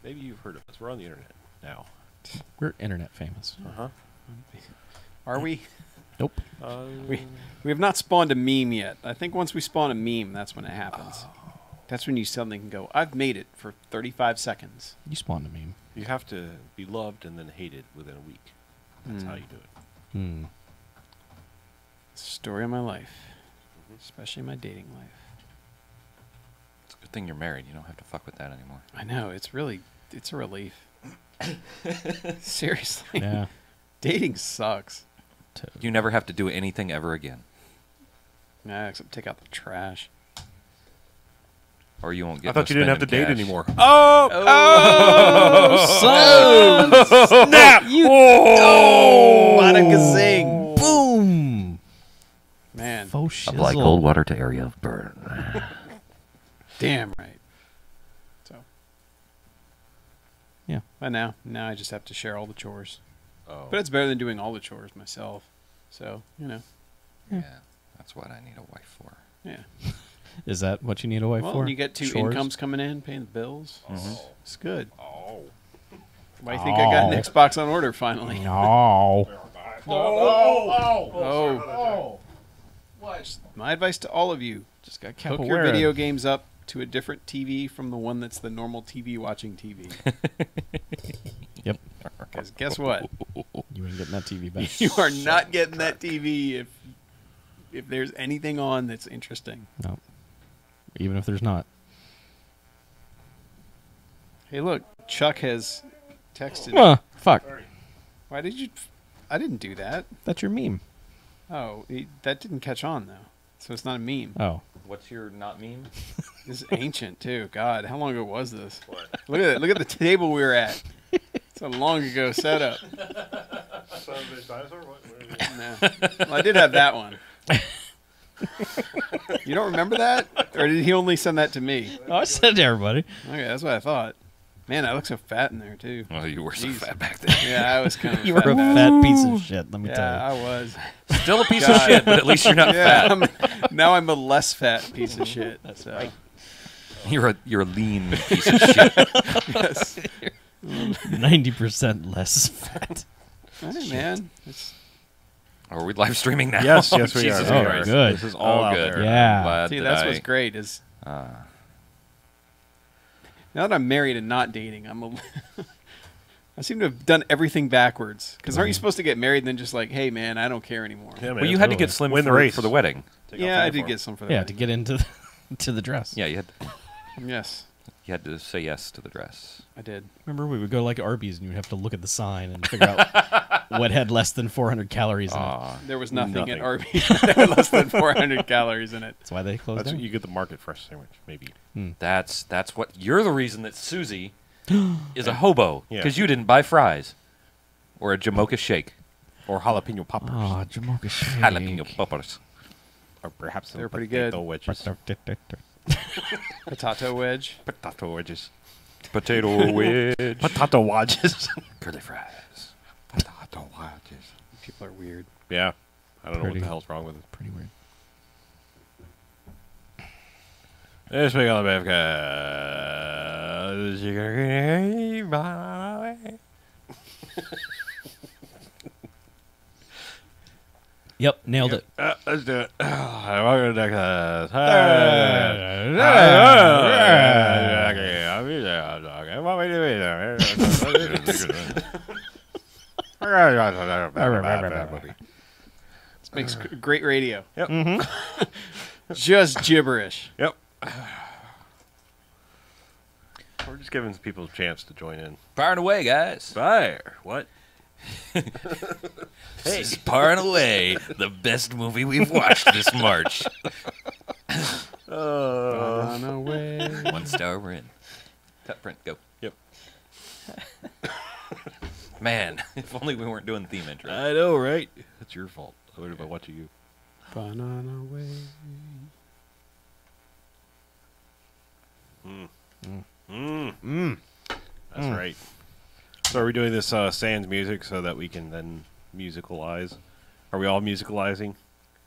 Maybe you've heard of us. We're on the internet now. We're internet famous. Are we? Nope. We have not spawned a meme yet. I think once we spawn a meme, that's when it happens. That's when you suddenly can go, I've made it for 35 seconds. You spawned a meme. You have to be loved and then hated within a week. That's how you do it. Hmm. Story of my life. Especially my dating life. It's a good thing you're married. You don't have to fuck with that anymore. I know, it's a relief. Seriously. Yeah. Dating sucks. You never have to do anything ever again. Nah, except take out the trash. Or you won't get I thought you didn't have to date cash. anymore. Oh, Snap! You Bada gazing. boom! Man, Faux Of like shizzle. cold water to area of burn. damn right. So. Yeah. But now I just have to share all the chores. Oh. But it's better than doing all the chores myself. So, Yeah, that's what I need a wife for. yeah. Is that what you need a wife Well, for? you get two Chores? incomes coming in, paying the bills. It's good. Oh. Why do you think I got an Xbox on order finally? No. Oh. What? My advice to all of you: Just got hook your video games up to a different TV from the one that's the normal TV watching TV. Yep. Because guess what? You ain't getting that TV back. You are not getting that TV if there's anything on that's interesting. No. Even if there's not. Hey, look, Chuck has texted. Fuck. Why did you? I didn't do that. That's your meme. Oh, that didn't catch on though, so it's not a meme. Oh. What's your not meme? This is ancient too. God, how long ago was this? Look at it. Look at the table we were at. It's a long ago setup. No. Well, I did have that one. You don't remember that, or did he only send that to me? Oh, I said it to everybody. Okay, that's what I thought. Man, I look so fat in there too. Oh, you were so Jeez. fat back then. Yeah, I was kind of. You were a fat piece of shit, let me tell you. Yeah, I was. Still a piece God. of shit, but at least you're not Yeah, fat. now I'm a less fat piece of shit. That's right. You're a lean piece of shit. Yes. 90% less fat. Hey, man. It's, Are we live streaming now? Yes, we Jesus are. Oh, Christ. good. This is all out good. there. Yeah. Glad see, that that's I- what's great is now that I'm married and not dating, I seem to have done everything backwards. Because aren't you supposed to get married and then just like, hey, man, I don't care anymore? Yeah, man, Well, you had to totally. get slim Win the for, race. for the wedding. Take off Yeah, I the did uniform. get some for that. Yeah, to get into to the dress. Yeah, you Yes, had to say yes to the dress. I did. Remember, we would go like Arby's and you'd have to look at the sign and figure out what had less than 400 calories in it. Aw. There was nothing Nothing. at Arby's that had less than 400 calories in it. That's why they closed That's down. what you get the market fresh sandwich, maybe. That's what you're the reason that Susie is a hobo Yeah. because you didn't buy fries or a Jamocha shake, Or jalapeno poppers. Oh, Jamocha shake. jalapeno poppers. Or perhaps They're some pretty potato good. wedges. Potato wedge. Potato wedges. Potato wedge, Potato wedges. curly fries. Potato wedges. People are weird. Yeah. I don't know what Pretty. the hell's wrong with it. Pretty weird. This week on the BMFcast. Yep, nailed it. Let's do it. Welcome to the This makes great radio. Yep. Just gibberish. Yep. We're just giving people a chance to join in. Firing away, guys. Fire. What? This is Par and Away, the best movie we've watched this March. Run away. 1 star, we're in. Cut print, go. Yep. Man, if only we weren't doing theme intro. I know, right? That's your fault. I would have been watching you. Banana way. That's right. So are we doing this sans music so that we can then musicalize? Are we all musicalizing?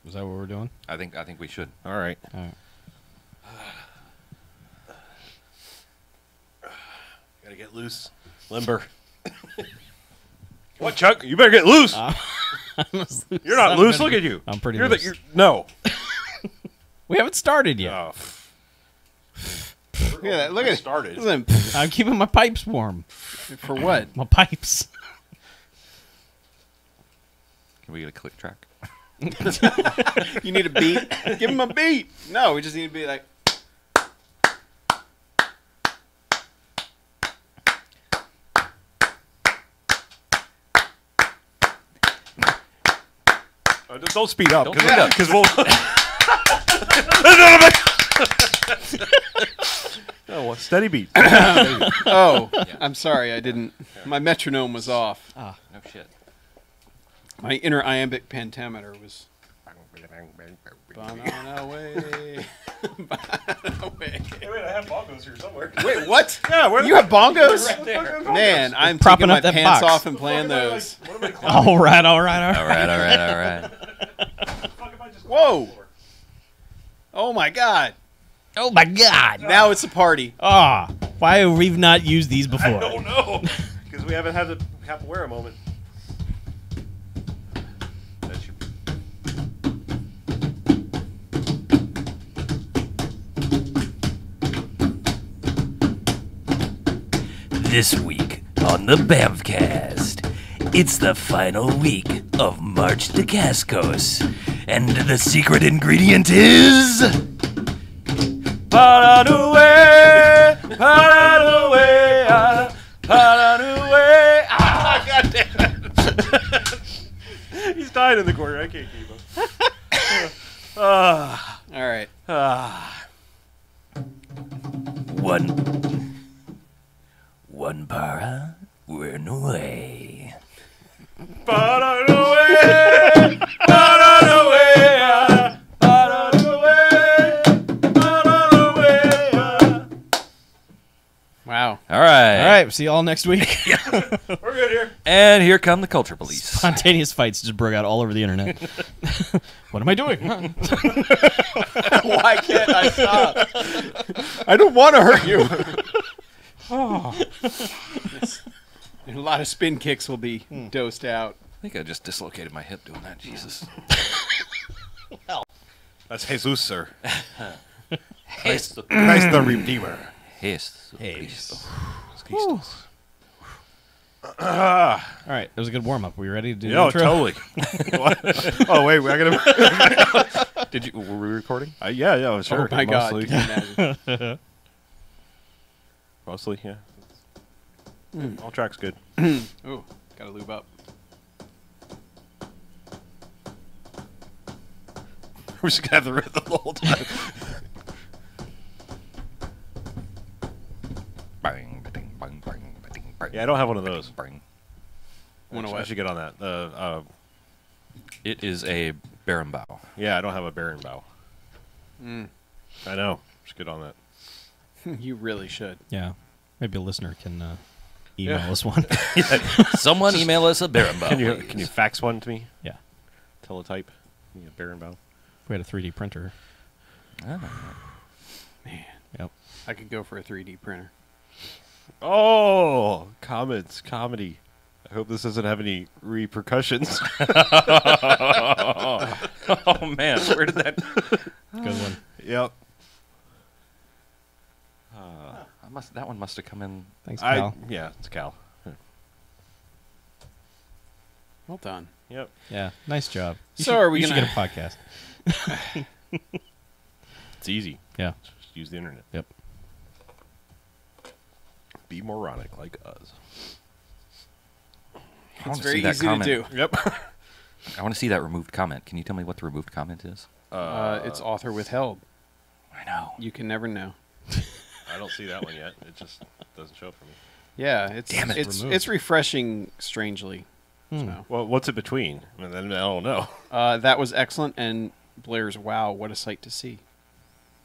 Was that what we're doing? I think we should. All right. All right. Got Gotta get loose. Limber. What, Chuck? You better get loose. You're not loose. Look at you. I'm pretty you're loose. No. We haven't started yet. Oh. Look at that. Look at it. Started. Listen, I'm keeping my pipes warm. for what? My pipes. Can we get a click track? You need a beat? Give him a beat. No, we just need to be like. Don't speed up. Don't speed up. Because we'll. Oh, well, steady beat. Oh, I'm sorry. I didn't. My metronome was off. No shit. My inner iambic pentameter was. Away. Away. Hey, wait, I have bongos here somewhere. Wait, what? Yeah, where You have bongos? right there. Man, I'm Propping taking my up that pants box. off and playing those. What am I climbing? All right. All right. Fuck if I just Whoa! Oh my God! Oh my God. Now it's a party. Ah, why have we not used these before? I don't know. Because we haven't had to have to wear a moment. That should... This week on the BMFcast, it's the final week of March to Cascos, and the secret ingredient is... Paranue, Paranue, Paranue. Ah, God damn it. He's dying in the corner. I can't keep him. All right. One para, we're away. Paranue, Paranue, Paranue. Wow. All right. All right. See you all next week. We're good here. And here come the culture police. Spontaneous fights just broke out all over the internet. What am I doing? Why can't I stop? I don't want to hurt you. Yes. A lot of spin kicks will be dosed out. I think I just dislocated my hip doing that. Jesus. That's Jesus, sir. Christ. Christ the Redeemer. Yes. All right. That was a good warm up. Were you ready to do the Yeah, intro? totally. What? Oh, wait, I gotta. Did you? Were we recording? Yeah, sure. Oh my God. Mostly. Can you imagine? Mostly, yeah. All tracks good. Ooh, gotta lube up. We're just gonna have the rhythm the whole time. Bang, ba-ding, bang, bang, ba-ding, bang, Yeah, I don't have one of those. bang. Wanna I what? should get on that. It is a Barenbow. Yeah, I don't have a Baron bow. I know. Should get on that. You really should. Yeah. Maybe a listener can email Yeah. us one. Someone email us a Barenbow. Can you fax one to me? Yeah. Teletype. Yeah, Baron bow. We had a 3D printer. Man, Yep. I could go for a 3D printer. Oh, comments, comedy. I hope this doesn't have any repercussions. Oh man, where did that? Good one. Yep. That one must have come in. Thanks, Cal. Yeah, it's Cal. Well done. Yep. Yeah. Nice job. You So should, are we you should gonna- get a podcast. It's easy. Yeah. Just use the internet. Yep. Be moronic like us. It's very easy to do. Yep. I want to see that removed comment. Can you tell me what the removed comment is? It's author withheld. I know. You can never know. I don't see that one yet. It just doesn't show up for me. Yeah, it's Damn it. it's refreshing strangely. So. Well, what's it between? And then I don't know. That was excellent, and Blair's wow, what a sight to see.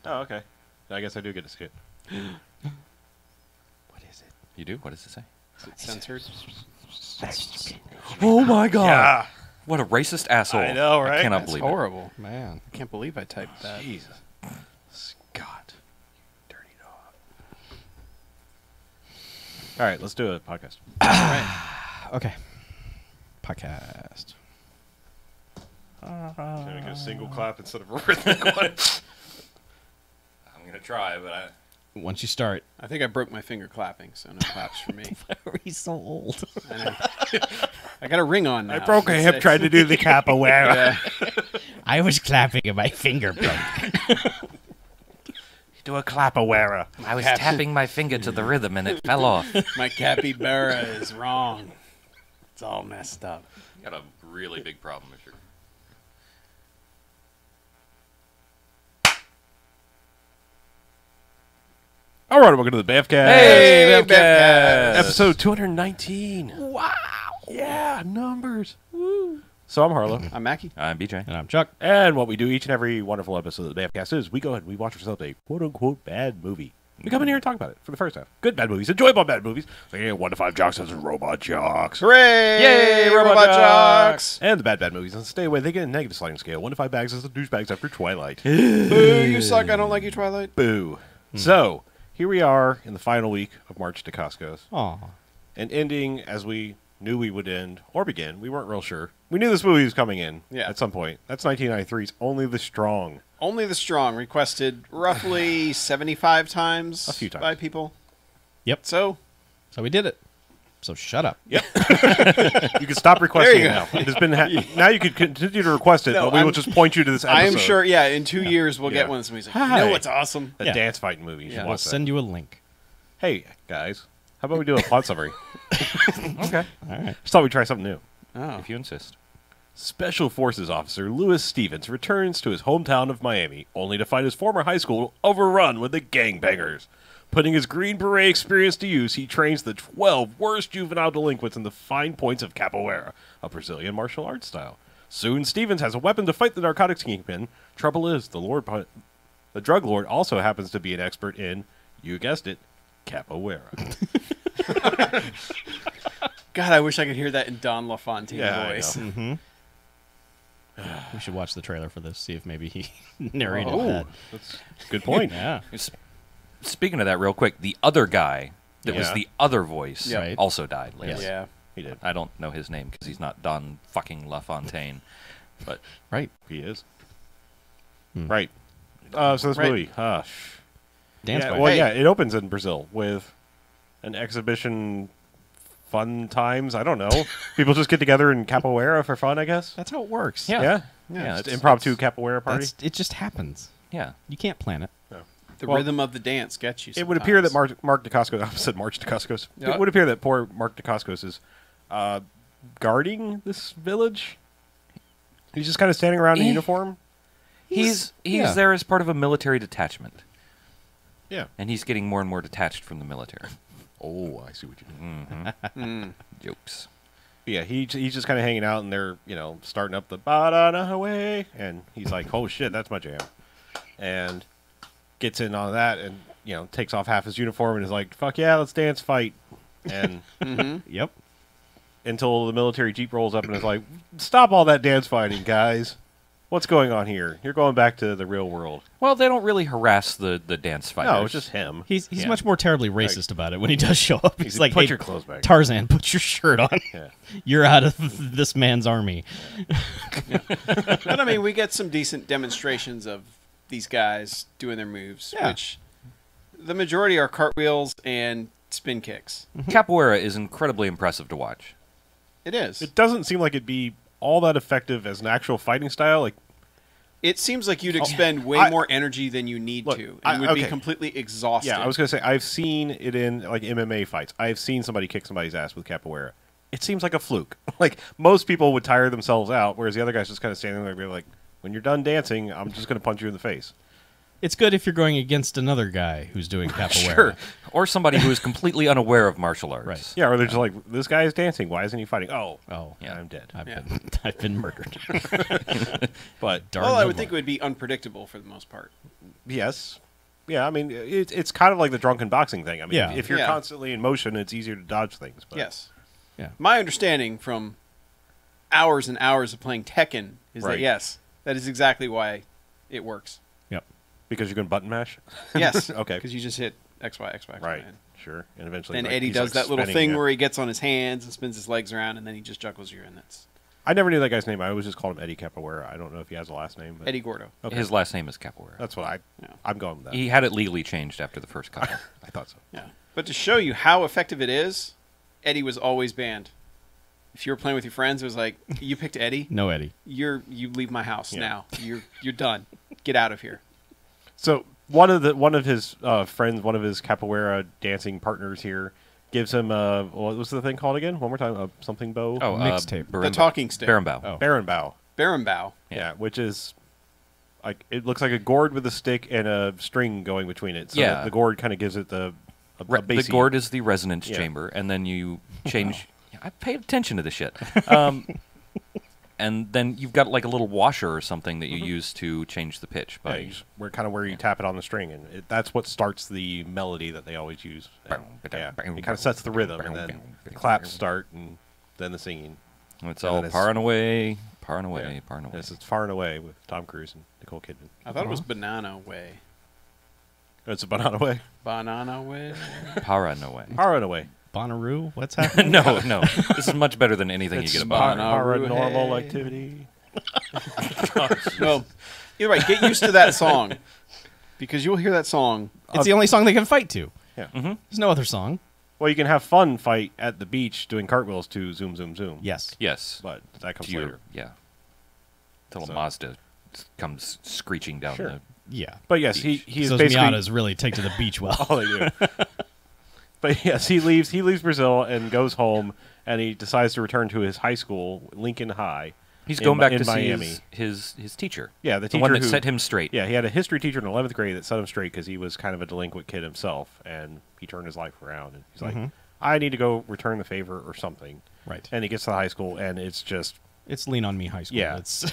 Oh, okay. I guess I do get to see it. What is it? You do? What does it say? Is it censored? Oh my god! Yeah. What a racist asshole! I know, right? I cannot That's believe horrible. Man. I can't believe I typed that. Jesus. Scott. You dirty dog. All right, let's do a podcast. Okay. Podcast. Gonna get a single clap instead of a rhythmic one. I'm gonna try, but I. Once you start. I think I broke my finger clapping, so no claps for me. Why are we so old? I know. I got a ring on now. I broke a hip trying to do the capoeira. I was clapping and my finger broke. Do a capoeira. I was tapping my finger to the rhythm and it fell off. My capybara is wrong. It's all messed up. Got a really big problem if you're. All right, welcome to the BMFcast. Hey, BMFcast. Episode 219. Wow. Yeah, numbers. Woo. So I'm Harlow. I'm Mackie. I'm BJ. And I'm Chuck. And what we do each and every wonderful episode of the BMFcast is we go ahead and we watch ourselves a quote-unquote bad movie. We come in here and talk about it for the first half. Good bad movies, enjoyable bad movies. So, 1 to 5 jocks as robot jocks. Hooray! Yay, Robot Jocks! And the bad movies on stay away. They get a negative sliding scale. 1 to 5 bags as the douchebags after Twilight. Boo, you suck. I don't like you, Twilight. Boo. So, here we are in the final week of March to Costco's. Aw. And ending as we knew we would end, or begin. We weren't real sure. We knew this movie was coming in at some point. That's 1993's Only the Strong. Only the Strong requested roughly 75 times. A few times. By people. Yep. So we did it. So shut up. Yep. You can stop requesting There it you now. It has been now you can continue to request it, No, but we will just point you to this episode. I am sure, in 2 years we'll Yeah. get one of these movies. Like, Hi. you know what's awesome? The Yeah. dance fighting movie. You should Yeah. We'll watch that. send you a link. Hey, guys. How about we do a plot summary? Okay. All right. Just thought we'd try something new. Oh. If you insist. Special Forces Officer Lewis Stevens returns to his hometown of Miami, only to find his former high school overrun with the gangbangers. Putting his Green Beret experience to use, he trains the 12 worst juvenile delinquents in the fine points of capoeira, a Brazilian martial arts style. Soon, Stevens has a weapon to fight the narcotics kingpin. Trouble is, the drug lord also happens to be an expert in, you guessed it, capoeira. God, I wish I could hear that in Don LaFontaine Yeah, I voice. know. Mm-hmm. We should watch the trailer for this, see if maybe he narrated Oh, that. that's a good point. Yeah. Speaking of that, real quick, the other guy that was Yeah. the other voice Yeah. Right. also died later. Yeah. He did. I don't know his name because he's not Don fucking LaFontaine. But Right. He is. Hmm. Right. So this Right. movie, Dance yeah, fight. well, Hey. yeah, it opens in Brazil with an exhibition, fun times. I don't know. People just get together in capoeira for fun, I guess. That's how it works. Yeah. Yeah. Yeah, It's it's- impromptu capoeira party. It just happens. yeah, You can't plan it. The Well, rhythm of the dance gets you. It would appear that sometimes. Mark DeCoscos, I said March DeCoscos. Yeah. It would appear that poor Mark DeCoscos is guarding this village. He's just kind of standing around in uniform. he's yeah. there as part of a military detachment, Yeah. and he's getting more and more detached from the military. Oh, I see what you mean. Mm. Jokes. Yeah, he's just kind of hanging out, and they're starting up the ba-da-na way, and he's like, "Oh shit, that's my jam," and gets in on that, and takes off half his uniform, and is like, "Fuck yeah, let's dance, fight," and Yep. until the military jeep rolls up and is like, "Stop all that dance fighting, guys! What's going on here? You're going back to the real world." Well, they don't really harass the dance fighters. No, it's just him. He's Yeah. much more terribly racist about it when he does show up. He's like, "Put hey, your clothes back." Tarzan, put your shirt on. Yeah. You're out of this man's army. But I mean, we get some decent demonstrations of these guys doing their moves, Yeah. which the majority are cartwheels and spin kicks. Capoeira is incredibly impressive to watch. It is. It doesn't seem like it'd be all that effective as an actual fighting style. Like, It seems like you'd expend way I- more energy than you need Look, to, I- and would be okay. completely exhausted. yeah, I was gonna say I've seen it in like MMA fights. I've seen somebody kick somebody's ass with capoeira. It seems like a fluke. Like most people would tire themselves out, whereas the other guy's just kind of standing there, and be like, "When you're done dancing, I'm just gonna punch you in the face." It's good if you're going against another guy who's doing capoeira. Sure. Or somebody who is completely unaware of martial arts. Right. Yeah, or they're just like, "This guy is dancing. Why isn't he fighting?" Oh, Oh, Yeah. I'm dead. Yeah. I've been murdered. But Darn Well, I no would think it more. would be unpredictable for the most part. yes, yeah. I mean, it's kind of like the drunken boxing thing. I mean, Yeah. if you're Yeah. constantly in motion, it's easier to dodge things. But Yes. Yeah. My understanding from hours and hours of playing Tekken is Right. that yes, that is exactly why it works. Yep. because you can button mash. Yes. Okay. Because you just hit X, Y, X, Y, X, Y, Right. and Sure. And eventually, And like, Eddie he's, does like, that little spinning thing it. where he gets on his hands and spins his legs around, and then he just juggles you, and that's I never knew that guy's name. I always just called him Eddie Capoeira. I don't know if he has a last name. But Eddie Gordo. Okay. His last name is Capoeira. That's what I'm going with that. He had it legally changed after the first couple. I thought so. Yeah. But to show you how effective it is, Eddie was always banned. If you were playing with your friends, it was like, you picked Eddie, No Eddie. you leave my house Yeah. now. You're done. Get out of here. So one of his friends, one of his capoeira dancing partners here, gives him what was the thing called again? One more time, something bow. Oh, Mixtape. The talking stick. Barenbow. Oh. Baron bow. Baron bow. Yeah, which is like it looks like a gourd with a stick and a string going between it. So Yeah. the gourd kind of gives it a The bassy- gourd is the resonance Yeah. chamber, and then you change. I paid attention to this shit. And then you've got like a little washer or something that you use to change the pitch. Yeah, By you just- where you tap it on the string, and that's what starts the melody that they always use. And, yeah, it kind of sets the rhythm, and then the claps start, and then the singing. it's and all then it's- par and away, par and away, Yeah. par and away. Yes, it's Far and Away with Tom Cruise and Nicole Kidman. I thought it was Banana Way. It's a Banana Way. Banana Way. Para and away. Far and Away. Bonnaroo? What's happening? No, no. This is much better than anything It's you get at Bar. paranormal Hey. activity. Well, either way, get used to that song. Because you'll hear that song. It's the only song they can fight to. Yeah. There's no other song. Well, you can have fun fight at the beach doing cartwheels to Zoom Zoom Zoom. Yes. Yes. But that comes To your- later. Yeah. Till So- a Mazda comes screeching down Sure. the. Yeah. But yes, Beach. he is Those basically Miatas really take to the beach well. all they do. But yes, he leaves Brazil and goes home, and he decides to return to his high school, Lincoln High. He's in going back in to see Miami. his teacher. Yeah, the teacher one that who set him straight. Yeah, he had a history teacher in 11th grade that set him straight because he was kind of a delinquent kid himself, and he turned his life around. And he's like, I need to go return the favor or something. Right. And he gets to the high school, and it's just, It's Lean on Me High School. Yeah. It's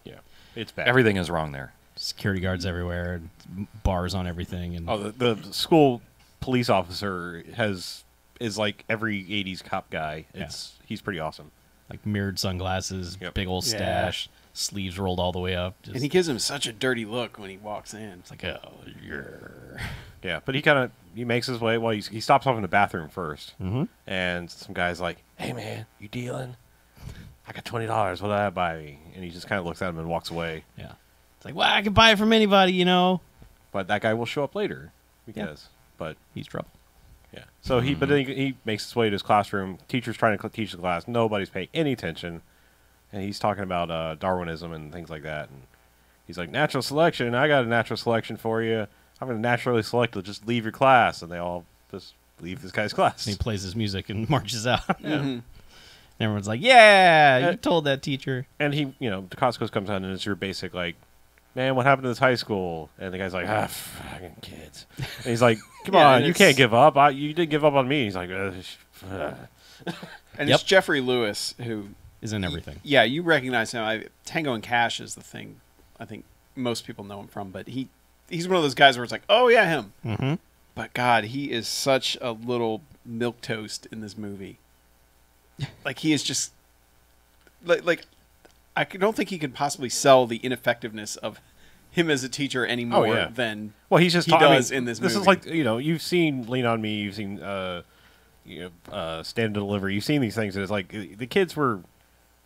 yeah, it's bad. Everything is wrong there. security guards everywhere, bars on everything, and Oh, the school police officer is like every 80s cop guy. He's pretty awesome. like mirrored sunglasses, Yep. big old Yeah. stash, sleeves rolled all the way up. Just, And he gives him such a dirty look when he walks in. it's like, oh, yeah. Yeah, but he makes his way. Well, he stops off in the bathroom first, and some guy's like, "Hey man, you dealing? I got $20. What did I buy me?" And he just kind of looks at him and walks away. Yeah. It's like, well, I can buy it from anybody, you know. But that guy will show up later because, but He's trouble. yeah. So but then he makes his way to his classroom. Teacher's trying to teach the class. Nobody's paying any attention, and he's talking about Darwinism and things like that. And he's like, "Natural selection. I got a natural selection for you. I'm going to naturally select. Just leave your class." And they all just leave this guy's class. And he plays his music and marches out. And everyone's like, yeah, you told that teacher. And he, Dacascos comes on and it's your basic like, "Man, what happened to this high school?" And the guy's like, fucking kids. And he's like, "Come Yeah, on, and you it's- can't give up. You didn't give up on me." He's like, And Yep. it's Jeffrey Lewis who, Is in everything. yeah, you recognize him. Tango and Cash is the thing I think most people know him from, but he's one of those guys where it's like, oh yeah, him. Mm-hmm. But God, he is such a little milquetoast in this movie. Like he is just like I don't think he could possibly sell the ineffectiveness of him as a teacher any more yeah. than well, he's just he does in this This movie. is like you've seen Lean on Me, you've seen Stand and Deliver, you've seen these things, and it's like the kids were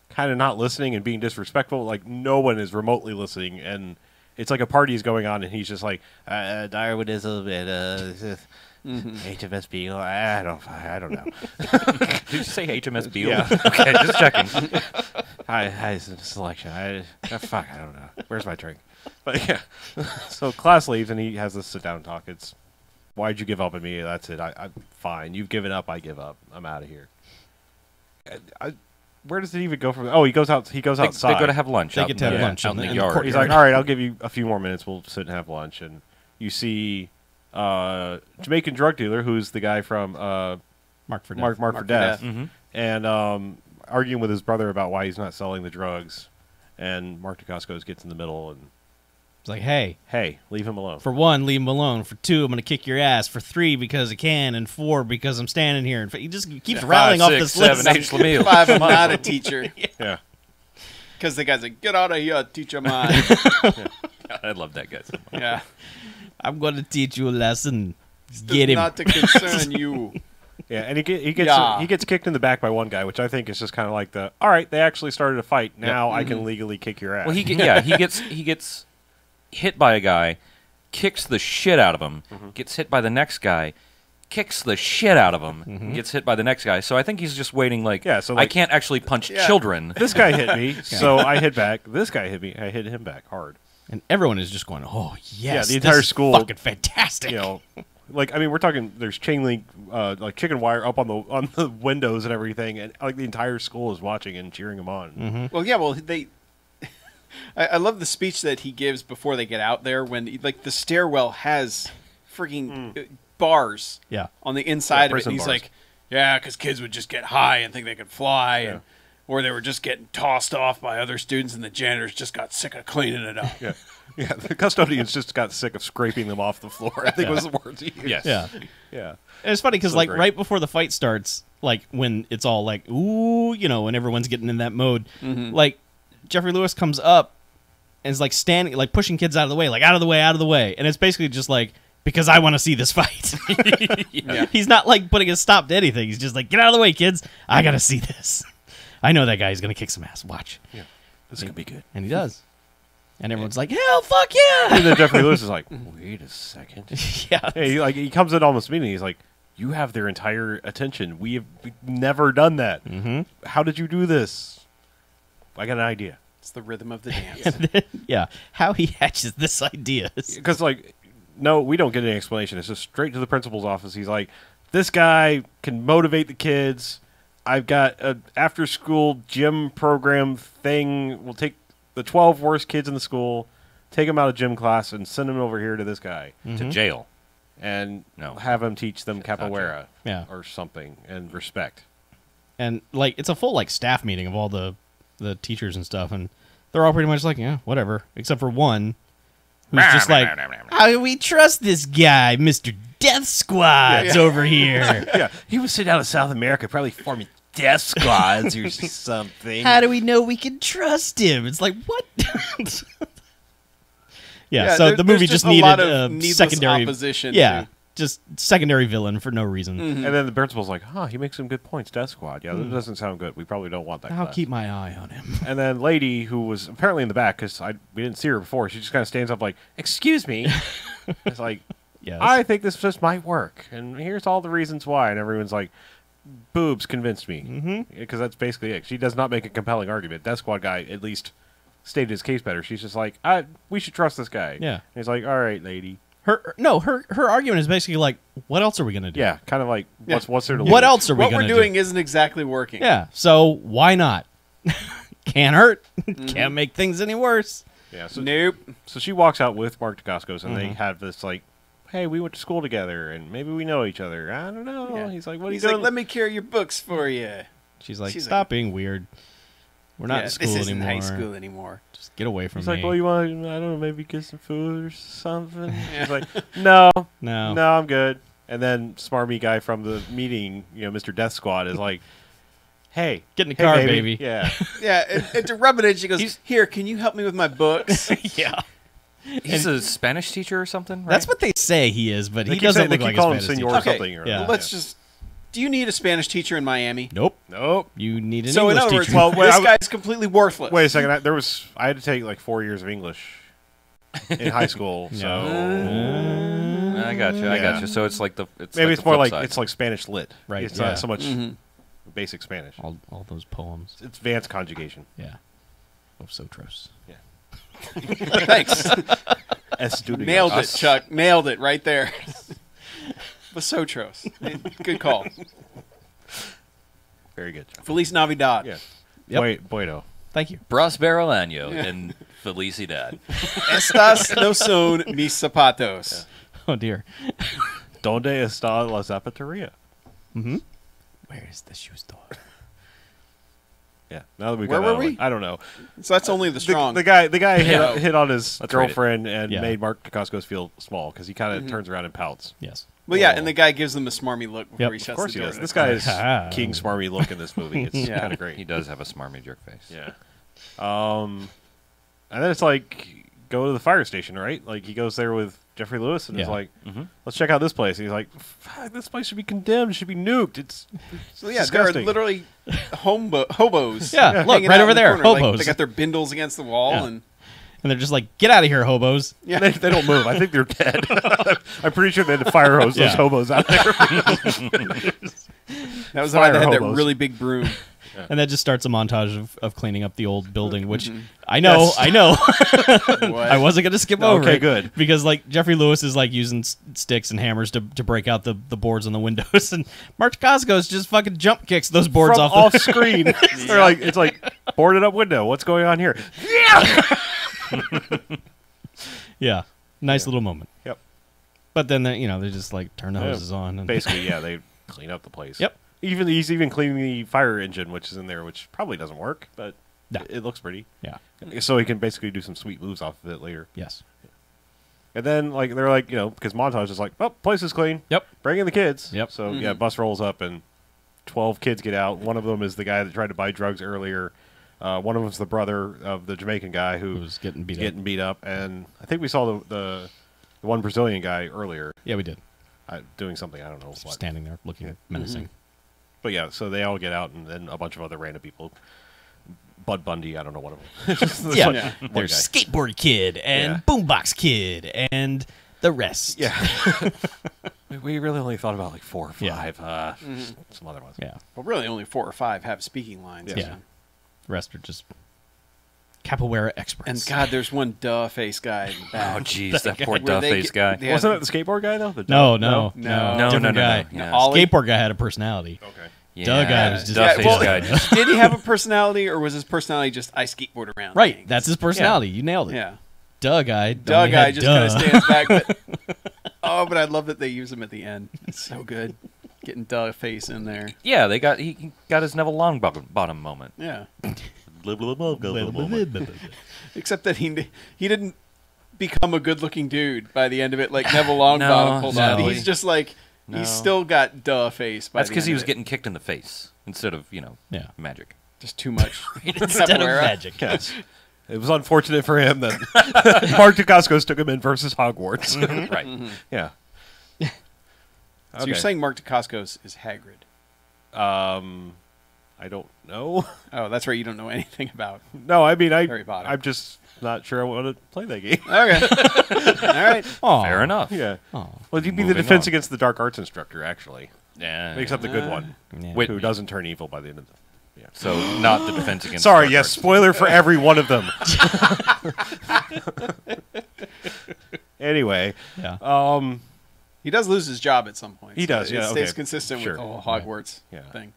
kind of not listening and being disrespectful. Like no one is remotely listening, and it's like a party is going on, and he's just like Darwinism and HMSB. I don't know. Did you say HMS Beal? Yeah. Okay, just checking. I selection. Fuck, I don't know. Where's my drink? But yeah. So class leaves and he has this sit down talk. It's, "Why'd you give up on me? That's it. I'm fine. You've given up. I give up. I'm out of here." Where does it even go from? Oh, he goes out. He goes outside. They go to have lunch. They out get in to have the- lunch out in in the- the in the yard. court. He's like, "All right, I'll give you a few more minutes. We'll sit and have lunch." And you see Jamaican drug dealer, who's the guy from Mark for Death. Mark for for Death, Death. and arguing with his brother about why he's not selling the drugs. And Mark Dacascos gets in the middle and, It's like, hey, "Hey, leave him alone." for one, leave him alone. For two, I'm going to kick your ass. For three, because I can. And four, because I'm standing here. And he just keeps rattling off 5, this 6, 7, list. H. Lamille. 5, I'm not a teacher. Yeah. Because the guy's like, get out of here, teacher mine. I love that guy so much. Yeah. I'm going to teach you a lesson. Get him. Not to concern you. Yeah, and he Yeah. gets kicked in the back by one guy, which I think is just kind of like all right, they actually started a fight. Now I can legally kick your ass. Well, he gets hit by a guy, kicks the shit out of him, gets hit by the next guy, kicks the shit out of him, gets hit by the next guy. So I think he's just waiting like, so I can't actually punch children. This guy hit me, so I hit back. This guy hit me, I hit him back hard. And everyone is just going, oh, yes. Yeah, the entire this is school. fucking fantastic. You know, like, I mean, we're talking, there's chain link, like chicken wire up on the windows and everything, and like the entire school is watching and cheering him on. Well, yeah, well, I love the speech that he gives before they get out there when, like, the stairwell has freaking bars on the inside of it. And he's bars. like, yeah, because kids would just get high and think they could fly, and, or they were just getting tossed off by other students, and the janitors just got sick of cleaning it up. Yeah, the custodians just got sick of scraping them off the floor. I think was the words he used. Yes. Yeah. Yeah. And it's funny because, So like, great. right before the fight starts, like, when it's all like, ooh, you know, when everyone's getting in that mode, like, Jeffrey Lewis comes up and is, like, standing, like, pushing kids out of the way, like, out of the way, out of the way. And it's basically just like, because I want to see this fight. He's not, like, putting a stop to anything. He's just like, get out of the way, kids. I got to see this. I know that guy is going to kick some ass. Watch. Yeah. This could be good. And he does. And everyone's like, hell, fuck yeah. And then Jeffrey Lewis is like, wait a second. Yeah. Hey, he comes in almost meeting. He's like, you have their entire attention. We've never done that. How did you do this? I got an idea. It's the rhythm of the dance. Yeah. How he hatches this idea. Because, like, no, we don't get any explanation. It's just straight to the principal's office. He's like, this guy can motivate the kids. I've got an after-school gym program thing. We'll take the 12 worst kids in the school, take them out of gym class, and send them over here to this guy. To jail. And No. have him teach them Not jail. capoeira or something and respect. And, like, it's a full, like, staff meeting of all the teachers and stuff. And they're all pretty much like, yeah, whatever. Except for one who's just like, how do we trust this guy, Mr. Death Squad's over here? Yeah, he was sent out of South America, probably forming death squads or something. How do we know we can trust him? It's like, what? Yeah, so the movie there's just a needed lot of a needless secondary opposition. Yeah, just secondary villain for no reason. And then the principal's like, he makes some good points, Death Squad. Yeah, that doesn't sound good. We probably don't want that I'll class. keep my eye on him. And then lady, who was apparently in the back, because we didn't see her before, she just kind of stands up like, excuse me. It's like, Yes. I think this just might work. And here's all the reasons why. And everyone's like, boobs convinced me. Because that's basically it. She does not make a compelling argument. Death Squad guy at least stated his case better. She's just like, we should trust this guy. Yeah. And he's like, all right, lady. Her argument is basically like, what else are we gonna do? Yeah, kind of like, what's there to What lose? else are we What gonna we're do? doing isn't exactly working. Yeah. So why not? Can't hurt. Can't make things any worse. Yeah, so, Nope. so she walks out with Mark Dacascos, and they have this like, hey, we went to school together, and maybe we know each other. I don't know. Yeah. He's like, what are you He's doing? like, let me carry your books for you. She's like, She's stop being weird. We're not in school this isn't anymore. high school anymore. Just get away from He's me. like, well, you want, I don't know, maybe get some food or something? She's like, no, no. I'm good. And then smarmy guy from the meeting, Mr. Death Squad is like, hey, Get in the car, baby. Yeah. Yeah, and to rub it in, she goes, here, can you help me with my books? Yeah. He's a Spanish teacher or something, right? That's what they say he is, but They he keep doesn't saying- look they like keep a calling him Spanish senor teacher. or something. Or, Yeah. Let's just... Do you need a Spanish teacher in Miami? Nope. Nope. You need an So in English other words, teacher. Well, this wait, guy's completely worthless. Wait a second. I had to take like 4 years of English in high school. So I got you. I Yeah. got you. So it's like the maybe like it's the more flip like side. it's like Spanish lit. Right, It's yeah. not so much basic Spanish. all those poems. It's advanced conjugation. Yeah. Of Sotros. Thanks. Estudios. Nailed it, Chuck. Nailed it right there. Vasotros. Good call. Very good. Feliz Navidad. Yeah. Yep. Bueno. Thank you. Prospero año and felicidad. Estas no son mis zapatos. Oh dear. Donde está la zapateria? Where is the shoe store? Yeah. Now that we Where got that were we? one, I don't know. So that's only the strong. The guy Yeah. hit on his Let's rate it. girlfriend and Yeah. made Mark Dacascos feel small because he kind of turns around and pouts. Yes. Well, yeah, and the guy gives them a smarmy look before Yep. he Of shuts Of course the he door. does. This guy is Ah. king smarmy look in this movie. It's Yeah. kind of great. He does have a smarmy jerk face. Yeah. And then it's like go to the fire station, right? Like he goes there with Jeffrey Lewis and is like, let's check out this place. And he's like, fuck, this place should be condemned. It should be nuked. It's So yeah, disgusting. there are literally hobos. Yeah, look, hanging right out over in the there, corner. Like, hobos. they got their bindles against the wall, Yeah. and And they're just like, get out of here, hobos. yeah, They don't move. I think they're dead. I'm pretty sure they had to fire hose those Yeah. hobos out there. that was why they had Fire that hobos. really big broom. And that just starts a montage of cleaning up the old building, which I know, Yes. I know. What? I wasn't going to skip over Okay, it. good. Because, like, Jeffrey Lewis is, like, using sticks and hammers to break out the boards on the windows. And Mark Dacascos just fucking jump kicks those boards From off screen. They're like, it's like boarded up window. What's going on here? Yeah. Nice little moment. Yep. But then, they just, like, turn the hoses on. And Basically, yeah, they clean up the place. Yep. He's even cleaning the fire engine, which is in there, which probably doesn't work, but No. it looks pretty. Yeah. So he can basically do some sweet moves off of it later. Yes. And then, like, they're like, because montage is like, oh, place is clean. Yep. Bring in the kids. Yep. So, yeah, bus rolls up and 12 kids get out. One of them is the guy that tried to buy drugs earlier. One of them's the brother of the Jamaican guy who was getting beat up. getting beat up. And I think we saw the one Brazilian guy earlier Yeah, we did. doing something. I don't know Just what. standing there looking menacing. But yeah, so they all get out, and then a bunch of other random people. Bud Bundy, I don't know what it was. Yeah. One There's guy. Skateboard Kid and Yeah. Boombox Kid and the rest. Yeah. We really only thought about like 4 or 5. Yeah. Some other ones. Yeah. Well, really, only 4 or 5 have speaking lines. Yes. Yeah. The rest are just capoeira experts. And God, there's one duh face guy in the back. Oh, jeez, that poor Where duff they face get- guy. they had- Wasn't that the skateboard guy, though? No. No. Different guy. Yeah. Ollie? Skateboard guy had a personality. Okay. Yeah. Duh guy was just- Duff Yeah, face well, guy. Just, did he have a personality, or was his personality just I skateboard around? Right. things? That's his personality. You nailed it. Yeah. Duh guy. Duh only guy had just duh. kind of stands back. But, but I love that they use him at the end. It's so good. Getting duh face in there. yeah, he got his Neville Longbottom moment. Yeah. Blah, blah, blah, blah, blah, blah. Except that he didn't become a good-looking dude by the end of it, like Neville Longbottom pulled no. out. He's just like he's still got duh face. By That's because because he was getting kicked in the face instead of Yeah. magic. just too much. Instead of Capoeira. magic. Yes. It was unfortunate for him that Mark Dacascos took him in versus Hogwarts. Right. Yeah. So you're saying Mark Dacascos is Hagrid? I don't know. Oh, that's right. You don't know anything about. No, I mean, Harry Potter. I'm just not sure I want to play that game. Okay. All right. Aw. Fair enough. Yeah. Aw. Well, you'd be the Moving defense on. against the dark arts instructor, actually. Yeah. Except the good one, Yeah. Wait, who doesn't turn evil by the end of the... Yeah. So not the defense against. Sorry, dark yes, arts. spoiler for every one of them. Anyway, Yeah. He does lose his job at some point. He does, It yeah, stays okay. consistent Sure. with the whole Hogwarts Yeah. thing.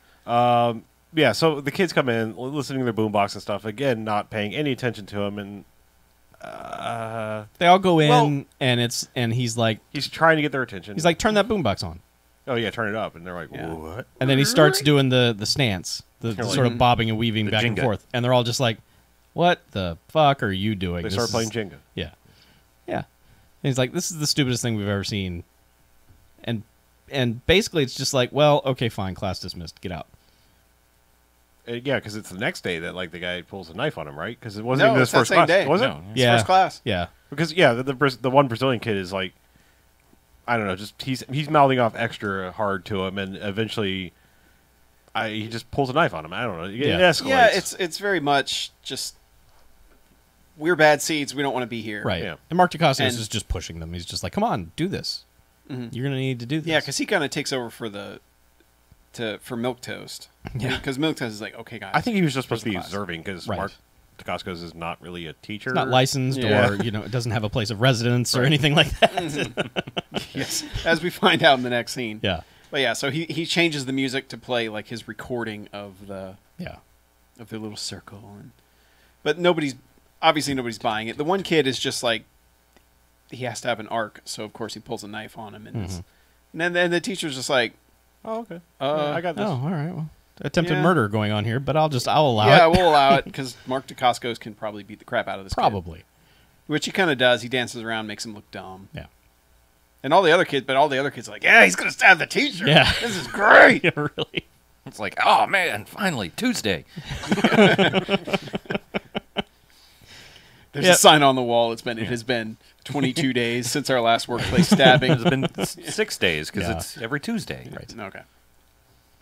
yeah, so the kids come in, listening to their boombox and stuff, again, not paying any attention to him, and They all go in Well- and he's like he's trying to get their attention. turn that boombox on. oh, yeah, turn it up. And they're like, Yeah. what? And then he starts doing the stance, the Kinda sort of bobbing and weaving The back and Jenga. forth. And they're all just like, what the fuck are you doing? They This start is- playing Jenga. Yeah. Yeah. And he's like, this is the stupidest thing we've ever seen. And basically it's just like, well, okay, fine, class dismissed. Get out. Yeah, because it's the next day that like the guy pulls a knife on him, right? Because it wasn't No, even his it's that first same class, day. was it? No. It's Yeah. first class. Yeah. Because yeah, the one Brazilian kid is like, I don't know, just he's mouthing off extra hard to him, and eventually, he just pulls a knife on him. I don't know, it Yeah. escalates. Yeah, it's very much just we're bad seeds. We don't want to be here. Right. Yeah. And Mark Dacascos And- is just pushing them. He's just like, come on, do this. You're going to need to do this. Yeah, because he kind of takes over for Milk Toast. Yeah. Because Milk Toast is like, okay, guys. I think he was just supposed to be class. observing because Right. Mark Dacascos is not really a teacher. It's not licensed Yeah. or, it doesn't have a place of residence or Right. anything like that. yes, as we find out in the next scene. Yeah. But yeah, so he changes the music to play like his recording of the Yeah. little circle, but nobody's buying it. The one kid is just like he has to have an arc, so of course he pulls a knife on him, and, and then the teacher's just like, Oh, okay. I got this. Oh, all right. Well, attempted Yeah. murder going on here, but I'll allow yeah, it. we'll allow it because Mark Dacascos can probably beat the crap out of this kid. Probably. Which he kind of does. He dances around, makes him look dumb. Yeah. And all the other kids are like, yeah, he's gonna stab the teacher. Yeah. This is great. Yeah, really. It's like, oh man, finally Tuesday. There's a sign on the wall. It has been 22 days since our last workplace stabbing. It's been 6 days because it's every Tuesday. Right. Okay.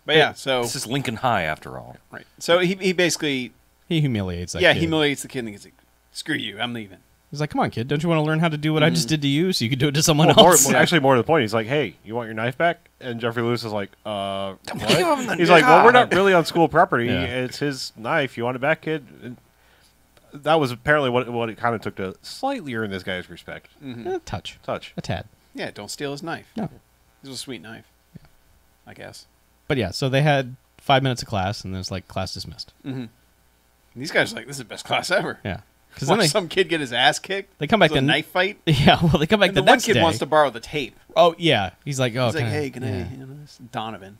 But yeah, so This is Lincoln High after all. right. So he basically He humiliates that kid. humiliates the kid and he's like, "Screw you, I'm leaving." He's like, come on, kid. Don't you want to learn how to do what I just did to you so you could do it to someone Well, else? actually, more to the point, he's like, "Hey, you want your knife back?" And Jeffrey Lewis is like, "What?" Give him the He's like, "Well, we're God." not really on school property. Yeah. It's his knife. You want it back, kid?" And that was apparently what it kind of took to slightly earn this guy's respect. A touch. Touch. A tad. Yeah, don't steal his knife. No. It was a sweet knife. I guess. But yeah, so they had 5 minutes of class, and then it's like, class dismissed. And these guys are like, "This is the best class ever." Yeah. Because Watch then some kid get his ass kicked. they come back to a the knife fight. Yeah, well, they come back And the the one next kid day. wants to borrow the tape. Oh, yeah. He's like, oh, He's like, can I- "Hey, can yeah. I?" You know, it's Donovan.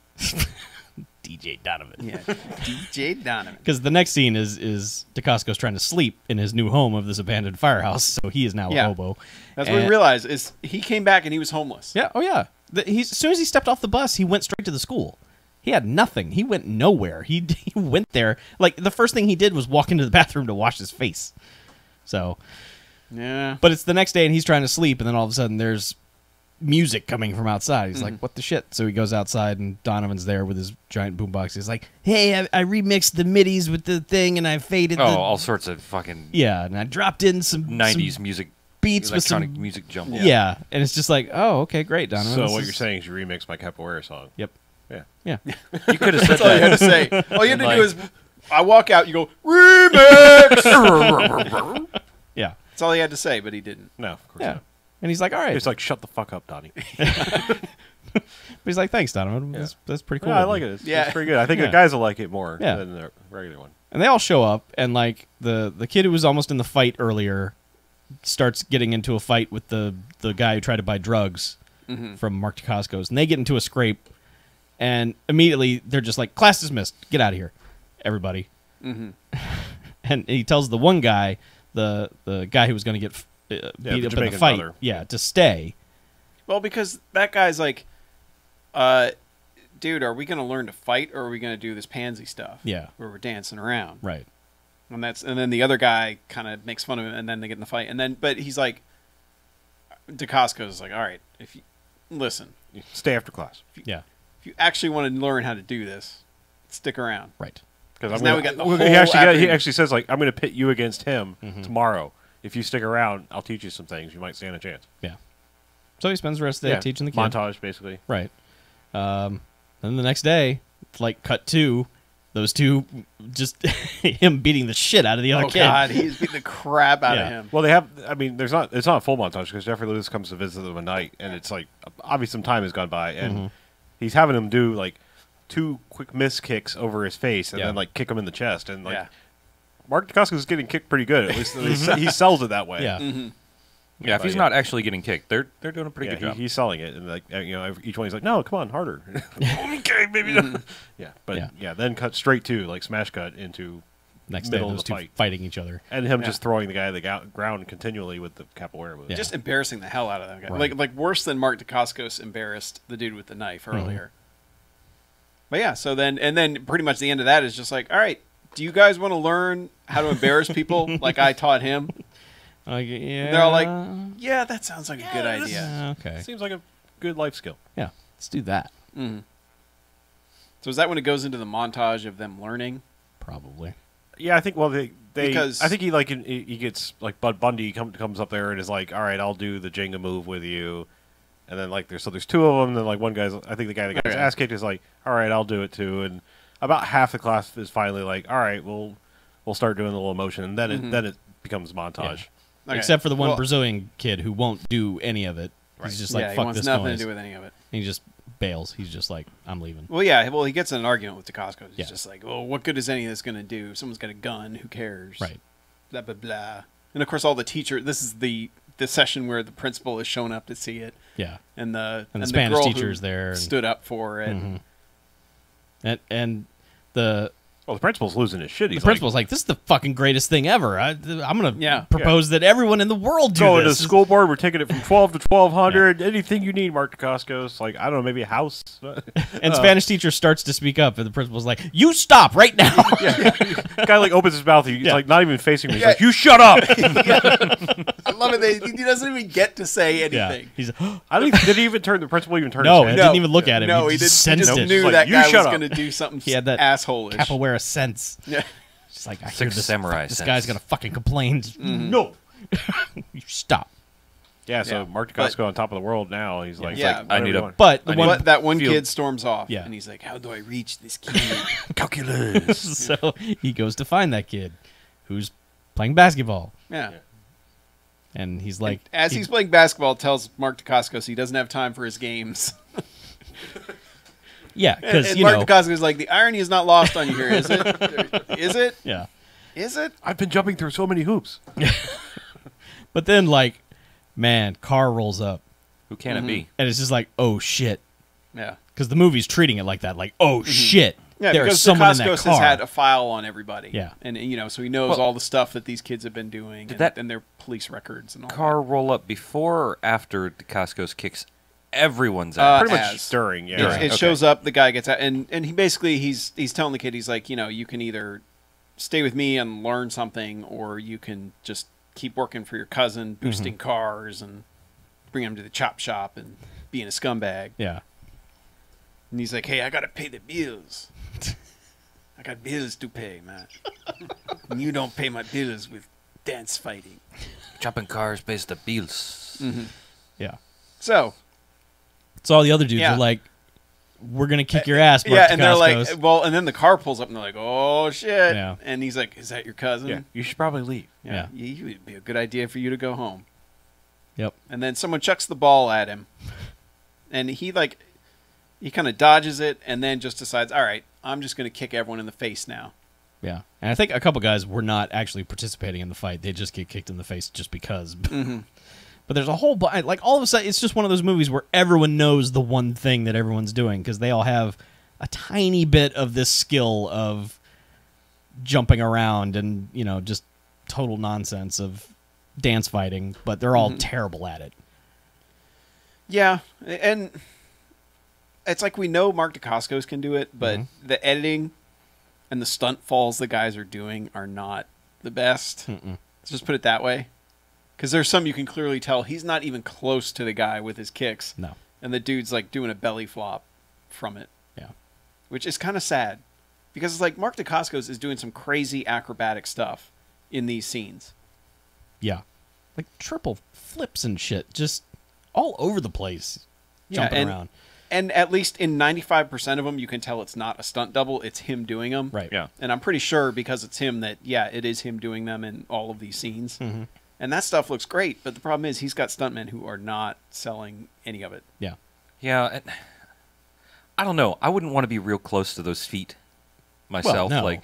DJ Donovan. Yeah, DJ Donovan. Because the next scene is DeCasco's trying to sleep in his new home of this abandoned firehouse, so he is now a Yeah. hobo. That's what we And- realized is he came back and he was homeless. Yeah, oh yeah. As soon as he stepped off the bus, he went straight to the school. He had nothing. He went nowhere. He went there. Like, the first thing he did was walk into the bathroom to wash his face. So, Yeah. but it's the next day and he's trying to sleep, and then all of a sudden there's music coming from outside. He's like, what the shit? So he goes outside and Donovan's there with his giant boombox. He's like, hey, I remixed the midis with the thing and I faded Oh, the... all sorts of fucking Yeah, and I dropped in some 90s some music, beats with electronic some... music jumble. Yeah, and it's just like, oh, okay, great, Donovan. So This what is- you're saying is you remix my capoeira song. Yep. Yeah. Yeah. You could have said That's all you had that. to say. All you had to Like- do is, I walk out, you go, remix! Yeah. That's all he had to say, but he didn't. No, of course Yeah. not. And he's like, all right. It's like, shut the fuck up, Donnie. But he's like, thanks, Donovan. That's pretty cool. Yeah, I of like you." it. It's Yeah. pretty good. I think Yeah. the guys will like it more Yeah. than the regular one. And they all show up, and like the kid who was almost in the fight earlier starts getting into a fight with the guy who tried to buy drugs from Mark DeCasco's, and they get into a scrape, and immediately they're just like, class dismissed, get out of here, everybody. And he tells the one guy, the guy who was going to get beat the up in the Jamaican fight, brother. to stay. Well, because that guy's like, dude, are we going to learn to fight or are we going to do this pansy stuff? Yeah. Where we're dancing around. Right. And then the other guy kind of makes fun of him and then they get in the fight. But he's like, DeCasco's like, all right, if you listen, Stay after class. Yeah. if you actually want to learn how to do this, stick around. Right. Because now we got the he whole he afternoon. actually says, like, I'm going to pit you against him tomorrow. If you stick around, I'll teach you some things. You might stand a chance. Yeah. So he spends the rest of the day teaching the kid. Montage, basically. Right. Then the next day, it's like cut two, those two just him beating the shit out of the other Oh, kid. God, he's beating the crap out Yeah. of him. Well, they have. I mean, it's not a full montage because Jeffrey Lewis comes to visit them at night, and it's like obviously some time has gone by, and he's having him do like 2 quick miss kicks over his face, and Yeah. then like kick him in the chest, and like Yeah. Mark DeCasco's getting kicked pretty good. At least he sells it that way. Yeah. Yeah, if But he's yeah. not actually getting kicked, they're doing a pretty Yeah, good job. he's selling it, and like each one he's like, no, come on, harder. Okay, maybe. Yeah, but Yeah. then cut straight to like smash cut into Next day, middle of those the two fight. fighting each other. and him Yeah. just throwing the guy to the ground continually with the capoeira move. Yeah. Just embarrassing the hell out of that guy. Right. Like worse than Mark DeCascos embarrassed the dude with the knife earlier. But yeah, so then pretty much the end of that is just like, all right, do you guys want to learn how to embarrass people like I taught him? Like, yeah. They're all like, yeah, that sounds like a good idea. Okay. Seems like a good life skill. Yeah. Let's do that. So is that when it goes into the montage of them learning? Probably. Yeah, I think. Well, they Because- I think he like he gets like Bud Bundy comes up there and is like, all right, I'll do the Jenga move with you, and then like there's 2 of them, and then like one guy's I think the guy that got his Okay. ass kicked is like, all right, I'll do it too, and about half the class is finally like, all right, we'll start doing the little motion, and then it becomes montage. Okay. Except for the one Well, Brazilian kid who won't do any of it. He's just like, yeah, he fuck wants this nothing noise. to do with any of it. And he just bails. He's just like, I'm leaving. Well, yeah. Well, he gets in an argument with DeCascos. He's Yeah. just like, well, what good is any of this going to do? If someone's got a gun, who cares? Right. Blah, blah, blah. And, of course, all the teacher... This is the session where the principal is showing up to see it. Yeah. And the Spanish girl teacher who is there. And, stood up for it. and the Well, the principal's losing his shit. The He's principal's like, this is the fucking greatest thing ever. I'm going to Yeah. propose that everyone in the world do going to this. the school board. We're taking it from 12 to 1200. Anything you need, Mark Dacascos. Like, I don't know, maybe a house. And Spanish teacher starts to speak up, and the principal's like, you stop right now. Guy like opens his mouth. He's Yeah. like not even facing me. He's Yeah. like, you shut up. I love it. He doesn't even get to say Yeah. anything. He's I don't even, did he even turn the principal even turn? No, his it head? didn't even look at him. No, he he just didn't. He sensed just it. knew Like, that you guy was shut up. going to do something He had that asshole-ish. capoeira sense. Yeah. She's like, I hear Six this, samurai this sense. guy's going to fucking complain. No. You stop. Yeah. So Yeah. Mark Dacascos on top of the world now. He's like, Yeah. like, I need whatever a- you want. But the I one, need But that one Feel- kid storms off, Yeah. and he's like, "How do I reach this kid?" calculus. so he goes to find that kid who's playing basketball. Yeah. And he's like, As he's playing basketball, tells Mark Dacascos he doesn't have time for his games. yeah, And, because, and you Mark know. Dacascos is like, "The irony is not lost on you here, is it? Is it? Yeah. Is it?" I've been jumping through so many hoops. But then, like, man, car rolls up. Who can it be? And it's just like, oh, shit. Yeah. Because the movie's treating it like that. Like, oh, shit. Yeah, There's because someone in that Dacascos car. has had a file on everybody. Yeah. And so he knows Well, all the stuff that these kids have been doing and their police records and all Car roll up before or after Dacascos kicks everyone's Uh, ass? Pretty much as- during. Yeah. that. right. It Okay. shows up, the guy gets out, and he basically, he's telling the kid, he's like, you can either stay with me and learn something, or you can just keep working for your cousin, boosting cars and bring him to the chop shop and being a scumbag. Yeah. And he's like, "Hey, I gotta pay the bills. I got bills to pay, man. And you don't pay my bills with dance fighting." Chopping cars pays the bills. Yeah. So So all the other dudes Yeah. are like, we're going to kick your ass, Mark yeah, and they're Dacascos. like, well, and then the car pulls up and they're like, "Oh shit!" Yeah. And he's like, "Is that your cousin?" Yeah. You should probably leave. Yeah. It would be a good idea for you to go home. Yep. And then someone chucks the ball at him, and he kind of dodges it, and then just decides, "All right, I'm just going to kick everyone in the face now." Yeah. And I think a couple guys were not actually participating in the fight. They just get kicked in the face just because. But there's a whole like all of a sudden it's just one of those movies where everyone knows the one thing that everyone's doing because they all have a tiny bit of this skill of jumping around and, you know, just total nonsense of dance fighting, but they're all terrible at it. Yeah, and it's like we know Mark Dacascos can do it, but the editing and the stunt falls the guys are doing are not the best. Let's just put it that way. Because there's some you can clearly tell he's not even close to the guy with his kicks. No. And the dude's like doing a belly flop from it. Yeah. Which is kind of sad. Because it's like Mark Dacascos is doing some crazy acrobatic stuff in these scenes. Yeah. Like triple flips and shit just all over the place jumping and, around. And at least in 95% of them, you can tell it's not a stunt double. It's him doing them. Right. Yeah. And I'm pretty sure because it's him that, yeah, it is him doing them in all of these scenes. And that stuff looks great, but the problem is he's got stuntmen who are not selling any of it. Yeah. Yeah, I don't know. I wouldn't want to be real close to those feet myself. no. Like,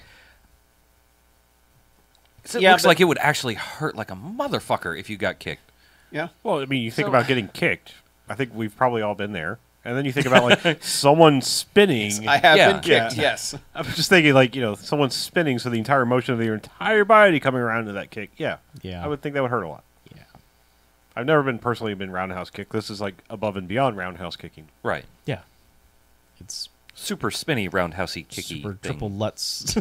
'cause it Yeah, looks but- like it would actually hurt like a motherfucker if you got kicked. Yeah. Well, I mean, you think So- about getting kicked. I think we've probably all been there. And then you think about like someone spinning. I have Yeah. been kicked, Yeah. yes. I'm just thinking like, you know, someone spinning, so the entire motion of your entire body coming around to that kick. Yeah. Yeah. I would think that would hurt a lot. Yeah. I've never been roundhouse kicked. This is like above and beyond roundhouse kicking. Right. Yeah. It's Super spinny, roundhousey, kicky super thing. triple Lutz.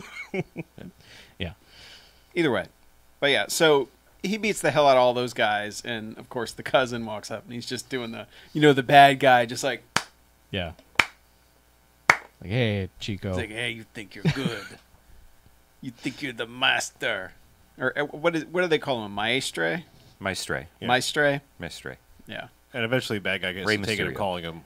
Yeah. Either way. But yeah, so he beats the hell out of all those guys, and of course the cousin walks up and he's just doing the bad guy, just like, Yeah. Like, hey, Chico. it's like, "Hey, you think you're good. You think you're the master." Or what do they call him? Maestre? Maestre. Yeah. Maestre? Maestre. Yeah. And eventually, bad guy gets Rey taken Mysterio. and calling him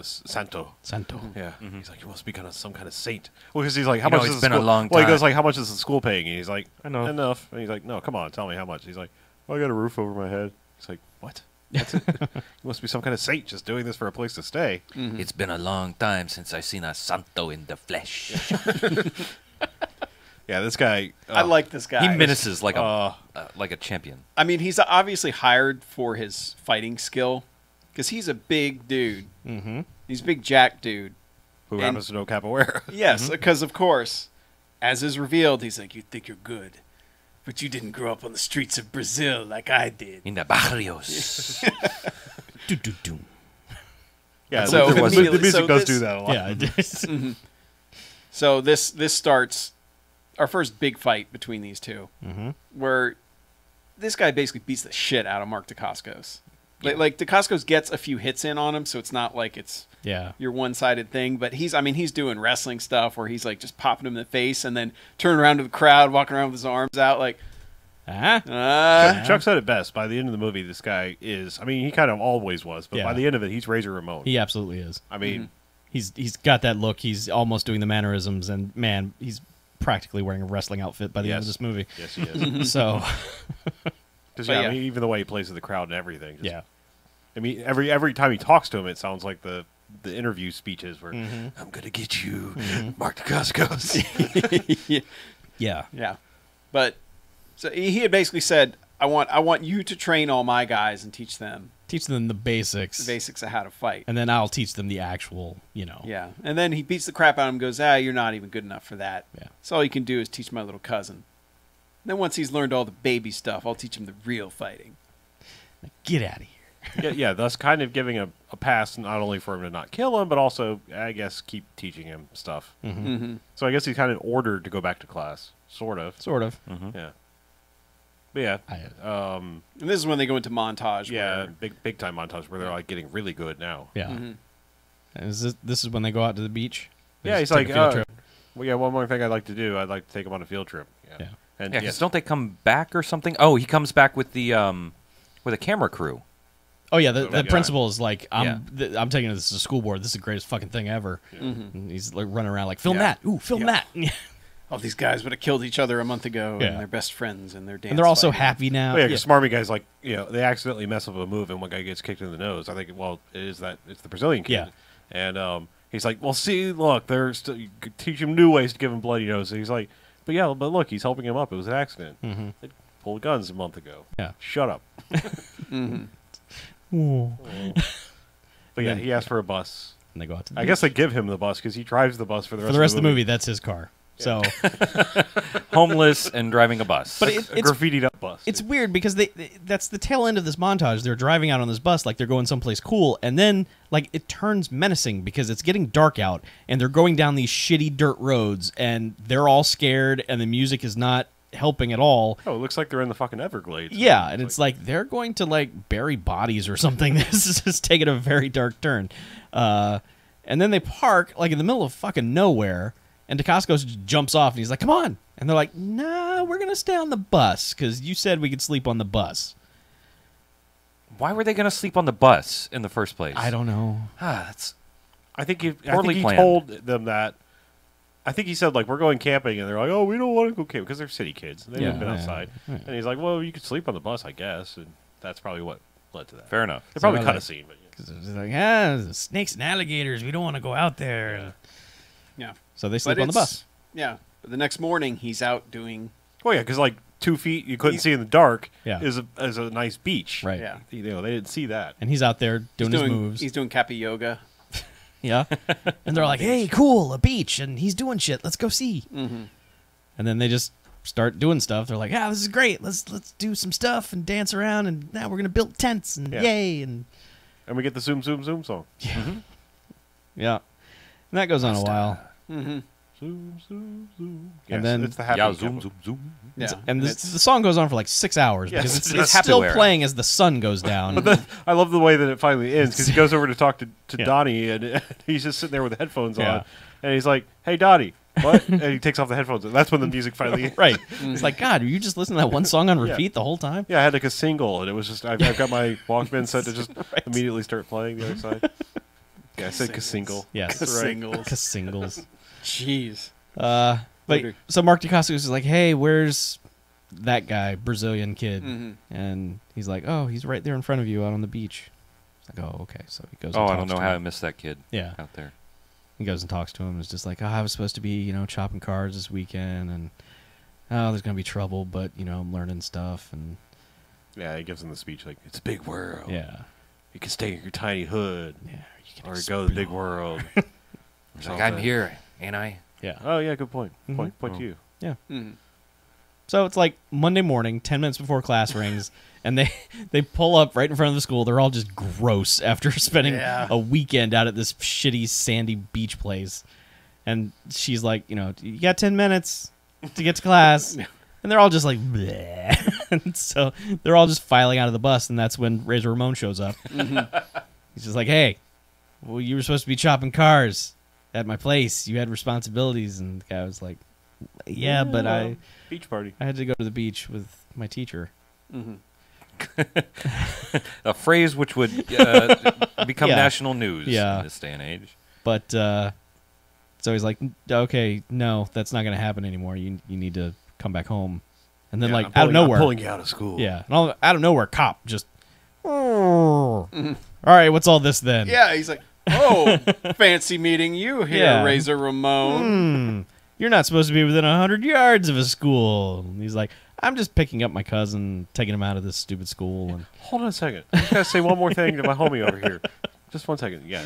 Santo. Santo. Yeah, he's like, you must be kind of some kind of saint. Well, because he's like, how You know, much? it's is the been a school? long Well, he time. goes like, how much is the school paying? And he's like, Enough. enough. And he's like, no, come on, tell me how much. He's like, well, I got a roof over my head. He's like, what? That's it? You must be some kind of saint just doing this for a place to stay. It's been a long time since I've seen a Santo in the flesh. Yeah, this guy. I like this guy. He menaces like Uh, a champion. I mean, he's obviously hired for his fighting skill because he's a big dude. Mm-hmm. He's a big jack dude. who and- happens to know capoeira. Yes, because of course, as is revealed, he's like, "You think you're good, but you didn't grow up on the streets of Brazil like I did." In the barrios. Do-do-do. Yeah, So the immediately- music so does this- do that a lot. Yeah, it is. So this starts our first big fight between these two, where this guy basically beats the shit out of Mark Dacascos. Like Dacascos gets a few hits in on him, so it's not like it's Yeah. your one-sided thing. But he's doing wrestling stuff where he's like just popping him in the face and then turning around to the crowd, walking around with his arms out, like. Chuck said it best. By the end of the movie, this guy is. I mean, he kind of always was, but Yeah. by the end of it, he's Razor Ramon. He absolutely is. I mean, He's got that look. He's almost doing the mannerisms, and man, he's practically wearing a wrestling outfit by the end of Yes. this movie. yes, he is. So, Because But I yeah. mean, even the way he plays with the crowd and everything. Just, yeah. I mean, every time he talks to him, it sounds like the interview speeches where Mm-hmm. I'm gonna get you, Mark Dacascos. Yeah. Yeah, but so he had basically said, I want you to train all my guys and teach them Teach them the basics. the basics of how to fight." And then I'll teach them the actual, Yeah, and then he beats the crap out of him and goes, "You're not even good enough for that. Yeah. So all you can do is teach my little cousin. Then once he's learned all the baby stuff, I'll teach him the real fighting." Get out of here. yeah, thus kind of giving a pass not only for him to not kill him, but also, I guess, keep teaching him stuff. Mm-hmm. So I guess he's kind of ordered to go back to class, sort of. Sort of. Yeah. But yeah, And this is when they go into montage. yeah, where, big time montage where they're like getting really good now. Yeah. Mhm. And this is when they go out to the beach? They Yeah, just he's take like, a field trip? well, yeah, one more thing I'd like to do. I'd like to take him on a field trip. Yeah. And Yeah, yes, 'cause don't they come back or something? Oh, he comes back with the camera crew. Oh yeah, the Yeah. principal is like, I'm Yeah. I'm taking this to school board. This is the greatest fucking thing ever. And he's like running around like, film Yeah. that. Ooh, film Yeah. that. all these guys would have killed each other a month ago, Yeah. and they're best friends, and they're dancing. And they're all so happy now. oh, yeah, because smarmy guys like they accidentally mess up a move and one guy gets kicked in the nose. I think it's the Brazilian kid. Yeah. And he's like, well, see, look, you could teach him new ways to give him bloody nose. And he's like, but look, he's helping him up. It was an accident. They pulled guns a month ago. Yeah. Shut up. Ooh. But yeah, he asked for a bus. And they go out to the I beach. guess they give him the bus because he drives the bus for the rest of the movie, that's his car. So Homeless and driving a bus. But A it's graffitied up bus. it's weird because that's the tail end of this montage. They're driving out on this bus like they're going someplace cool, and then like it turns menacing because it's getting dark out and they're going down these shitty dirt roads and they're all scared and the music is not helping at all. Oh, it looks like they're in the fucking Everglades. Yeah, and it's like they're going to like bury bodies or something. This is just taking a very dark turn. And then they park like in the middle of fucking nowhere, and Dacascos just jumps off and he's like, "Come on!" And they're like, "Nah, we're gonna stay on the bus because you said we could sleep on the bus." Why were they going to sleep on the bus in the first place? I don't know. That's I think he Poorly planned. told them that. I think he said like we're going camping, and they're like, "Oh, we don't want to go camping because they're city kids. They've Yeah, been yeah, outside." yeah. And he's like, "Well, you could sleep on the bus, I guess." And that's probably what led to that. fair enough. They probably So cut like- a scene, but yeah. Because it's like, snakes and alligators. We don't want to go out there. And Yeah. so they But sleep on the it's- bus. Yeah. But the next morning, he's out doing. Well, yeah, because like 2 feet you couldn't see in the dark Yeah. is a nice beach. Right. Yeah. They didn't see that. And he's out there doing his moves. He's doing Kappa yoga. Yeah. And they're like, "Hey, cool, a beach." And he's doing shit. Let's go see. Mm-hmm. And then they just start doing stuff. They're like, "Yeah, this is great. Let's do some stuff and dance around. And now we're going to build tents and Yeah. yay." And And we get the zoom, zoom, zoom song. yeah. And that goes on a while. Mm-hmm. Zoom, zoom, zoom. And Yes, then- it's the happy Yeah, tempo. zoom, zoom, zoom. Yeah. And it's- the song goes on for like 6 hours Yes, because it's it's happy still hour. playing as the sun goes down. But then, I love the way that it finally ends because he goes over to talk to Yeah. Donnie and he's just sitting there with the headphones Yeah. on, and he's like, "Hey, Dottie, what?" And he takes off the headphones. And that's when the music finally ends. Right. It's like, God, are you just listening to that one song on repeat the whole time? Yeah, I had like a single, and it was just I've got my Walkman set to just immediately start playing the other side. Yeah, I said single. Yes. Singles. Singles. Jeez. But Later. so Mark Dacascos is like, "Hey, where's that guy, Brazilian kid?" Mhm. And he's like, "Oh, he's right there in front of you out on the beach." It's like, "Oh, okay." So he goes. Oh, and I don't talks know to how I him. missed that kid Yeah, out there. he goes and talks to him. It's just like, "Oh, I was supposed to be, chopping cards this weekend, and oh, there's gonna be trouble, but I'm learning stuff, and Yeah, he gives him the speech like, "It's a big world. yeah, You can stay in your tiny hood yeah, you can or go to the big explore." world." He's like, I'm here, ain't I? Yeah. Oh yeah, good point. Mhm. Point to you. Yeah. Mhm. So it's like Monday morning, 10 minutes before class rings, and they pull up right in front of the school. They're all just gross after spending Yeah. a weekend out at this shitty sandy beach place. And she's like, you got 10 minutes to get to class. And they're all just like, bleh. And so they're all just filing out of the bus, and that's when Razor Ramon shows up. He's just like, hey, well, you were supposed to be chopping cars at my place. You had responsibilities. And the guy was like, yeah, but I Beach party. had to go to the beach with my teacher. A phrase which would become Yeah. national news Yeah. in this day and age. But so he's like, okay, no, that's not going to happen anymore. You need to come back home. And then, like, out of nowhere. I'm pulling you out of school. Yeah. And out of nowhere, cop just, all right, what's all this then? Yeah, he's like, oh, fancy meeting you here, Yeah. Razor Ramon. You're not supposed to be within 100 yards of a school. And he's like, I'm just picking up my cousin, taking him out of this stupid school. And Hold on a second. I just gotta say one more thing to my homie over here. Just 1 second. Yeah.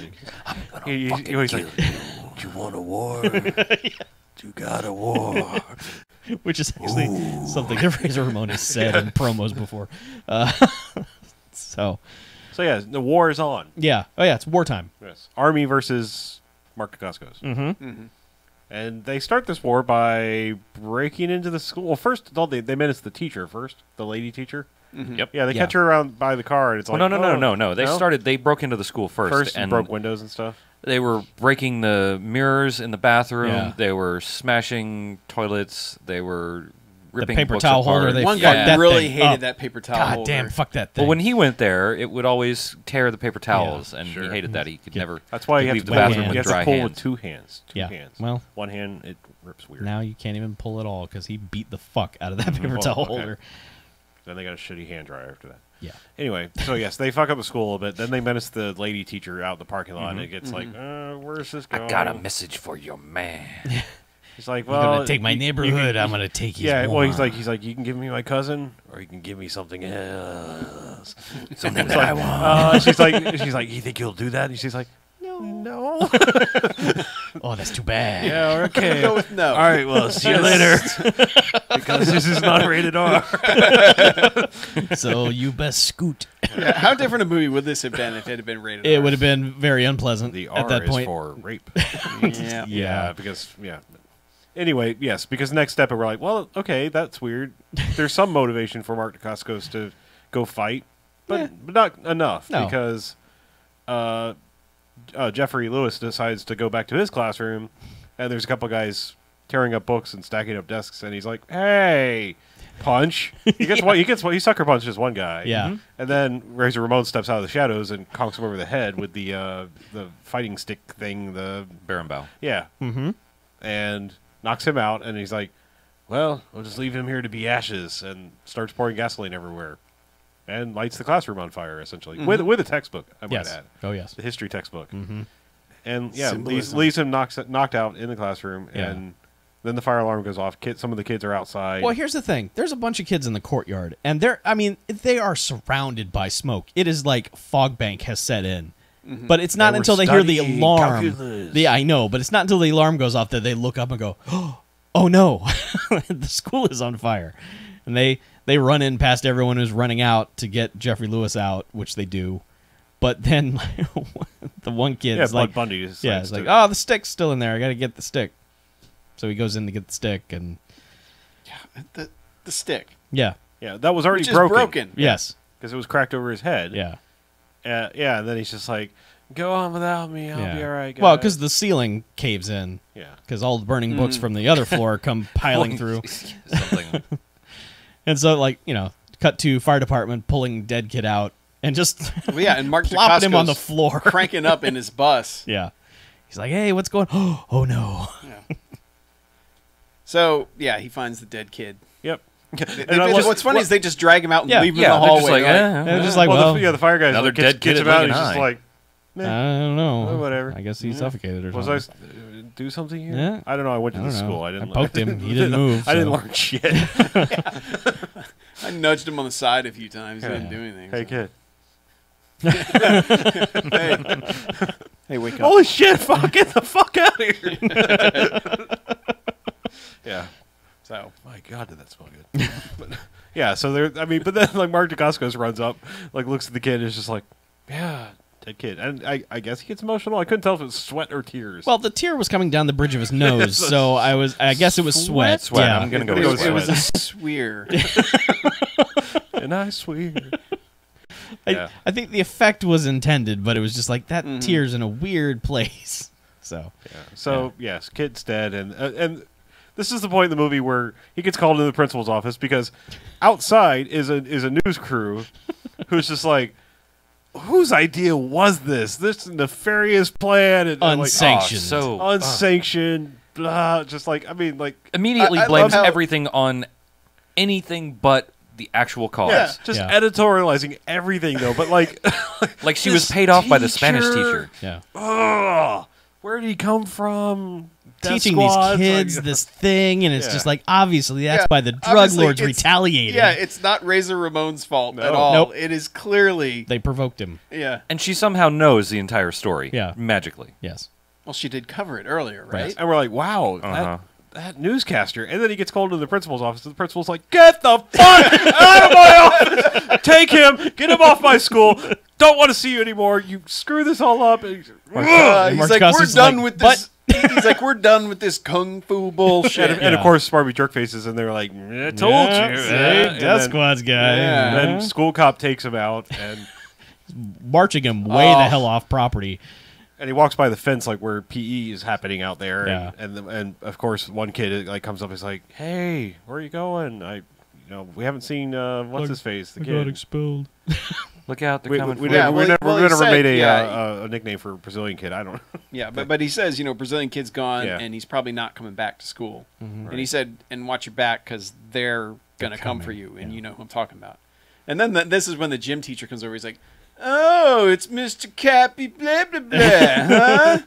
He's like, Do you want a war? You got a war. which is actually something that Razor Ramon has said in promos before. So, yeah, the war is on. yeah. Oh, yeah, it's wartime. Yes. Army versus Mark Dacascos. Mm-hmm. And they start this war by breaking into the school. Well, first, they menace the teacher first, the lady teacher. Yep. Yeah, they Yeah. catch her around by the car, and it's Well, like, no. They broke into the school first, and and broke windows and stuff. they were breaking the mirrors in the bathroom. Yeah. They were smashing toilets. They were ripping paper books towel apart. holder, they One fucked guy that really thing hated up. that paper towel God holder. damn, fuck that thing. Well, when he went there, it would always tear the paper towels, and Sure. he hated that. He could never. That's why you have leave to the pull, bathroom hand. you with have dry to pull hands. with two hands. Two Yeah. hands. Well, one hand, it rips weird. now you can't even pull it all because he beat the fuck out of that paper Oh, towel okay. holder. Then they got a shitty hand dryer after that. Yeah. Anyway, so yes, they fuck up the school a little bit. Then they menace the lady teacher out in the parking lot, and it gets like, where's this going? I got a message for your man. He's like, You're well, gonna take my you- neighborhood. I'm gonna take his Yeah, well, war. he's like, you can give me my cousin, or you can give me something else. Something that I want. She's like, you think you'll do that? And she's like, no. Oh, that's too bad. Yeah, okay. Go with no. All right, well, see you later. Because this is not rated R. So you best scoot. Yeah, how different a movie would this have been if it had been rated It R? would have been very unpleasant The R at that is point. for rape. Yeah. Yeah, because Anyway, yes, because the next step, we're like, well, okay, that's weird. There's some motivation for Mark Dacascos to go fight, but not enough No. because Jeffrey Lewis decides to go back to his classroom, and there's a couple guys tearing up books and stacking up desks, and he's like, "Hey, punch!" He sucker punches one guy, Yeah. and then Razor Ramon steps out of the shadows and conks him over the head with the fighting stick thing, the Barenbow. yeah, and knocks him out, and he's like, well, we'll just leave him here to be ashes, and starts pouring gasoline everywhere and lights the classroom on fire, essentially, with a textbook, I might Yes. add, Oh, yes. the history textbook. And yeah, Symbolism. leaves him knocked out in the classroom, Yeah. and then the fire alarm goes off. Some of the kids are outside. Well, here's the thing. There's a bunch of kids in the courtyard, and they are surrounded by smoke. It is like fog bank has set in. But it's not They were until they hear the studying alarm. calculus. Yeah, I know, but it's not until the alarm goes off that they look up and go, "Oh no, the school is on fire!" And they run in past everyone who's running out to get Jeffrey Lewis out, which they do. But then the one kid's Bud like, Bundy is "Yeah, it's like, oh, the stick's still in there. I got to get the stick." So he goes in to get the stick, and The stick. yeah, that was already Which is broken. yes, because it was cracked over his head. yeah. And then he's just like, "Go on without me. I'll be all right." Guys. Well, because the ceiling caves in, yeah. because all the burning books from the other floor come piling through. Something. And so, cut to fire department pulling dead kid out and just Well, yeah, and Mark plopping him on the Dacascos floor. cranking up in his bus. Yeah. He's like, hey, what's going on? Oh, no. So, yeah, he finds the dead kid. Yep. What's funny is they just drag him out and Yeah. leave him Yeah, in the they're just hallway. like, like, And just like, well, the fire guys another gets, dead kid gets at him out. like And an he's just eye. like, I don't know. whatever. I guess he suffocated or was something. I do something here? Yeah. I don't know. I went to I the don't know. school. I didn't. I poked him. He didn't move, I didn't so. learn shit. I nudged him on the side a few times. He didn't do anything. Hey, so. kid. Hey, wake up. Holy shit! Fuck! Get the fuck out of here! So My God, did that smell good? But, yeah, so there. I mean, but then like Mark Dacascos runs up, like looks at the kid, and is just like, yeah, dead kid. And I guess he gets emotional. I couldn't tell if it was sweat or tears. Well, the tear was coming down the bridge of his nose, so I guess it was sweat. Sweat. Yeah. I'm gonna go it with was a sweat. swear. and I swear. Yeah. I think the effect was intended, but it was just like that tear's in a weird place. So Yeah. So yes, kid's dead, and this is the point in the movie where he gets called into the principal's office because outside is a news crew who's just like, whose idea was this? This nefarious plan and unsanctioned. So unsanctioned, blah. Just like immediately I blames love how- everything on anything but the actual cause. yeah, just Yeah. editorializing everything though. But like, Like she this was paid off by the Spanish teacher. yeah. ugh, where did he come from? Death Teaching squads, these kids like- this thing, and it's Yeah. just like obviously that's Yeah, by the drug obviously lords it's- retaliating. Yeah, it's not Razor Ramon's fault at No. all. Nope. It is clearly They provoked him. yeah. And she somehow knows the entire story. Yeah. Magically. Yes. Well, she did cover it earlier, right? And we're like, wow, Uh-huh. that newscaster. And then he gets called to the principal's office, and the principal's like, get the fuck out of my office! Take him! Get him off my school! Don't want to see you anymore! You screw this all up! And he's, And He's Mark like, we're Dacascos is done like, with this. He's like, we're done with this kung fu bullshit. and of course, Barbie jerk faces, and they're like, I told you! And Death then- Squad's guy. Yeah. And then school cop takes him out, and Marching him way the hell off property. he walks by the fence like where PE is happening out there, Yeah. and of course one kid like comes up and is like, "Hey, where are you going? We haven't seen what's his face, the kid. expelled. Look out, they're We, coming we, for Yeah, never, well, we never, well, we he never said- made yeah. a nickname for Brazilian kid. I don't. Yeah, but he says, Brazilian kid's gone, Yeah. and he's probably not coming back to school. And he said, and watch your back because they're gonna come for you, and you know who I'm talking about. And then this is when the gym teacher comes over. He's like, "Oh, it's Mr. Cappy, blah blah blah, huh?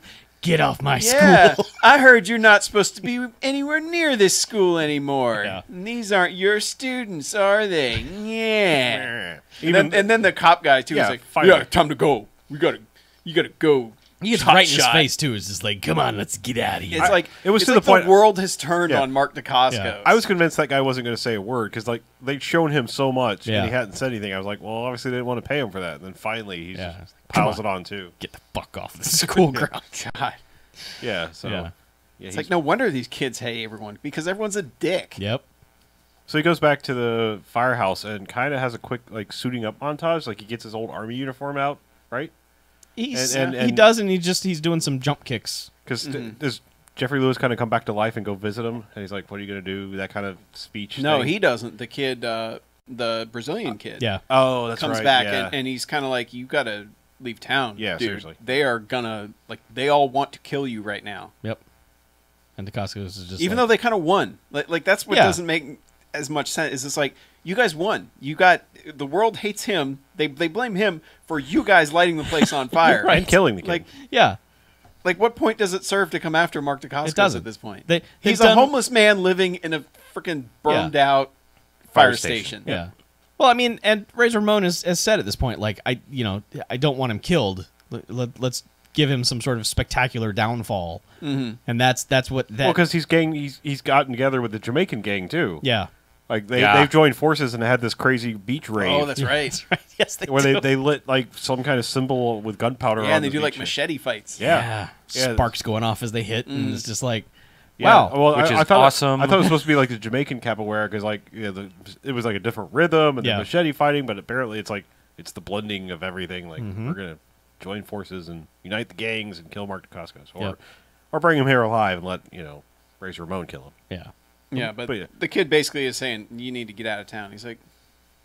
Get off my Yeah, school. I heard you're not supposed to be anywhere near this school anymore. Yeah. And these aren't your students, are they? Yeah." Even And then the cop guy too. Yeah, He's like, finally. "Yeah, time to go. You gotta go." He gets Hot right in his shot. face too. It's just like, come on, let's get out of here. It's like it was it's to like the point- the world has turned Yeah. on Mark Dacascos. Yeah. I was convinced that guy wasn't going to say a word because like they'd shown him so much Yeah. and he hadn't said anything. I was like, well, obviously they didn't want to pay him for that. And then finally he Yeah. just Come piles on. it on too. Get the fuck off the school ground. God. Yeah. So Yeah. It's like no wonder these kids hate everyone because everyone's a dick. Yep. So he goes back to the firehouse and kind of has a quick like suiting up montage. Like he gets his old army uniform out, right? He's And- he does, and he's doing some jump kicks. Because does Jeffrey Lewis kind of come back to life and go visit him? And he's like, "What are you going to do?" That kind of speech. No, thing. he doesn't. The kid, the Brazilian kid, Yeah. Oh, that's comes right. back yeah. and he's kind of like, "You got to leave town." Yeah, dude. seriously. They are gonna they all want to kill you right now. Yep. And Dacascos is just Even like, though they kind of won. Like that's what Yeah. doesn't make as much sense. Is it's like you guys won. You got the world hates him. They blame him for you guys lighting the place on fire. and killing the kid. Like yeah, what point does it serve to come after Mark Dacascos It doesn't. at this point? They've He's a done- homeless man living in a freaking burned out fire station. yeah. Well, I mean, and Razor Ramon has said at this point, like I don't want him killed. Let's give him some sort of spectacular downfall, and that's what that. Well, because he's gotten together with the Jamaican gang too. yeah. Like Yeah. they've joined forces and had this crazy beach rave. Oh, that's right. That's right. Yes, they where do. they lit like some kind of symbol with gunpowder. Yeah, on and they the do like beach. machete fights. Yeah. Yeah. Sparks going off as they hit, and it's just like, Yeah. wow. Well, Which I is thought awesome. I thought it was supposed to be like the Jamaican capoeira because like it was like a different rhythm and Yeah. the machete fighting, but apparently it's the blending of everything. Like we're gonna join forces and unite the gangs and kill Mark Dacascos, Yep. or bring him here alive and let Razor Ramon kill him. Yeah. Yeah, but But yeah. the kid basically is saying, "You need to get out of town." He's like,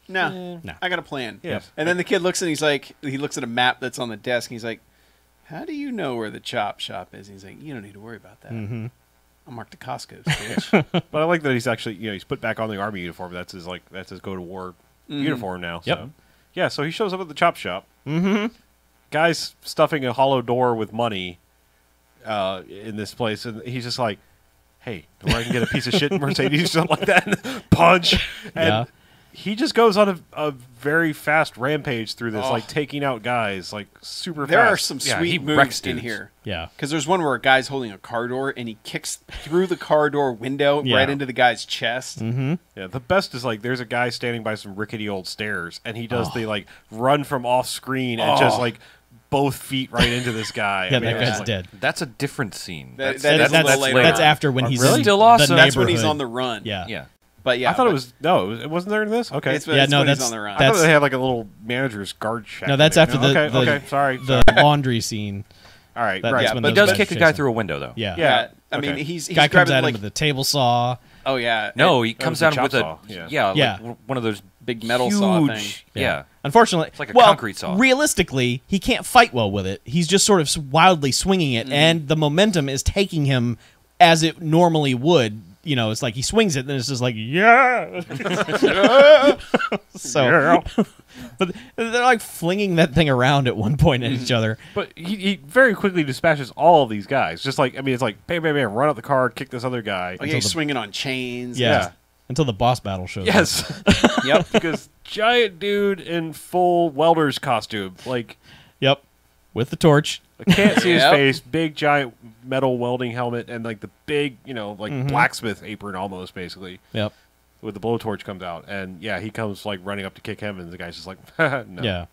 "No, No. I got a plan." Yeah. And then the kid looks and he looks at a map that's on the desk and he's like, "How do you know where the chop shop is?" And he's like, "You don't need to worry about that. I'm Mark Dacascos, bitch." But I like that he's actually he's put back on the army uniform. That's his go to war uniform now. Yep. So yeah, so he shows up at the chop shop. Mm-hmm. Guy's stuffing a hollow door with money in this place, and he's just like, "Hey, where I can get a piece of shit Mercedes or something like that?" And punch. And Yeah. he just goes on a very fast rampage through this, like taking out guys like super fast. There are some Yeah, sweet he moves wrecks in dudes. here. Yeah. Because there's one where a guy's holding a car door and he kicks through the car door window Yeah. right into the guy's chest. Yeah, the best is like there's a guy standing by some rickety old stairs, and he does the like run from off screen and just like both feet right into this guy. Yeah, I mean, that it's guy's like- dead. That's a different scene. That is That's, a little later that's on. after when he's really? in Still the awesome. That's when he's neighborhood. on the run. Yeah. Yeah. But yeah, I thought it was it wasn't there in this. Okay, It's, Yeah, it's no, when he's that's- on the run. I thought that's- they had like a little manager's guard shack. No, that's after the okay. Sorry. the laundry scene. All right, That- right. that's Yeah, when but He those does guys kick a chase guy him. through a window, though. Yeah. Yeah. I mean, Okay. he's Guy comes grabbing at him like with a table saw. oh yeah, No, he was comes a at him with chop a saw, Yeah. like one of those big metal saw thing. huge. Yeah. Unfortunately, It's like a well, concrete saw. realistically, he can't fight well with it. He's just sort of wildly swinging it, and the momentum is taking him as it normally would. You know, it's like he swings it, and then it's just like, yeah. So, but they're like flinging that thing around at one point at each other. But he very quickly dispatches all of these guys. Just like, I mean, it's like, bam, bam, bam, run out the car, kick this other guy. Oh yeah, he's swinging on chains. Yeah. Yeah. Until the boss battle shows up. Yes. Yep. Because giant dude in full welder's costume. Like, Yep. With the torch. I can't see his Yep. face. Big, giant metal welding helmet and like the big, like blacksmith apron almost, basically. Yep. With the blowtorch comes out. And yeah, he comes like running up to kick him, and the guy's just like, no. Yeah.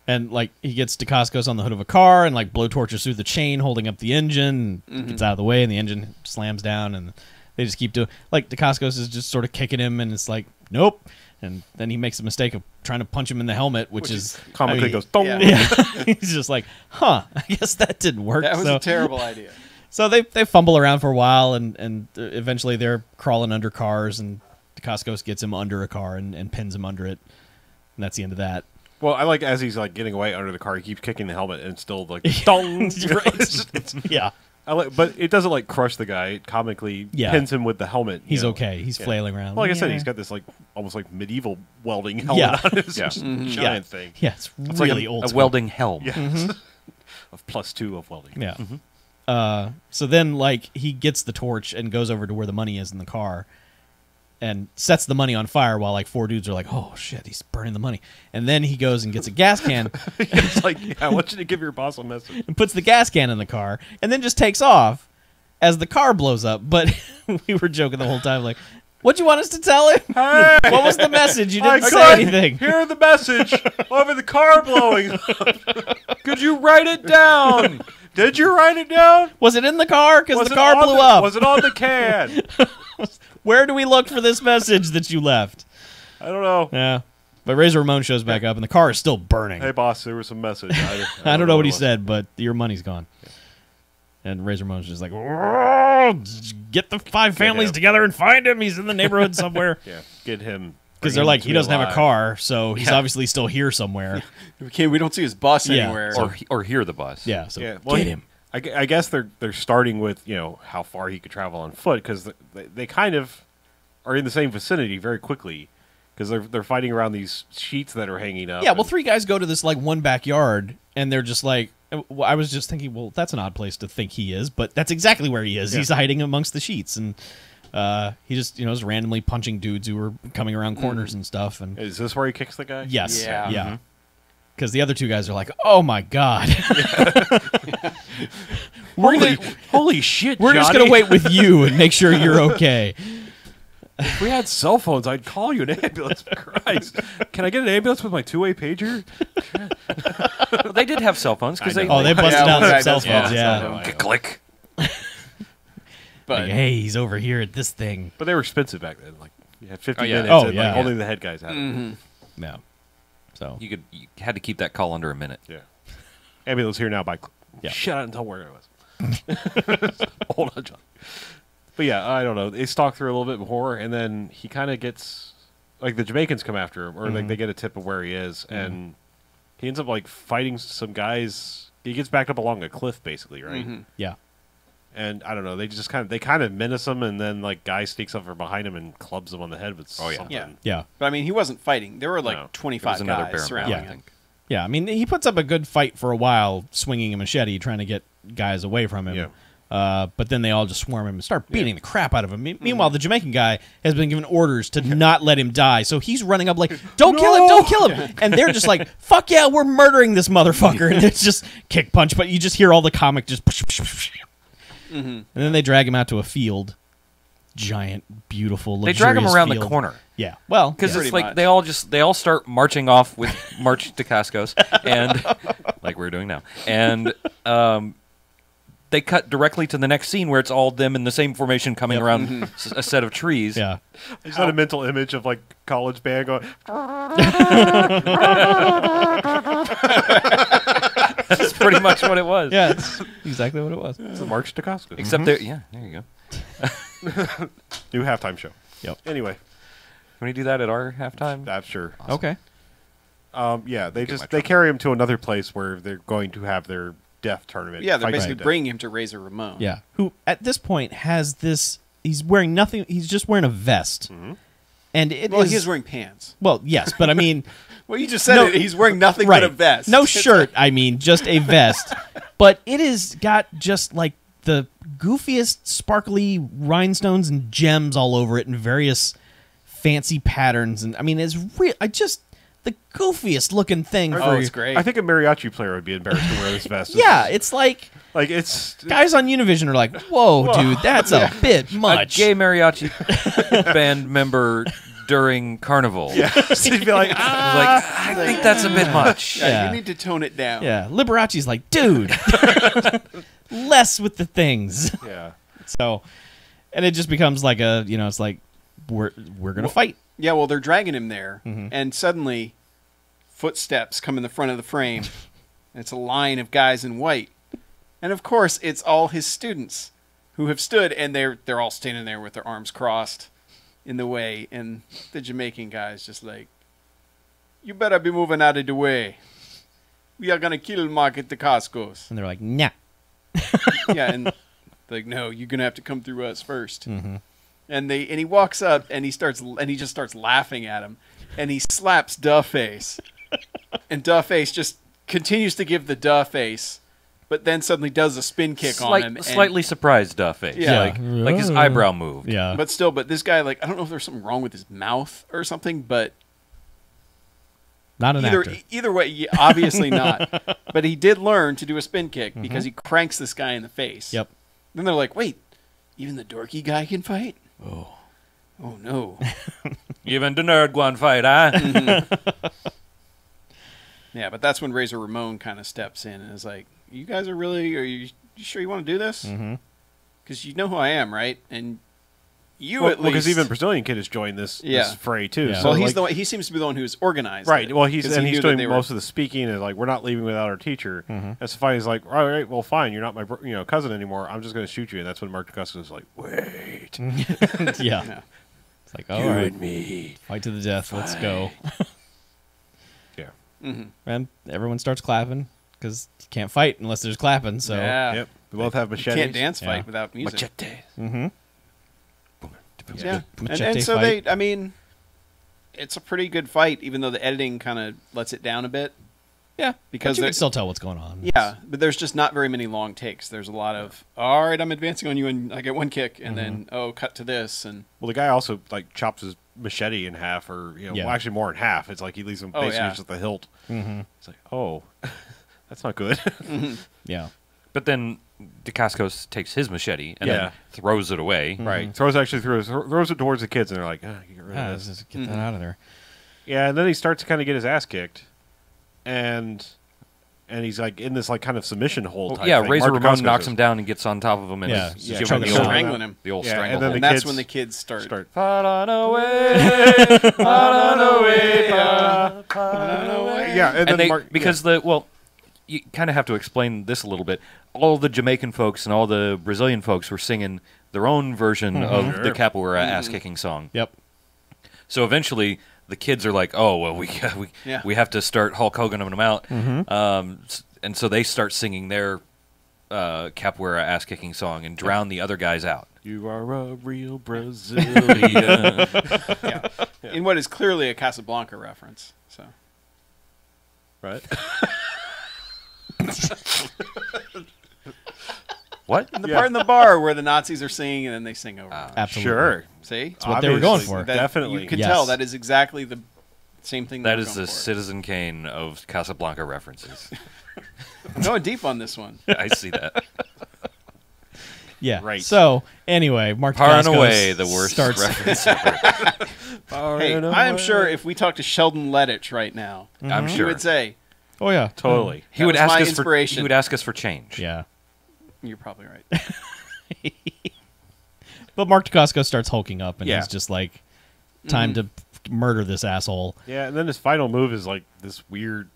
And like he gets Dacascos on the hood of a car and like blowtorches through the chain holding up the engine, gets out of the way, and the engine slams down, and they just keep doing like Dacascos is just sort of kicking him, and it's like, nope. And then he makes the mistake of trying to punch him in the helmet, which is Comically I mean, goes, dong. yeah. yeah. He's just like, huh, I guess that didn't work. That was so, a terrible idea. so they fumble around for a while, and eventually they're crawling under cars, and Dacascos gets him under a car and pins him under it, and that's the end of that. Well, I like as he's like getting away under the car, he keeps kicking the helmet, and it's still like, dong. Right. Yeah. But it doesn't like crush the guy. It comically Yeah. pins him with the helmet. He's you know. okay. He's Yeah. flailing around. Well, like I said, Yeah. he's got this like almost like medieval welding helmet Yeah. on his Yeah. giant thing. Yeah, it's like really a old A school. welding helm. Yes. Of +2 of welding. Yeah. So then, like, he gets the torch and goes over to where the money is in the car and sets the money on fire while, like, 4 dudes are like, oh, shit, he's burning the money. And then he goes and gets a gas can It's like, yeah, I want you to give your boss a message. and puts the gas can in the car and then just takes off as the car blows up. But we were joking the whole time, like, what'd you want us to tell him? Hey, What was the message? You didn't say couldn't anything. hear the message over the car blowing up. Could you write it down? Did you write it down? Was it in the car? Because Was the it car on blew up. Was it on the can? Where do we look for this message that you left? I don't know. Yeah. But Razor Ramon shows back up, and the car is still burning. Hey, boss, there was some message. I don't know what he it was. said, but your money's gone. And Razor Ramon's just like, "Whoa, get the 5 families him. together and find him. He's in the neighborhood somewhere." Yeah, get him. Because bring they're him like, to he me doesn't have a alive. car, so he's obviously still here somewhere. We don't see his bus Yeah. anywhere. or hear the bus. Yeah, so Yeah, well, get him. I guess they're starting with how far he could travel on foot because they kind of are in the same vicinity very quickly because they're fighting around these sheets that are hanging up. Yeah, well, and- 3 guys go to this like one backyard, and they're just like, I was just thinking, well, that's an odd place to think he is, but that's exactly where he is. Yeah. He's hiding amongst the sheets, and he just is randomly punching dudes who were coming around corners and stuff. And Is this where he kicks the guy? yes, Yeah. yeah. Because the other 2 guys are like, "Oh my god, Holy shit! we're just Johnny. gonna wait with you and make sure you're okay." If we had cell phones, I'd call you an ambulance. Christ, can I get an ambulance with my 2-way pager? Well, they did have cell phones because I they. know. Oh, they busted Yeah, out one some guy cell does phones. have Yeah, cell phone. Click. but like, hey, he's over here at this thing. But they were expensive back then. Like you had 50 Oh, yeah. minutes. Oh, and, yeah. Like, only the head guys had it. Yeah. So You had to keep that call under a minute. Yeah. Ambulance here now by. Yeah. Shut up and tell where it was. Hold on, John. But yeah, I don't know. They stalk through a little bit more, and then he kind of gets like the Jamaicans come after him, or like they get a tip of where he is, and he ends up like fighting some guys. He gets backed up along a cliff, basically, right? yeah, And I don't know. They just kind of menace him, and then like guy sneaks up from behind him and clubs him on the head with something. Yeah. yeah. but I mean, he wasn't fighting. There were like No. It 25 was another guys bear surrounding mound, I him. think. Yeah, I mean, he puts up a good fight for a while, swinging a machete, trying to get guys away from him. Yeah. But then they all just swarm him and start beating the crap out of him. Meanwhile, the Jamaican guy has been given orders to not let him die. So he's running up like, don't kill him, don't kill him. And they're just like, fuck yeah, we're murdering this motherfucker. And it's just kick, punch. But you just hear all the comic just... And then they drag him out to a field. Giant, beautiful, luxurious They drag him around field. the corner. Yeah, well... Because Yeah. it's Pretty like much. they all start marching off with March to Cascos, and like we're doing now. And they cut directly to the next scene where it's all them in the same formation coming around a set of trees. Yeah. I just had a mental image of like college band going. That's pretty much what it was. Yeah, it's exactly what it was. It's a March to Costco. Except there you go. New halftime show. Yep. Anyway, Can we do that at our halftime? that's sure. Okay. Yeah, they Get my they carry him to another place where they're going to have their death tournament. Yeah, they're fight basically to death. bringing him to Razor Ramon. Yeah. Who, at this point, has this... He's wearing nothing... He's just wearing a vest. And it Well, is... he is wearing pants. Well, yes, but I mean... Well, you just said No, it. He's wearing nothing right. but a vest. No shirt, I mean, just a vest. But it is got just like the goofiest sparkly rhinestones and gems all over it in various fancy patterns. And I mean, it's real. The goofiest looking thing. Oh, for it's great. I think a mariachi player would be embarrassed to wear this vest. Yeah, it's like like it's guys on Univision are like, "Whoa, dude, that's a bit A much." gay mariachi band member during Carnival. yeah. So you'd be like, I think that's a bit much. Yeah, Yeah. you need to tone it down. Yeah, Liberace's like, "Dude, less with the things." yeah. So, and it just becomes like a, it's like we're gonna fight. Yeah, well, they're dragging him there, and suddenly footsteps come in the front of the frame. And it's a line of guys in white. And of course, it's all his students who have stood, and they're all standing there with their arms crossed in the way. And the Jamaican guy's just like, you better be moving out of the way. We are going to kill Market the Costco's. And they're like, "Nah." Yeah, and like, no, you're going to have to come through us first. And he walks up and he just starts laughing at him, and he slaps Duh Face, and Duh Face just continues to give the Duh Face, but then suddenly does a spin kick on him. And, Slightly surprised face. Yeah. Like his eyebrow moved. Yeah. but this guy, like, I don't know if there's something wrong with his mouth or something, but Not an actor. either way, yeah, obviously not. But he did learn to do a spin kick because he cranks this guy in the face. Yep. Then they're like, wait, even the dorky guy can fight? Oh no. Even the nerd one fight, huh? Yeah, but that's when Razor Ramon kind of steps in and is like, are you sure you want to do this? Because you know who I am, right? And you at least... because even Brazilian kid has joined this fray too. Yeah. So Well, like, he seems to be the one who's organized right. it, Well, he's 'cause he knew that doing they were- most of the speaking, and like, we're not leaving without our teacher. And Stefani's like, all right, well, fine, you're not my cousin anymore. I'm just going to shoot you. And that's when Mark DeCosta's like, wait, Yeah. Yeah. It's like, all right, me. fight to the death. Let's go. Yeah. And everyone starts clapping because you can't fight unless there's clapping. So Yeah. Yep. We both have You machetes. can't dance fight Yeah. without music. Mhm. Yeah. Machete And so fight. I mean, it's a pretty good fight, even though the editing kind of lets it down a bit. Yeah, Because but you they- can still tell what's going on. Yeah, but there's just not very many long takes. There's a lot of, all right, I'm advancing on you, and I get one kick, and then, cut to this, and Well, the guy also like chops his machete in half, or Yeah. well, actually more in half. It's like he leaves him Oh, basically yeah. just at the hilt. It's like, oh, that's not good. Yeah. But then DeCascos takes his machete and Yeah. then throws it away. Right. Throws it towards the kids, and they're like, ah, you get rid Ah, of let's this. just get that out of there. Yeah, and then he starts to kind of get his ass kicked, and he's like in this like kind of submission hold. Type Yeah, thing. Razor Mark Ramon DeCosta knocks is- him down and gets on top of him and Yeah. is Yeah, giving trying him to the old, strangling him. the old Yeah, strangle and then hold. and the that's kids when the kids start. Far on away. Yeah, and then And they, Mark, because you kind of have to explain this a little bit. All the Jamaican folks and all the Brazilian folks were singing their own version of the capoeira ass-kicking song. Yep. So eventually, the kids are like, "Oh well, Yeah. we have to start Hulk Hoganing them out," and so they start singing their capoeira ass-kicking song and drown the other guys out. you are a real Brazilian. In what is clearly a Casablanca reference. So Right. What? The part in the bar where the Nazis are singing and then they sing over. it. Absolutely. Sure. See? That's what they were going Obviously, for. That- Definitely. You can Yes. tell that is exactly the same thing. That they were is going the for. Citizen Kane of Casablanca references. Going deep on this one. I see that. Yeah. Right. So anyway, Mark Far and Dacascos away the worst starts. reference ever. Hey, I am sure if we talked to Sheldon Lettich right now, I'm he sure. would say, Oh yeah. Totally. He would was ask my us inspiration. for. He would ask us for change. Yeah. "You're probably right." But Mark Dacascos starts hulking up, and Yeah. he's just like, "Time to murder this asshole." Yeah, and then his final move is like this weird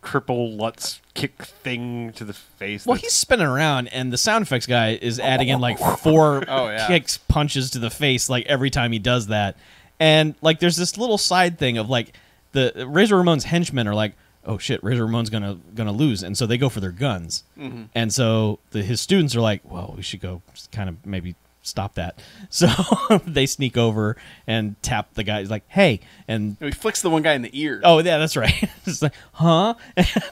cripple Lutz kick thing to the face. Well, that's- he's spinning around, and the sound effects guy is adding in like 4 Oh, yeah. kicks, punches to the face, like every time he does that. And like, there's this little side thing of like the Razor Ramon's henchmen are like, "Oh shit, Razor Ramon's gonna lose," and so they go for their guns. And so his students are like, "Well, we should go kind of maybe stop that." So they sneak over and tap the guy. He's like, "Hey," and He flicks the one guy in the ear. oh yeah, that's right. It's like, huh?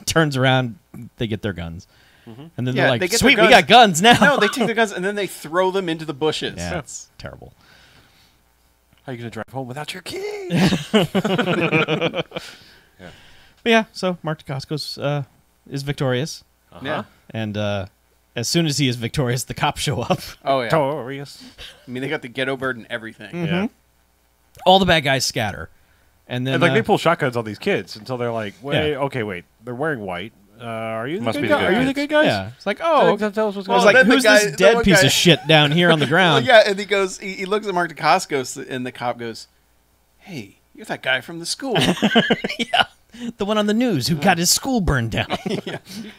Turns around, they get their guns, and then Yeah, they're like, they get "Sweet, their we got guns now." No, they take the guns and then they throw them into the bushes. yeah, it's terrible. How are you going to drive home without your keys? But yeah, so Mark Dacascos is victorious, Yeah. and as soon as he is victorious, the cops show up. Oh yeah. Victorious. I mean, they got the ghetto bird and everything. Yeah. All the bad guys scatter, and then And like they pull shotguns on these kids until they're like, wait, Yeah. okay, wait, they're wearing white. Are you the Must good be the guy? good Are you the kids. good guys? yeah, it's like, oh, Tell us what's Well, it's going like, on. then the who's guy- this the dead one piece guy- of shit down here on the Well, ground? yeah, and he goes. He looks at Mark Dacascos, and the cop goes, "Hey, you're that guy from the school." The one on the news who got his school burned down.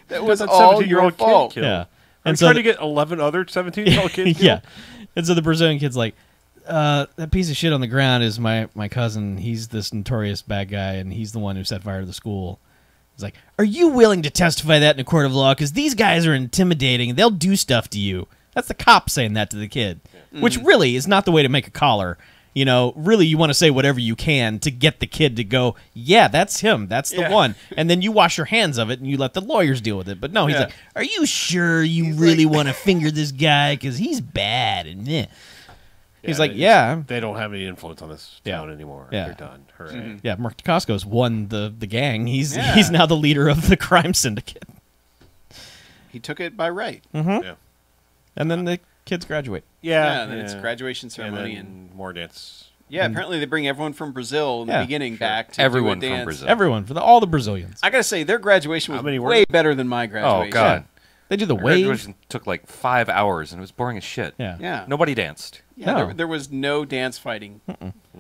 That was that all 17-year-old your kid fault. killed. Yeah, I'm and trying so to get 11 other 17-year-old kids. yeah, killed? and so the Brazilian kid's like, that piece of shit on the ground is my cousin. He's this notorious bad guy, and he's the one who set fire to the school. He's like, "Are you willing to testify that in a court of law? Because these guys are intimidating, and they'll do stuff to you." That's the cop saying that to the kid, which really is not the way to make a collar. You know, really, you want to say whatever you can to get the kid to go, "Yeah, that's him. That's the Yeah. one." And then you wash your hands of it, and you let the lawyers deal with it. But no, he's Yeah. like, "Are you sure you really want to finger this guy? Because he's bad." And he's like, they "Yeah." They don't have any influence on this Yeah. town anymore. Yeah. They're done. Hooray. Yeah, Mark Dacascos won the gang. He's Yeah. he's now the leader of the crime syndicate. He took it by right. Yeah. And then the kids graduate. Yeah, and then it's graduation And ceremony, then and more dance. yeah, apparently they bring everyone from Brazil in Yeah, the beginning back to Everyone do a from dance. Brazil. Everyone, for all the Brazilians. I gotta say, their graduation How was many were way there? better than my graduation. Oh God. They do the Our wave. graduation took like 5 hours, and it was boring as shit. Yeah. Yeah. Nobody danced. Yeah, No. there was no dance fighting.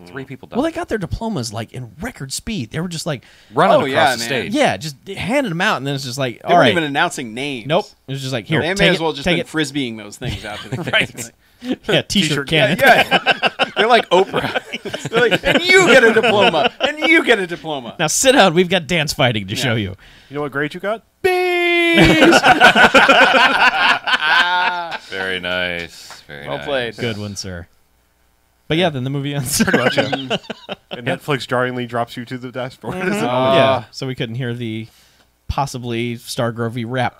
3 people died. Well, they got their diplomas like in record speed. They were just like, running Oh, across yeah, the man. stage. yeah, just handing them out, and then it's just like, They all weren't right. even announcing names. Nope. It was just like, here, They take may it, as well just take been it. frisbeeing those things out to the kids. Right. It's like, Yeah, t-shirt cannon. yeah. They're like Oprah. They're like, and you get a diploma, and you get a diploma. Now sit down. We've got dance fighting to show you. You know what grade you got? Very nice. Very Well nice. played. Good one, sir. But yeah, then the movie ends. And Netflix jarringly drops you to the dashboard. Yeah, so we couldn't hear the possibly Stargrovey rap.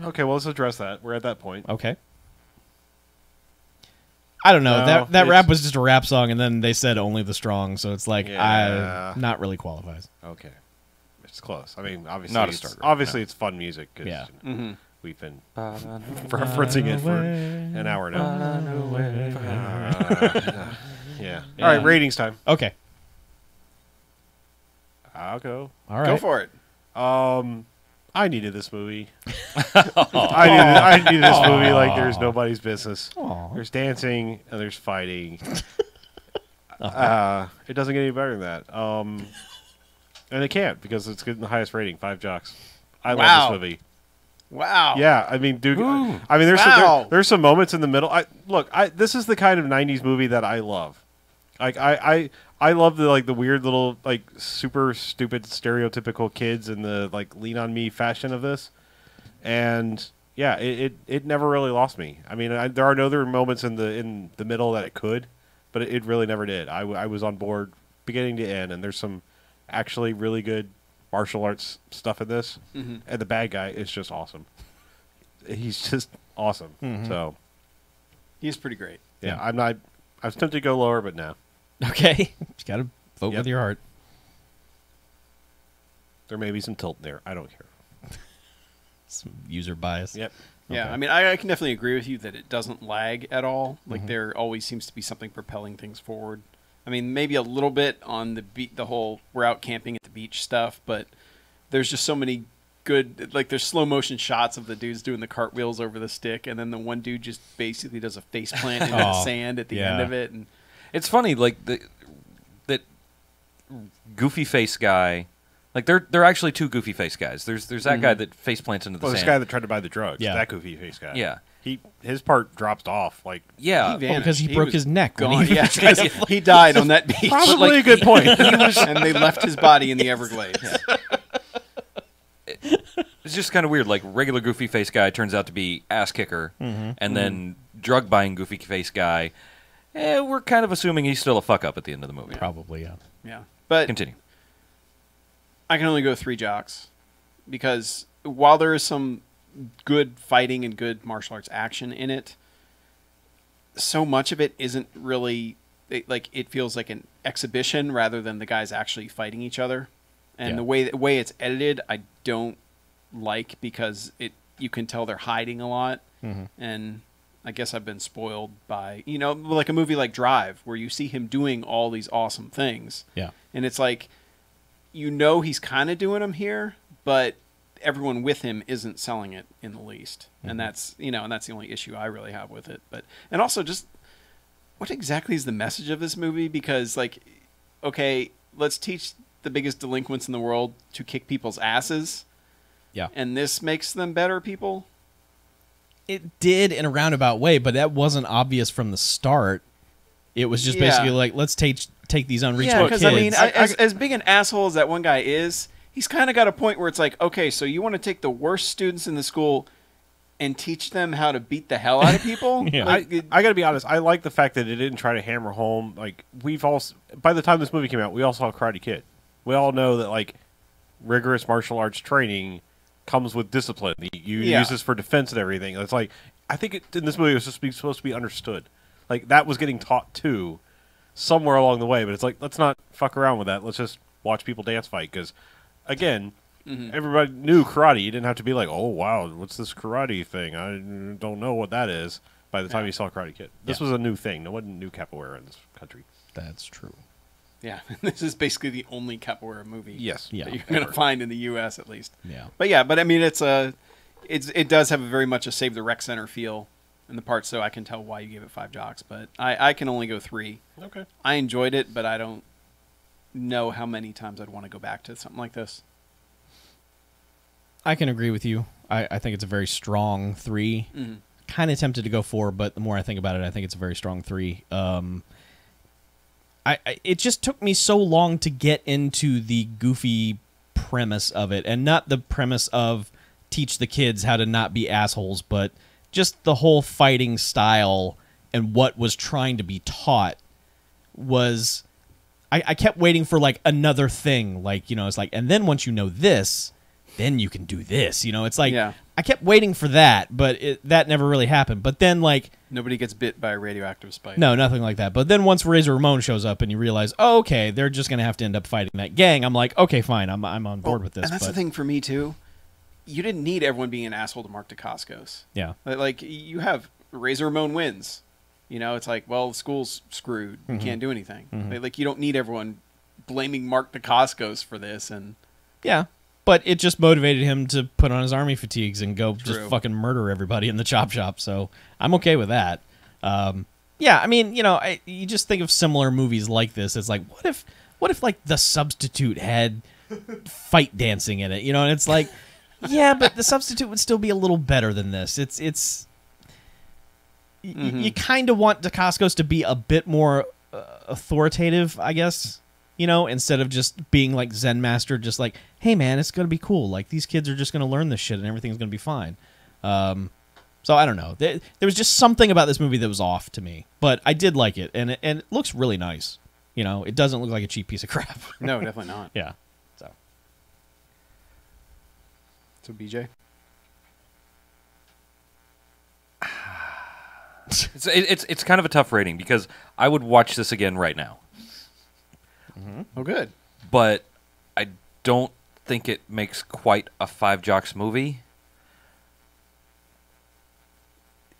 Okay, well, let's address that. We're at that point. Okay. I don't know. No, that it's- rap was just a rap song, and then they said only the strong, so it's like Yeah. not really qualifies. Okay. It's close. I mean, obviously, Not a it's, Stargirl, obviously it's fun music. 'Cause, Yeah. you know, we've been referencing it for an hour now. Yeah. All right, ratings time. Okay. I'll go. All right. Go for it. I needed this movie. I needed this movie like there's nobody's business. Aw. There's dancing and there's fighting. It doesn't get any better than that. And it can't because it's getting the highest rating, 5 jocks. I Wow. love this movie. Wow. Yeah, I mean, dude. Ooh. I mean, Wow. there's some moments in the middle. This is the kind of '90s movie that I love. Like I love the weird little super stupid stereotypical kids and the lean on me fashion of this, and yeah, it never really lost me. I mean, there are other moments in the middle that it could, but it really never did. I was on board beginning to end, and there's some actually really good martial arts stuff in this, and the bad guy is just awesome. he's just awesome. So He's pretty great. yeah, I'm not. I was tempted to go lower, but no. Okay, you got to vote Yep. with your heart. There may be some tilt there. I don't care. Some user bias. Yep. Yeah, Okay. I mean, I can definitely agree with you that it doesn't lag at all. Like there always seems to be something propelling things forward. I mean, maybe a little bit on the whole we're out camping at the beach stuff, but there's just so many good, like there's slow motion shots of the dudes doing the cartwheels over the stick, and then the one dude just basically does a face plant into the Oh, sand at the yeah. end of it, and It's funny, like that goofy face guy. Like there are actually two goofy face guys. There's that guy that face plants into the Well, this sand. guy that tried to buy the drugs. Yeah. That goofy face guy. Yeah. His part dropped off. Like yeah, he Well, because he vanished. broke was his neck. When gone. he Yeah, 'cause he died on that beach, probably a good point. and they left his body in the Everglades. it's just kind of weird. Like regular goofy face guy turns out to be ass kicker, and then drug buying goofy face guy. We're kind of assuming he's still a fuck up at the end of the movie. Probably, yeah. Yeah, but Continue. I can only go 3 jocks because while there is some good fighting and good martial arts action in it, so much of it isn't really it feels like an exhibition rather than the guys actually fighting each other. And Yeah. the way it's edited, I don't like because you can tell they're hiding a lot. And I guess I've been spoiled by, like a movie like Drive where you see him doing all these awesome things. Yeah. And it's like, he's kind of doing them here, but everyone with him isn't selling it in the least. And that's, and that's the only issue I really have with it. And also just what exactly is the message of this movie? Because like, okay, let's teach the biggest delinquents in the world to kick people's asses. Yeah. And this makes them better people. It did in a roundabout way, but that wasn't obvious from the start. It was just Yeah. basically like, let's take these Yeah, unreachable because kids. I mean, as big an asshole as that one guy is, he's kind of got a point where it's like, okay, so you want to take the worst students in the school and teach them how to beat the hell out of people? Yeah. Like, I got to be honest. I like the fact that it didn't try to hammer home. Like we've all, by the time this movie came out, we all saw Karate Kid. We all know that like rigorous martial arts training comes with discipline. You use this for defense and everything. It's like I think in this movie it was supposed to be understood. Like that was getting taught too, somewhere along the way. But it's like let's not fuck around with that. Let's just watch people dance fight because, again, everybody knew karate. You didn't have to be like, oh wow, what's this karate thing? I don't know what that is. By the time you saw Karate Kid, this was a new thing. No one knew capoeira in this country. That's true. yeah, this is basically the only capoeira movie Yes. Yeah. that you're going to find in the U.S. at least. Yeah. But I mean, it does have a very much a Save the Rec Center feel in the part, so I can tell why you gave it 5 jocks. But I can only go 3. Okay. I enjoyed it, but I don't know how many times I'd want to go back to something like this. I can agree with you. I think it's a very strong 3. Kind of tempted to go 4, but the more I think about it, I think it's a very strong 3. It just took me so long to get into the goofy premise of it, and not the premise of teach the kids how to not be assholes, but just the whole fighting style and what was trying to be taught was. I kept waiting for like another thing, like it's like, and then once you know this, then you can do this. It's like I kept waiting for that, but that never really happened. But then like. Nobody gets bit by a radioactive spider. No, nothing like that. But then once Razor Ramon shows up and you realize, oh, okay, they're just going to have to end up fighting that gang, I'm like, okay, fine, I'm on board with this. And that's the thing for me, too. You didn't need everyone being an asshole to Mark Dacascos. Yeah. Like, you have Razor Ramon wins. It's like, well, the school's screwed. You can't do anything. Like, you don't need everyone blaming Mark Dacascos for this. And Yeah. But it just motivated him to put on his army fatigues and go True. just fucking murder everybody in the chop shop. So I'm okay with that. Yeah, I mean, you just think of similar movies like this. It's like, what if like The Substitute had fight dancing in it? And it's like, yeah, but The Substitute would still be a little better than this. You kind of want Dacascos to be a bit more authoritative, I guess. Instead of just being like Zen master, just like, hey man, it's gonna be cool. Like these kids are just gonna learn this shit and everything's gonna be fine. So I don't know. There was just something about this movie that was off to me, but I did like it, and it looks really nice. It doesn't look like a cheap piece of crap. no, definitely not. Yeah. So, BJ? It's kind of a tough rating because I would watch this again right now, Oh, good. but I don't think it makes quite a Five Jocks movie.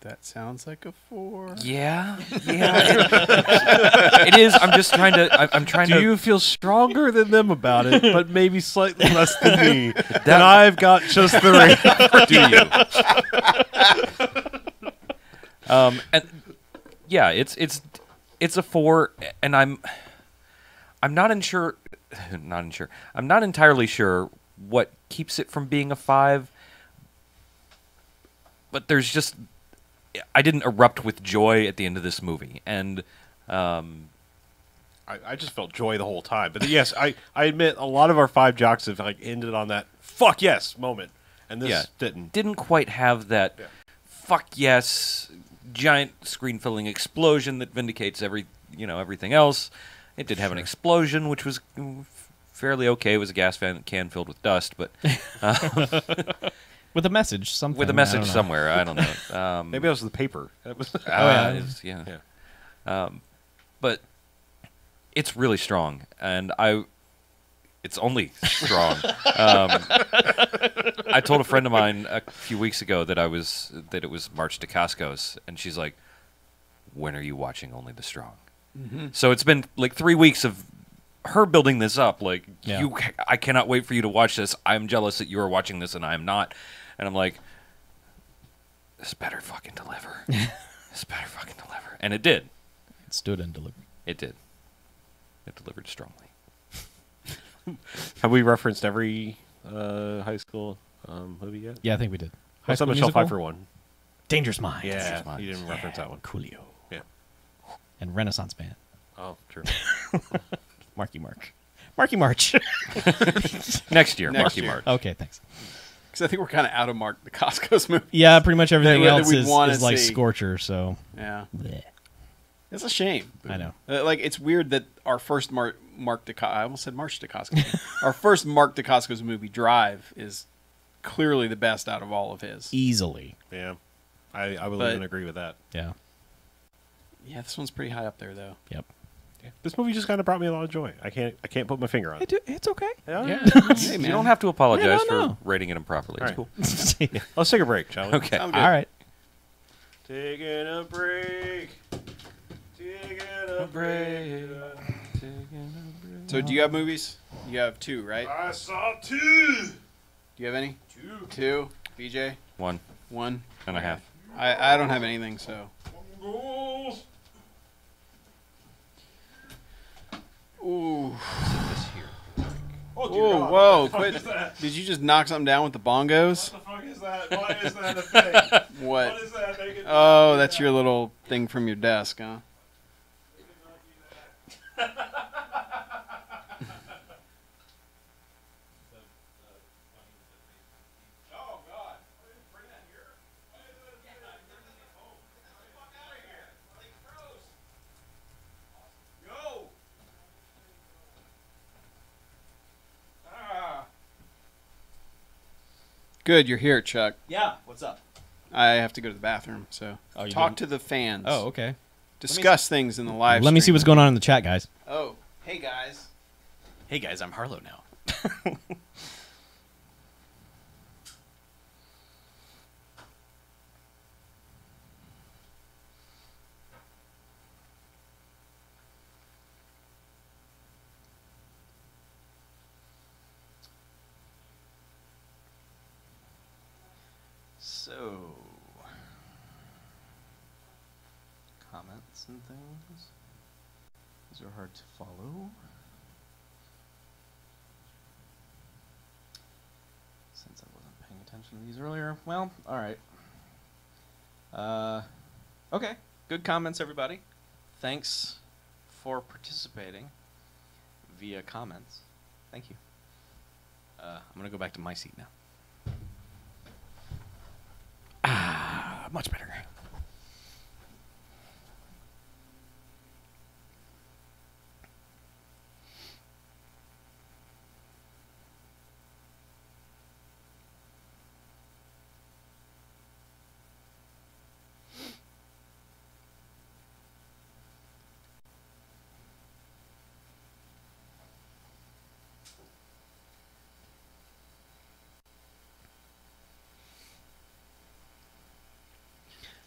That sounds like a 4. Yeah, it is. I'm just trying to. I'm trying Do to. you feel stronger than them about it, but maybe slightly less than me? Then I've got just the rating. Do you? And yeah, it's a 4, and I'm not unsure. I'm not entirely sure what keeps it from being a 5. But there's just. I didn't erupt with joy at the end of this movie, and I just felt joy the whole time. But yes, I admit a lot of our Five Jocks have like ended on that "fuck yes" moment, and this didn't quite have that "fuck yes" giant screen-filling explosion that vindicates everything else. It did have an explosion, which was fairly okay. It was a gas can filled with dust, but. With a message, something. With a message somewhere, I don't know. Maybe it was the paper. That was yeah. But it's really strong, and it's only strong. I told a friend of mine a few weeks ago that it was March to Cascos, and she's like, "When are you watching Only the Strong?" Mm-hmm. So it's been like 3 weeks of her building this up. Like, I cannot wait for you to watch this. I'm jealous that you are watching this and I am not. And I'm like, this better fucking deliver. This better fucking deliver. And it did. It stood and delivered. It did. It delivered strongly. Have we referenced every high school movie yet? Yeah, I think we did. High School Michelle Pfeiffer one. Dangerous Minds. Yeah, Dangerous Minds. you didn't reference that one. Coolio. Yeah. And Renaissance Band. Oh, true. Marky March. Next year, Next Marky year. March. Okay, thanks. Because I think we're kind of out of Mark the Costco's movie. Yeah, pretty much everything That else we'd is wanna like see. Scorcher, so. Yeah. Bleh. It's a shame. I know. Like, it's weird that our first Mark DeCosco, I almost said March DeCosco. Our first Mark DeCosco's movie, Drive, is clearly the best out of all of his. Easily. Yeah. I will But- even agree with that. Yeah. Yeah, this one's pretty high up there, though. Yep. This movie just kind of brought me a lot of joy. I can't put my finger on it. It's okay. Yeah. Hey, You man. don't have to apologize Yeah, no. for rating it improperly. All It's right. cool. Let's take a break, shall we? Okay. I'm All good. right. Taking a break. Taking a break. So, do you have movies? You have 2, right? I saw 2. Do you have any? 2. 2? BJ? 1 1? and a half. I don't have anything, so. Goals. Ooh. This here. Oh, dear Whoa, God. whoa. What the fuck Quit. is that? Did you just knock something down with the bongos? What the fuck is that? Why is that a thing? What? What is that? Make it Oh, not do that's that. your little thing from your desk, huh? Oh, God. Why did you bring that here? Why is that bringing it home? Get the fuck out of here. Like, gross. Go. Ah. Good, you're here, Chuck. Yeah. What's up? I have to go to the bathroom, so Oh, you talk don't- to the fans. Oh, okay. Discuss things in the live Let me see stream. what's going on in the chat, guys. Oh, hey guys. Hey guys, I'm Harlow now. So, comments and things. These are hard to follow. Since I wasn't paying attention to these earlier. Well, alright. Okay. Good comments, everybody. Thanks for participating via comments. Thank you. I'm going to go back to my seat now. Ah, much better.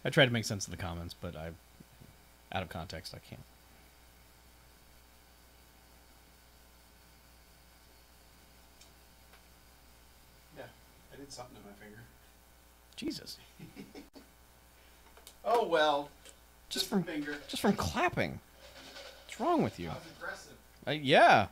I tried to make sense of the comments, but out of context, I can't. Yeah, I did something to my finger. Jesus. Oh well, Just from finger. just from clapping. What's wrong with you? That was aggressive. Yeah.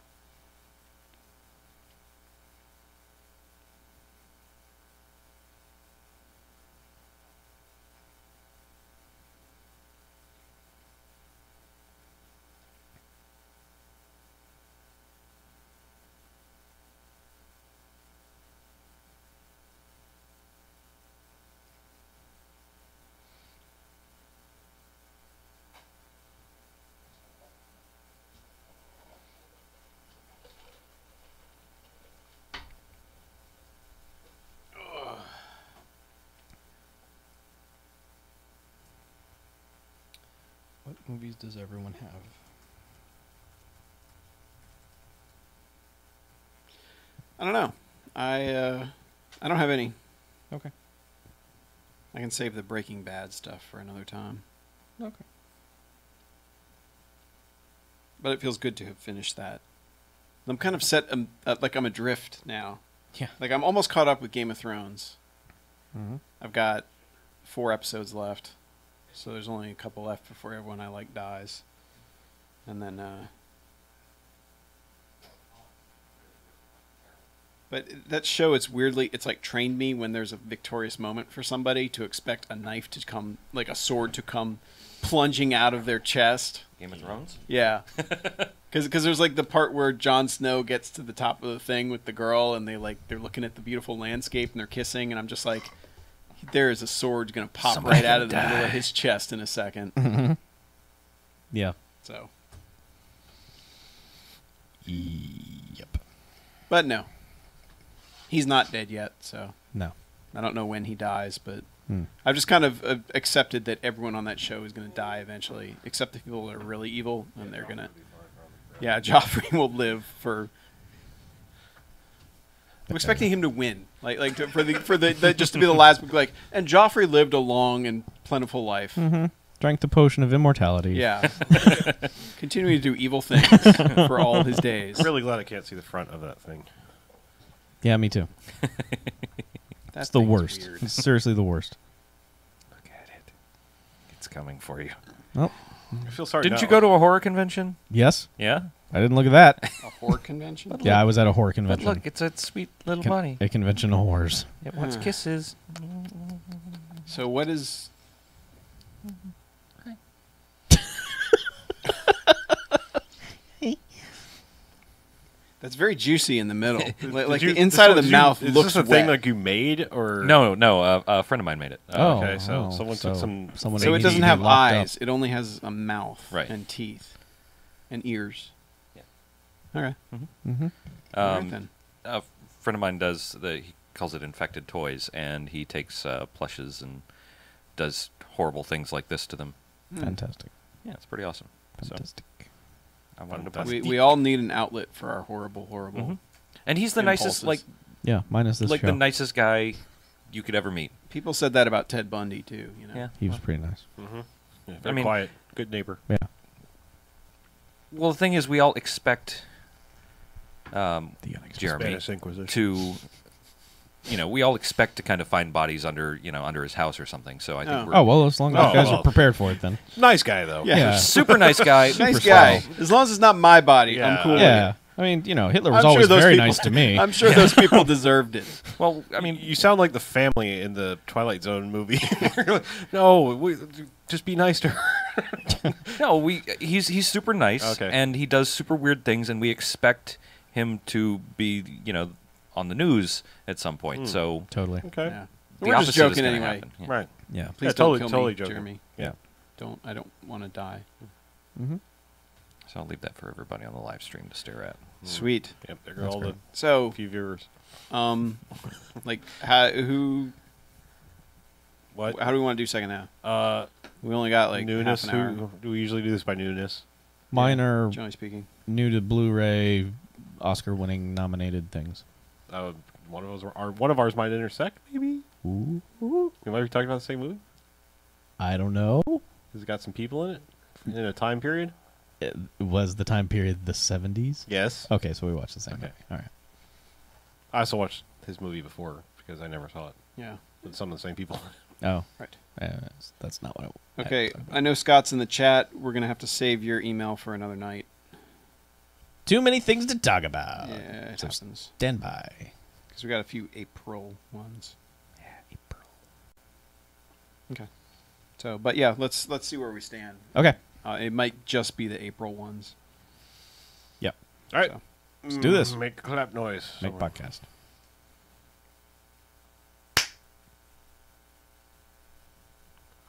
What movies does everyone have? I don't know. I don't have any. Okay. I can save the Breaking Bad stuff for another time. Okay. But it feels good to have finished that. I'm kind of set, like I'm adrift now. Yeah. Like I'm almost caught up with Game of Thrones. Mm-hmm. I've got 4 episodes left, so there's only a couple left before everyone I like dies. And then, but that show, it's weirdly, it's like trained me when there's a victorious moment for somebody to expect a knife to come, like a sword to come plunging out of their chest. Game of Thrones? Yeah. Because there's like the part where Jon Snow gets to the top of the thing with the girl and they're looking at the beautiful landscape and they're kissing and I'm just like, there is a sword going to pop Somebody right out of gonna the middle die. of his chest in a second. Yeah. So, Yep. but no, he's not dead yet. So No. I don't know when he dies, but Hmm. I've just kind of accepted that everyone on that show is going to die eventually, except the people that are really evil, and they're going to. Yeah, Joffrey will live for. I'm expecting him to win, for the just to be the last. Like, and Joffrey lived a long and plentiful life. Mm-hmm. Drank the potion of immortality. Yeah, continuing to do evil things for all his days. Really glad I can't see the front of that thing. Yeah, me too. That's It's the worst. It's seriously the worst. Look at it. It's coming for you. Oh, I feel sorry. Didn't now. you go to a horror convention? yes. Yeah? I didn't look at that. A horror convention. Yeah, I was at a horror But convention. look, it's a sweet little bunny. A convention of horrors. It wants Huh. kisses. So what is? That's very juicy in the middle. Like Did you- the inside of the did you- mouth is looks this a thing wet. like you made or No, a friend of mine made it. Oh, okay, so oh, someone took some. someone So it needed doesn't to be have locked up. eyes. It only has a mouth Right. and teeth and ears. Yeah. Okay. Mm-hmm. All right then. A friend of mine he calls it infected toys, and he takes plushes and does horrible things like this to them. Fantastic. Yeah, it's pretty awesome. So Fantastic. I wanted to Fantastic. We all need an outlet for our horrible. Mhm. And he's the nicest, impulses. Yeah, minus this like show. the nicest guy you could ever meet. People said that about Ted Bundy too. You know. Yeah. He was pretty nice. Yeah, very mean- quiet, good neighbor. Yeah. Well, the thing is, we all expect The unexpected. Jeremy Spanish Inquisition. to, we all expect to kind of find bodies under his house or something. So I think Oh. we're Oh, well, as long as Oh, you guys well. are prepared for it, then. Nice guy though. Yeah. Yeah. super nice guy. Nice super guy. swell. As long as it's not my body, Yeah. I'm cool. with Yeah. it. I mean, Hitler was I'm sure always those very people- nice to me. I'm sure those people deserved it. Well, I I mean, mean, you sound like the family in the Twilight Zone movie. No, just be nice to her. no, he's super nice, Okay. and he does super weird things, and we expect him to be, on the news at some point. So Totally. Okay. Yeah. the We're just opposite is joking gonna anyway. happen. Yeah. Right. Yeah. Please totally- don't kill totally me, joking. Jeremy. Yeah. I don't want to die. Mm-hmm. So I'll leave that for everybody on the live stream to stare at. Sweet. Yep. There go That's all great. the So, few viewers. like, how do What? we want to do second half? We only got like newness. half an hour. Who do we usually do this by newness? Mine are Generally speaking. new to Blu-ray, Oscar-winning nominated things. One of ours might intersect. Maybe Ooh. we might be talking about the same movie. I don't know. Has it got some people in it? In a time period? Was the time period the 70s? Yes. Okay, so we watched the same Okay. movie. All right. I also watched his movie before because I never saw it. Yeah. With some of the same people. Oh, Right. that's not what I Okay. talked about. I know Scott's in the chat. We're gonna have to save your email for another night. Too many things to talk about. Yeah, it So happens. stand by. Because we got a few April ones. Yeah, April. Okay. So, but yeah, let's see where we stand. Okay. It might just be the April ones. Yep. All right. So, Let's do this. Make a clap noise. Make somewhere. podcast.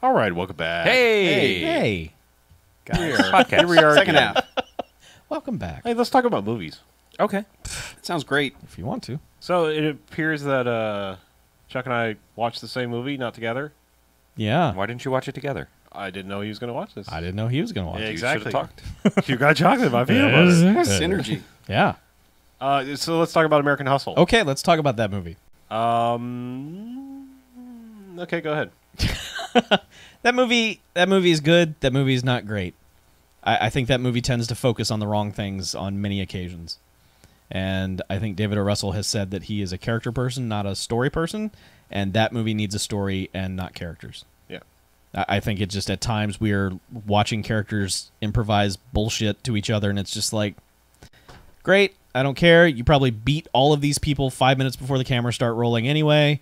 All right, welcome back. Hey, Hey. guys, podcast. Here we are second again. half. Welcome back. Hey, let's talk about movies. Okay. Sounds great. If you want to. So it appears that Chuck and I watched the same movie, not together. Yeah. Why didn't you watch it together? I didn't know he was going to watch this. I didn't know he was going to watch Yeah, it. exactly. You should have talked. You got chocolate, my peanut butter. Synergy. Yeah. So let's talk about American Hustle. Okay, let's talk about that movie. Okay, go ahead. That movie is good. That movie is not great. I think that movie tends to focus on the wrong things on many occasions. And I think David O. Russell has said that he is a character person, not a story person. And that movie needs a story and not characters. Yeah. I think it just at times we are watching characters improvise bullshit to each other, and it's just like, great, I don't care. You probably beat all of these people 5 minutes before the cameras start rolling anyway.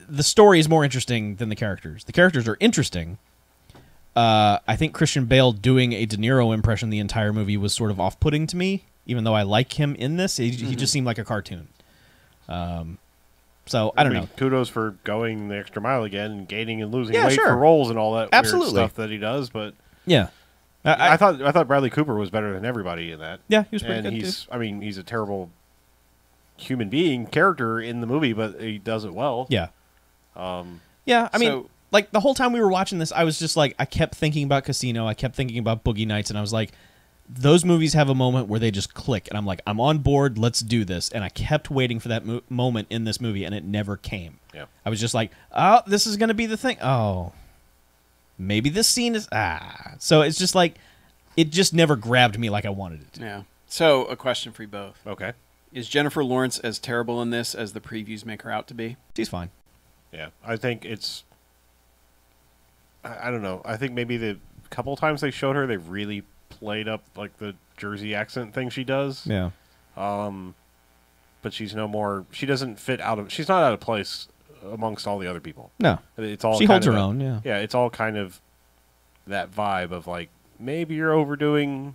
The story is more interesting than the characters. The characters are interesting. I think Christian Bale doing a De Niro impression the entire movie was sort of off-putting to me, even though I like him in this. He just seemed like a cartoon. So I don't know. Kudos for going the extra mile again and gaining and losing Yeah, weight sure. for roles and all that Absolutely. weird stuff that he does. But Yeah. I thought Bradley Cooper was better than everybody in that. Yeah, he was pretty and good, he's he's a terrible human being character in the movie, but he does it well. Yeah. Um, Yeah, I mean, So- like, the whole time we were watching this, I was just like, I kept thinking about Casino, I kept thinking about Boogie Nights, and I was like, those movies have a moment where they just click, and I'm like, I'm on board, let's do this. And I kept waiting for that moment in this movie, and it never came. Yeah. I was just like, oh, this is going to be the thing. Oh, maybe this scene is, So it's just like, it just never grabbed me like I wanted it to. Yeah. So, a question for you both. okay. Is Jennifer Lawrence as terrible in this as the previews make her out to be? She's fine. Yeah, I think it's. I don't know. I think maybe the couple times they showed her, they really played up like the Jersey accent thing she does. Yeah. But she's no more. She doesn't fit out of. She's not out of place amongst all the other people. No. It's all. She kind holds of her own, yeah. Yeah, it's all kind of that vibe of like maybe you're overdoing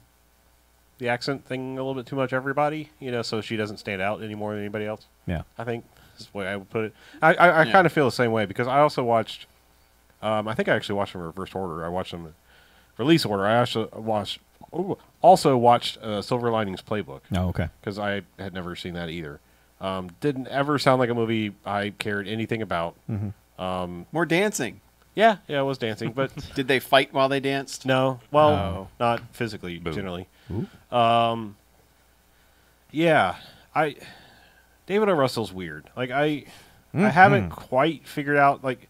the accent thing a little bit too much. Everybody, so she doesn't stand out any more than anybody else. Yeah. I think is the way I would put it. I Yeah. kind of feel the same way because I also watched. I think I actually watched them in reverse order. I watched them in release order. I actually also watched Silver Linings Playbook Oh, okay. because I had never seen that either. Didn't ever sound like a movie I cared anything about. More dancing. Yeah, it was dancing, but Did they fight while they danced? no, well, Oh. not physically Boom. generally. Ooh. Yeah, David O. Russell's weird. Like I haven't quite figured out. Like,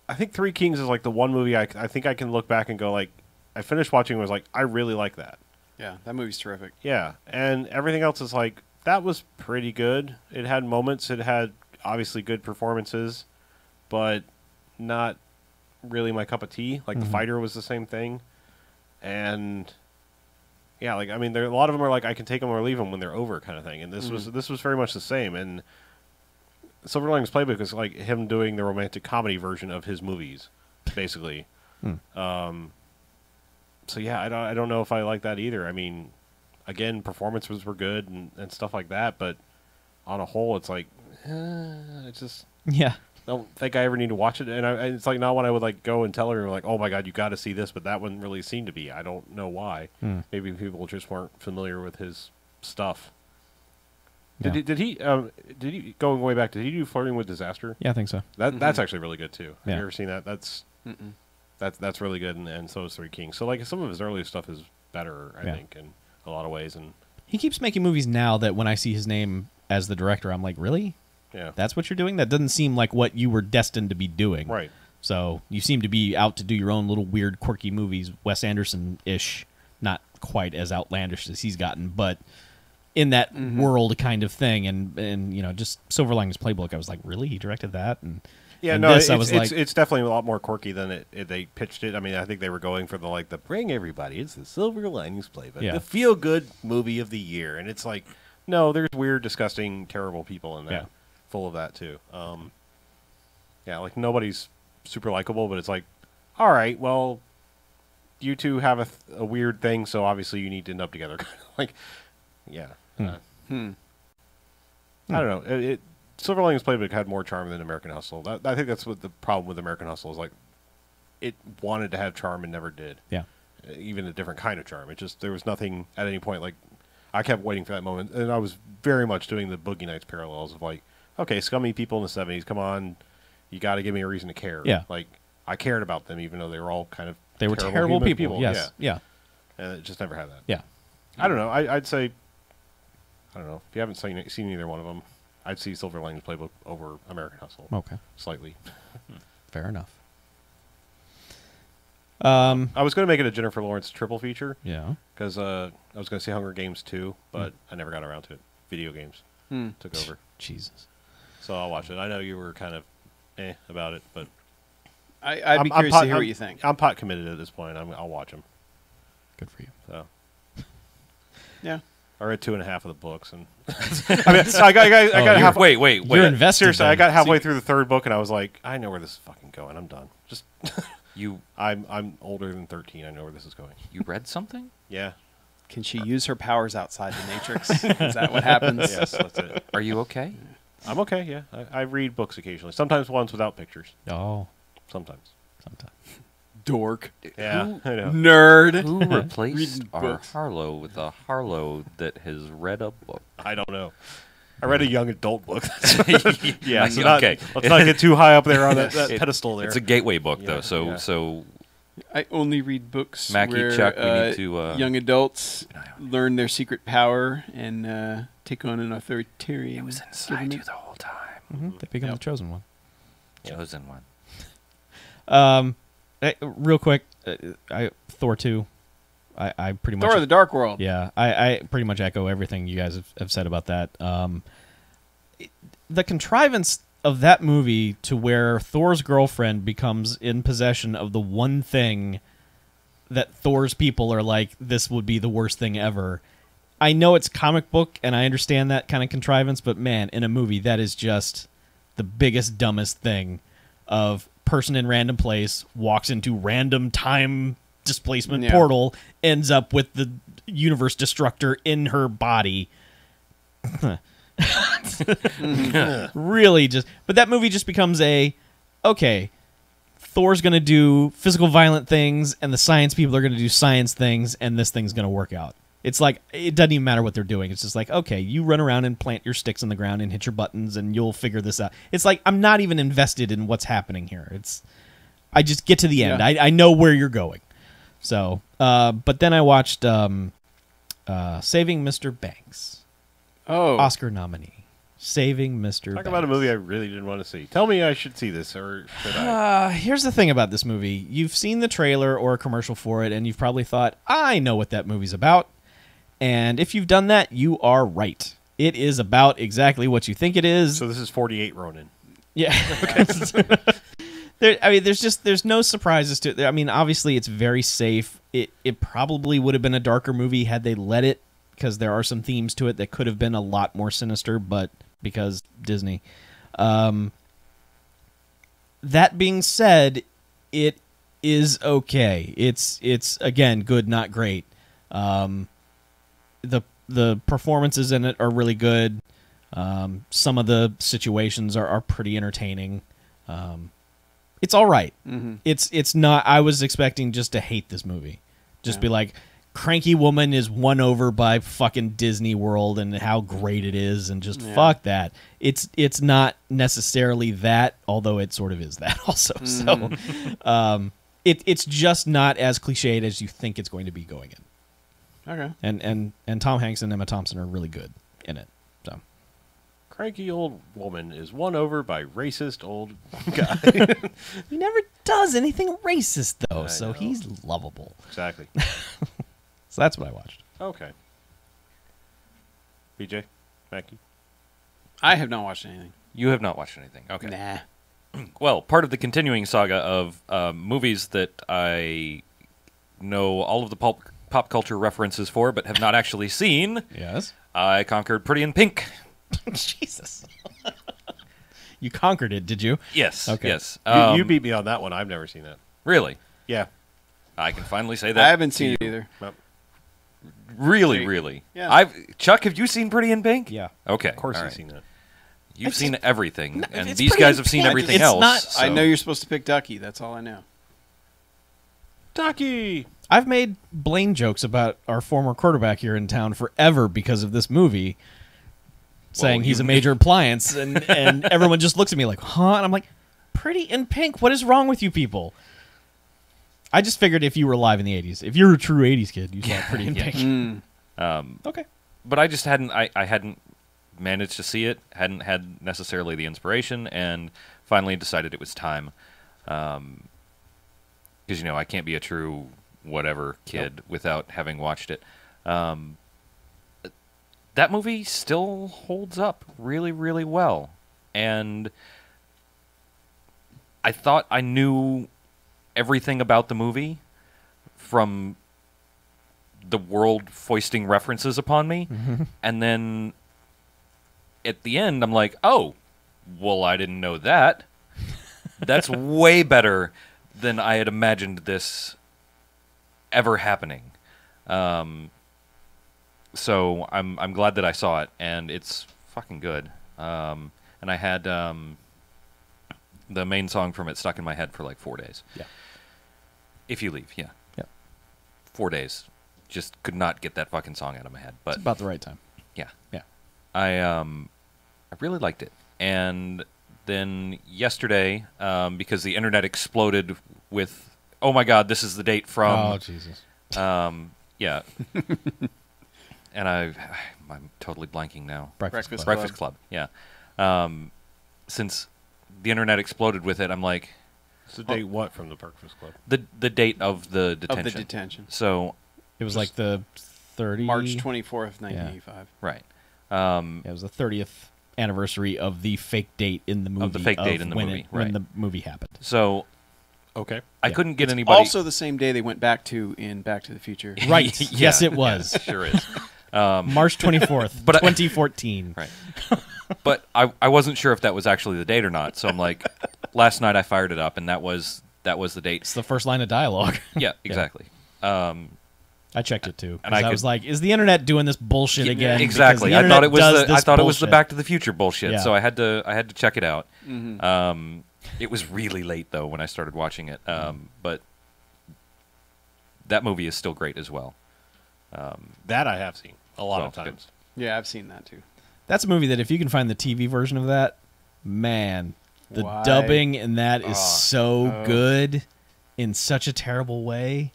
I think Three Kings is like the one movie I think I can look back and go like, I finished watching and was like, I really like that. Yeah, that movie's terrific. Yeah, and everything else is like that was pretty good. It had moments. It had obviously good performances, but not really my cup of tea. Like The Fighter was the same thing, and yeah, like I mean, a lot of them are like I can take them or leave them when they're over, kind of thing. And this was very much the same. And Silver Linings Playbook is like him doing the romantic comedy version of his movies, basically. So yeah, I don't know if I like that either. I mean, again, performances were good and stuff like that, but on a whole, it's like it's just. Yeah. I don't think I ever need to watch it, and it's like not one I would like go and tell her like, oh my god, you got to see this, but that one really seemed to be. I don't know why. Maybe people just weren't familiar with his stuff. Yeah. Did he going way back? Did he do Flirting with Disaster? Yeah, I think so. That's actually really good too. Have Yeah. you ever seen that? That's really good, and so is Three Kings. So like some of his earlier stuff is better, I think, in a lot of ways, and He keeps making movies now that when I see his name as the director, I'm like, really? yeah, That's what you're doing? That doesn't seem like what you were destined to be doing. right. So you seem to be out to do your own little weird, quirky movies, Wes Anderson-ish, not quite as outlandish as he's gotten, but in that world kind of thing. And just Silver Linings Playbook, I was like, really? He directed that? And Yeah, and no, this, I was like, it's definitely a lot more quirky than they pitched it. I mean, I think they were going for the bring everybody. It's the Silver Linings Playbook, Yeah. the feel good movie of the year, and it's like, no, there's weird, disgusting, terrible people in that, Yeah. full of that too. Yeah, like nobody's super likable, but it's like, all right, well, you two have a weird thing, so obviously you need to end up together. Like, yeah, I don't know. Silver Linings Playbook had more charm than American Hustle. I think that's what the problem with American Hustle is. Like, it wanted to have charm and never did. yeah. Even a different kind of charm. It just, there was nothing at any point. Like, I kept waiting for that moment, and I was very much doing the Boogie Nights parallels of like, okay, scummy people in the 70s, come on, you got to give me a reason to care. Yeah. Like, I cared about them, even though they were all kind of They were terrible human people. Yes. Yeah. And it just never had that. Yeah. I don't know. I'd say, I don't know. If you haven't seen either one of them, I'd see Silver Linings Playbook over American Hustle. Okay. Slightly. Fair enough. I was going to make it a Jennifer Lawrence triple feature Yeah. because I was going to see Hunger Games 2, but I never got around to it. Video games took over. Jesus. So I'll watch it. I know you were kind of about it, but I'd be curious to hear what you think. I'm pot committed at this point. I'll watch them. Good for you. So Yeah. I read 2.5 of the books, and I mean, I got half. Wait. You're invested. Seriously, then. I got halfway through the third book, and I was like, I know where this is fucking going. I'm done. Just You I'm older than 13. I know where this is going. you read something? Yeah. Can she use her powers outside the Matrix? Is that what happens? Yes, that's it. Are you okay? I'm okay. Yeah, I read books occasionally. Sometimes ones without pictures. Oh, Sometimes. sometimes. Dork. Yeah, I know. Nerd. Who replaced Reading our books. Harlow with a Harlow that has read a book? I don't know. I read a young adult book. Yeah, so Okay. let's not get too high up there on that pedestal there. It's a gateway book, Yeah, though. So yeah. so I only read books Mackie, where Chuck, we need to, young adults learn their secret power and take on an authoritarian. It was inside you the whole time. They become the chosen one. Chosen one. Real quick, Thor 2. I pretty much Thor: The Dark World. Yeah, I pretty much echo everything you guys have said about that. The contrivance of that movie to where Thor's girlfriend becomes in possession of the one thing that Thor's people are like, this would be the worst thing ever. I know it's comic book, and I understand that kind of contrivance, but man, in a movie, that is just the biggest, dumbest thing of person in random place, walks into random time displacement portal, ends up with the universe destructor in her body. Really just, but that movie just becomes okay, Thor's going to do physical violent things and the science people are going to do science things and this thing's going to work out. It's like, it doesn't even matter what they're doing. It's just like, okay, you run around and plant your sticks in the ground and hit your buttons and you'll figure this out. It's like, I'm not even invested in what's happening here. I just get to the end. Yeah. I know where you're going. So, but then I watched Saving Mr. Banks. Oh, Oscar nominee. Saving Mr. Talk Banks. about a movie I really didn't want to see. Tell me I should see this, or should I? Here's the thing about this movie. You've seen the trailer or a commercial for it, and you've probably thought, I know what that movie's about. And if you've done that, you are right. It is about exactly what you think it is. So this is 48 Ronin. Yeah. There's no surprises to it. I mean, obviously, it's very safe. It probably would have been a darker movie had they let it, because there are some themes to it that could have been a lot more sinister, but because Disney. That being said, it is okay. It's again good, not great. The performances in it are really good. Some of the situations are pretty entertaining. It's all right. Mm-hmm. It's not. I was expecting just to hate this movie, just be like, cranky woman is won over by fucking Disney World and how great it is, and just fuck that. It's not necessarily that, although it sort of is that also. So, it's just not as cliched as you think it's going to be going in. okay. And Tom Hanks and Emma Thompson are really good in it. So Cranky old woman is won over by racist old guy. you never does anything racist though, I so know. he's lovable. Exactly. So that's what I watched. Okay. BJ, Mackie. I have not watched anything. You have not watched anything. Okay. Nah. Well, part of the continuing saga of movies that I know all of the pop culture references for, but have not actually seen, Yes. I conquered Pretty in Pink. Jesus. You conquered it, did you? Yes. Okay. Yes. You beat me on that one. I've never seen that. Really? Yeah. I can finally say that. I haven't to seen it you. either. Well, Really, Sweet. really. Yeah. Chuck, have you seen Pretty in Pink? Yeah. Okay. of course all you've right. seen that. You've seen everything, and it's these Pretty guys in have seen Pink. everything It's else. not- so- I know you're supposed to pick Ducky. That's all I know. Ducky! I've made Blaine jokes about our former quarterback here in town forever because of this movie, saying he's a major appliance, and everyone just looks at me like, huh? And I'm like, Pretty in Pink? What is wrong with you people? I just figured if you were alive in the 80s, if you're a true 80s kid, you saw Pretty in Pink. Okay. But I just hadn't. I hadn't managed to see it. Hadn't had necessarily the inspiration, and finally decided it was time. Because I can't be a true whatever kid without having watched it. That movie still holds up really, really well, and I thought I knew everything about the movie from the world foisting references upon me, and then at the end I'm like, oh, well, I didn't know that. That's way better than I had imagined this ever happening. So I'm glad that I saw it, and it's fucking good. And I had the main song from it stuck in my head for like 4 days. Yeah. If you leave, yeah. Yeah. 4 days. Just could not get that fucking song out of my head. But It's about the right time. yeah. Yeah. I really liked it. And then yesterday, because the internet exploded with, oh my god, this is the date from Oh, Jesus. yeah. And I'm totally blanking now. Breakfast Breakfast Club. Yeah. Since the internet exploded with it, I'm like, So date what from the Breakfast Club? the date of the detention. Of the detention. So It was like the 30... March 24th, 1985. right. Yeah, it was the 30th anniversary of the fake date in the movie. Of the fake date in the when movie, when right. the movie happened. So Okay. I Yeah. couldn't get anybody. Also the same day they went back to in Back to the Future. Right. Yeah, Yes, it was. yeah, sure is. March 24th, But I- 2014. Right. But I wasn't sure if that was actually the date or not. So I'm like, last night I fired it up, and that was the date. It's the first line of dialogue. Yeah, exactly. I checked it too. And 'cause I I was could- like, is the internet doing this bullshit again? Because Exactly. the I thought it was internet does the this bullshit. Back to the Future bullshit. Yeah. So I had to check it out. It was really late though when I started watching it. But that movie is still great as well. That I have seen a lot Well, of times. Yeah, I've seen that too. That's a movie that if you can find the TV version of that, man, the Why? dubbing in that is so Oh. good in such a terrible way.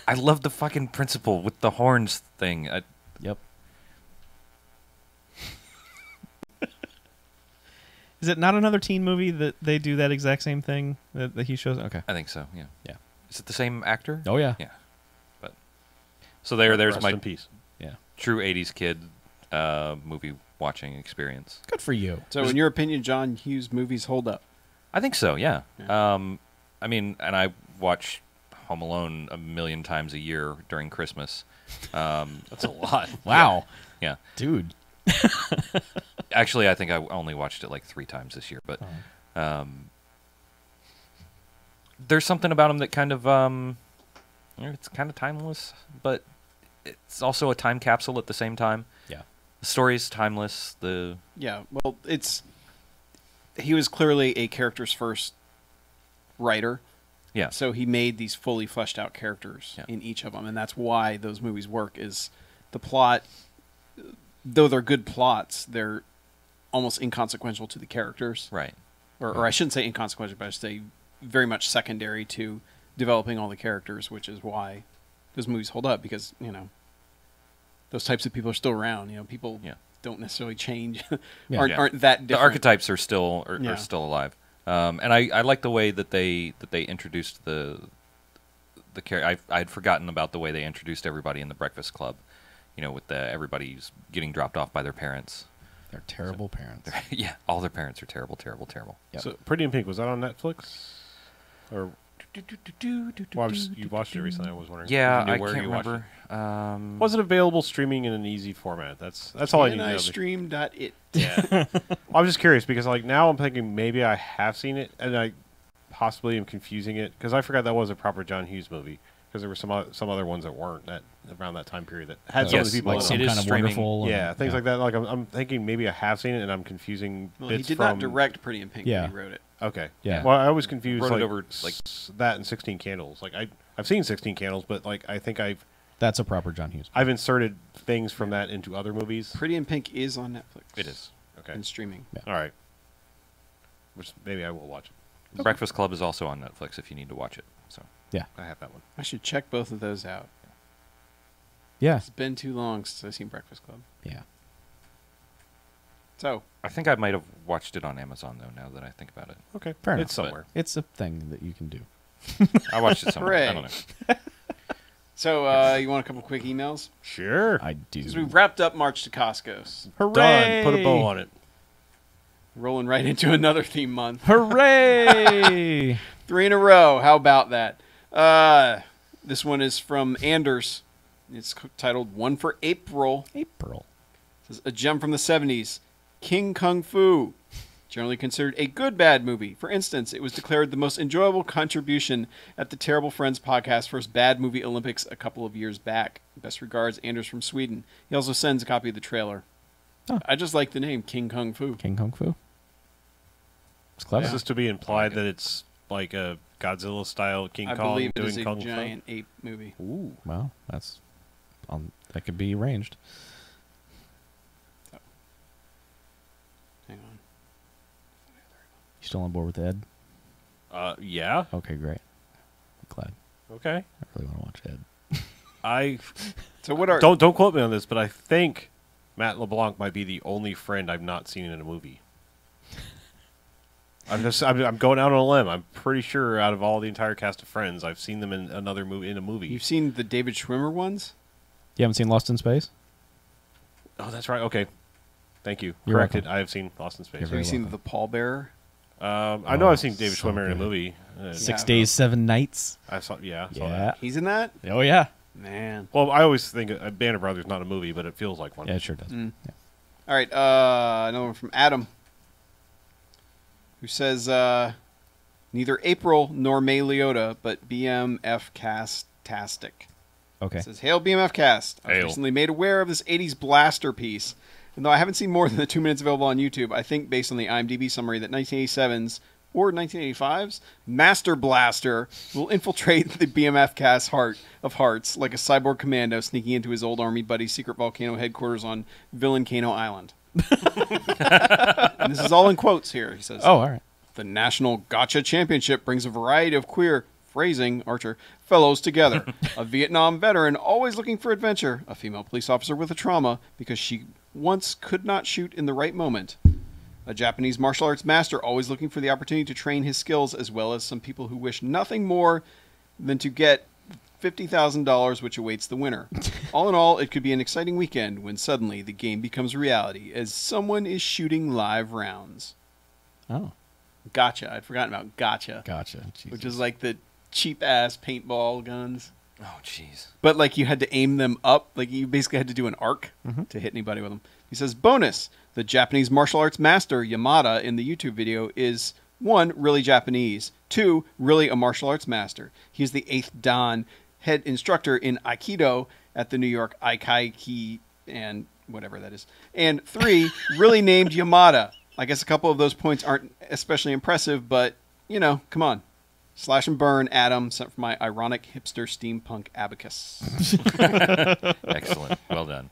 I love the fucking principal with the horns thing. Yep. Is it not another teen movie that they do that exact same thing that he shows? Okay. I think so. Yeah. Yeah. Is it the same actor? Oh yeah. Yeah. But so there's Rest my in peace. Yeah. true '80s kid movie watching experience. Good for you. So in your opinion, John Hughes movies hold up? I think so. Yeah. Yeah. I mean, and I watch Home Alone a million times a year during Christmas. That's a lot. Wow. Yeah. Dude. Actually, I think I only watched it like 3 times this year, but there's something about him that kind of it's kind of timeless, but it's also a time capsule at the same time. Yeah. The story's timeless. Yeah. Well, he was clearly a characters first writer. Yeah. So he made these fully fleshed out characters Yeah. in each of them, and that's why those movies work. Is the plot, though they're good plots, they're almost inconsequential to the characters, Right. or I shouldn't say inconsequential, but I should say very much secondary to developing all the characters, which is why those movies hold up, because those types of people are still around. People Yeah. don't necessarily change, Yeah. aren't that The different. archetypes are still Yeah. are still alive. And I like the way that they introduced the character. I'd forgotten about the way they introduced everybody in the Breakfast Club. You know, with everybody's getting dropped off by their parents. They're terrible parents. Yeah, all their parents are terrible, terrible, terrible. Yep. So Pretty in Pink, was that on Netflix? Or well, you watched it recently. I was wondering. Yeah, if you knew I where can't you watched remember. it. Was it available streaming in an easy format? That's all I need to know. Stream.it. Yeah. I'm just curious because like now I'm thinking maybe I have seen it and I possibly am confusing it because I forgot that was a proper John Hughes movie because there were some other ones that weren't that around that time period that had some of Yes, the people like in Some them. It is Kind of streaming. Wonderful. Yeah, things like that. Like I'm thinking maybe I have seen it and I'm confusing Well, he bits did from. not direct Pretty in Pink Yeah. when he wrote it. Okay. Yeah. Well, I was confused. Wrote it like, over, like- that and 16 Candles. Like I've seen 16 Candles, but like I think That's a proper John Hughes. I've inserted things from that into other movies. Pretty in Pink is on Netflix. It is. Okay. And streaming. All right. Which maybe I will watch it. Breakfast Club is also on Netflix if you need to watch it. So I have that one. I should check both of those out. Yeah. It's been too long since I've seen Breakfast Club. Yeah. So, I think I might have watched it on Amazon though. Now that I think about it, Okay. Fair enough. It's somewhere. It's a thing that you can do. I watched it somewhere. I Hooray. don't know. you want a couple quick emails? Sure. I do. Because we've wrapped up March to Costco's. Done. Put a bow on it. Rolling right into another theme month. Hooray! 3 in a row. How about that? This one is from Anders. It's titled One for April. April. It says, a gem from the 70s. King Kung Fu. Generally considered a good bad movie. For instance, it was declared the most enjoyable contribution at the Terrible Friends podcast for his Bad Movie Olympics a couple of years back. Best regards, Anders from Sweden. He also sends a copy of the trailer. Oh. I just like the name King Kung Fu. King Kung Fu. It's clever. This is to be implied that it's like a Godzilla-style King I Kong believe it doing is a Kung giant ape movie. Fu. Ooh. Well, that could be arranged. Hang on. You still on board with Ed? Yeah. Okay, great. I'm glad. Okay. I really want to watch Ed. I So what are don't quote me on this, but I think Matt LeBlanc might be the only friend I've not seen in a movie. I'm going out on a limb. I'm pretty sure out of all the entire cast of Friends, I've seen them in another movie. In a movie. You've seen the David Schwimmer ones? You haven't seen Lost in Space? Oh, that's right. Okay. Thank you. You're Corrected. welcome. I have seen Lost in Space. You're Have very you seen welcome. The Pallbearer? I know Oh, I've seen David so Schwimmer in a good. movie. 6 Yeah, Days, 7 Nights. I saw. Yeah. I saw Yeah. that. He's in that? Oh, yeah. Man. Well, I always think Band of Brothers not a movie, but it feels like one. Yeah, it sure does. Mm. Yeah. All right, another one from Adam, who says, neither April nor May Liotta, but BMFcast-tastic. Okay. It says, Hail BMFcast. I was Hail. recently made aware of this 80s blaster piece. And though I haven't seen more than the 2 minutes available on YouTube, I think based on the IMDb summary that 1987's or 1985's Master Blaster will infiltrate the BMFcast heart of hearts like a cyborg commando sneaking into his old army buddy's secret volcano headquarters on Villancano Island. And this is all in quotes here. He says, Oh, all right. the National Gotcha Championship brings a variety of queer, phrasing, Archer, fellows together. A Vietnam veteran always looking for adventure. A female police officer with a trauma because she once could not shoot in the right moment. A Japanese martial arts master always looking for the opportunity to train his skills, as well as some people who wish nothing more than to get $50,000, which awaits the winner. All in all, it could be an exciting weekend when suddenly the game becomes reality as someone is shooting live rounds. Oh, Gotcha. I'd forgotten about Gotcha. gotcha. Jesus. Which is like the cheap ass paintball guns. Oh, jeez. But like you had to aim them up. Like you basically had to do an arc to hit anybody with them. He says, bonus. The Japanese martial arts master, Yamada, in the YouTube video is, 1, really Japanese. 2, really a martial arts master. He is the 8th Dan, head instructor in Aikido at the New York Aikai and whatever that is. And 3, really named Yamada. I guess a couple of those points aren't especially impressive, but, you know, come on. Slash and burn, Adam, sent from my ironic hipster steampunk abacus. Excellent. Well done.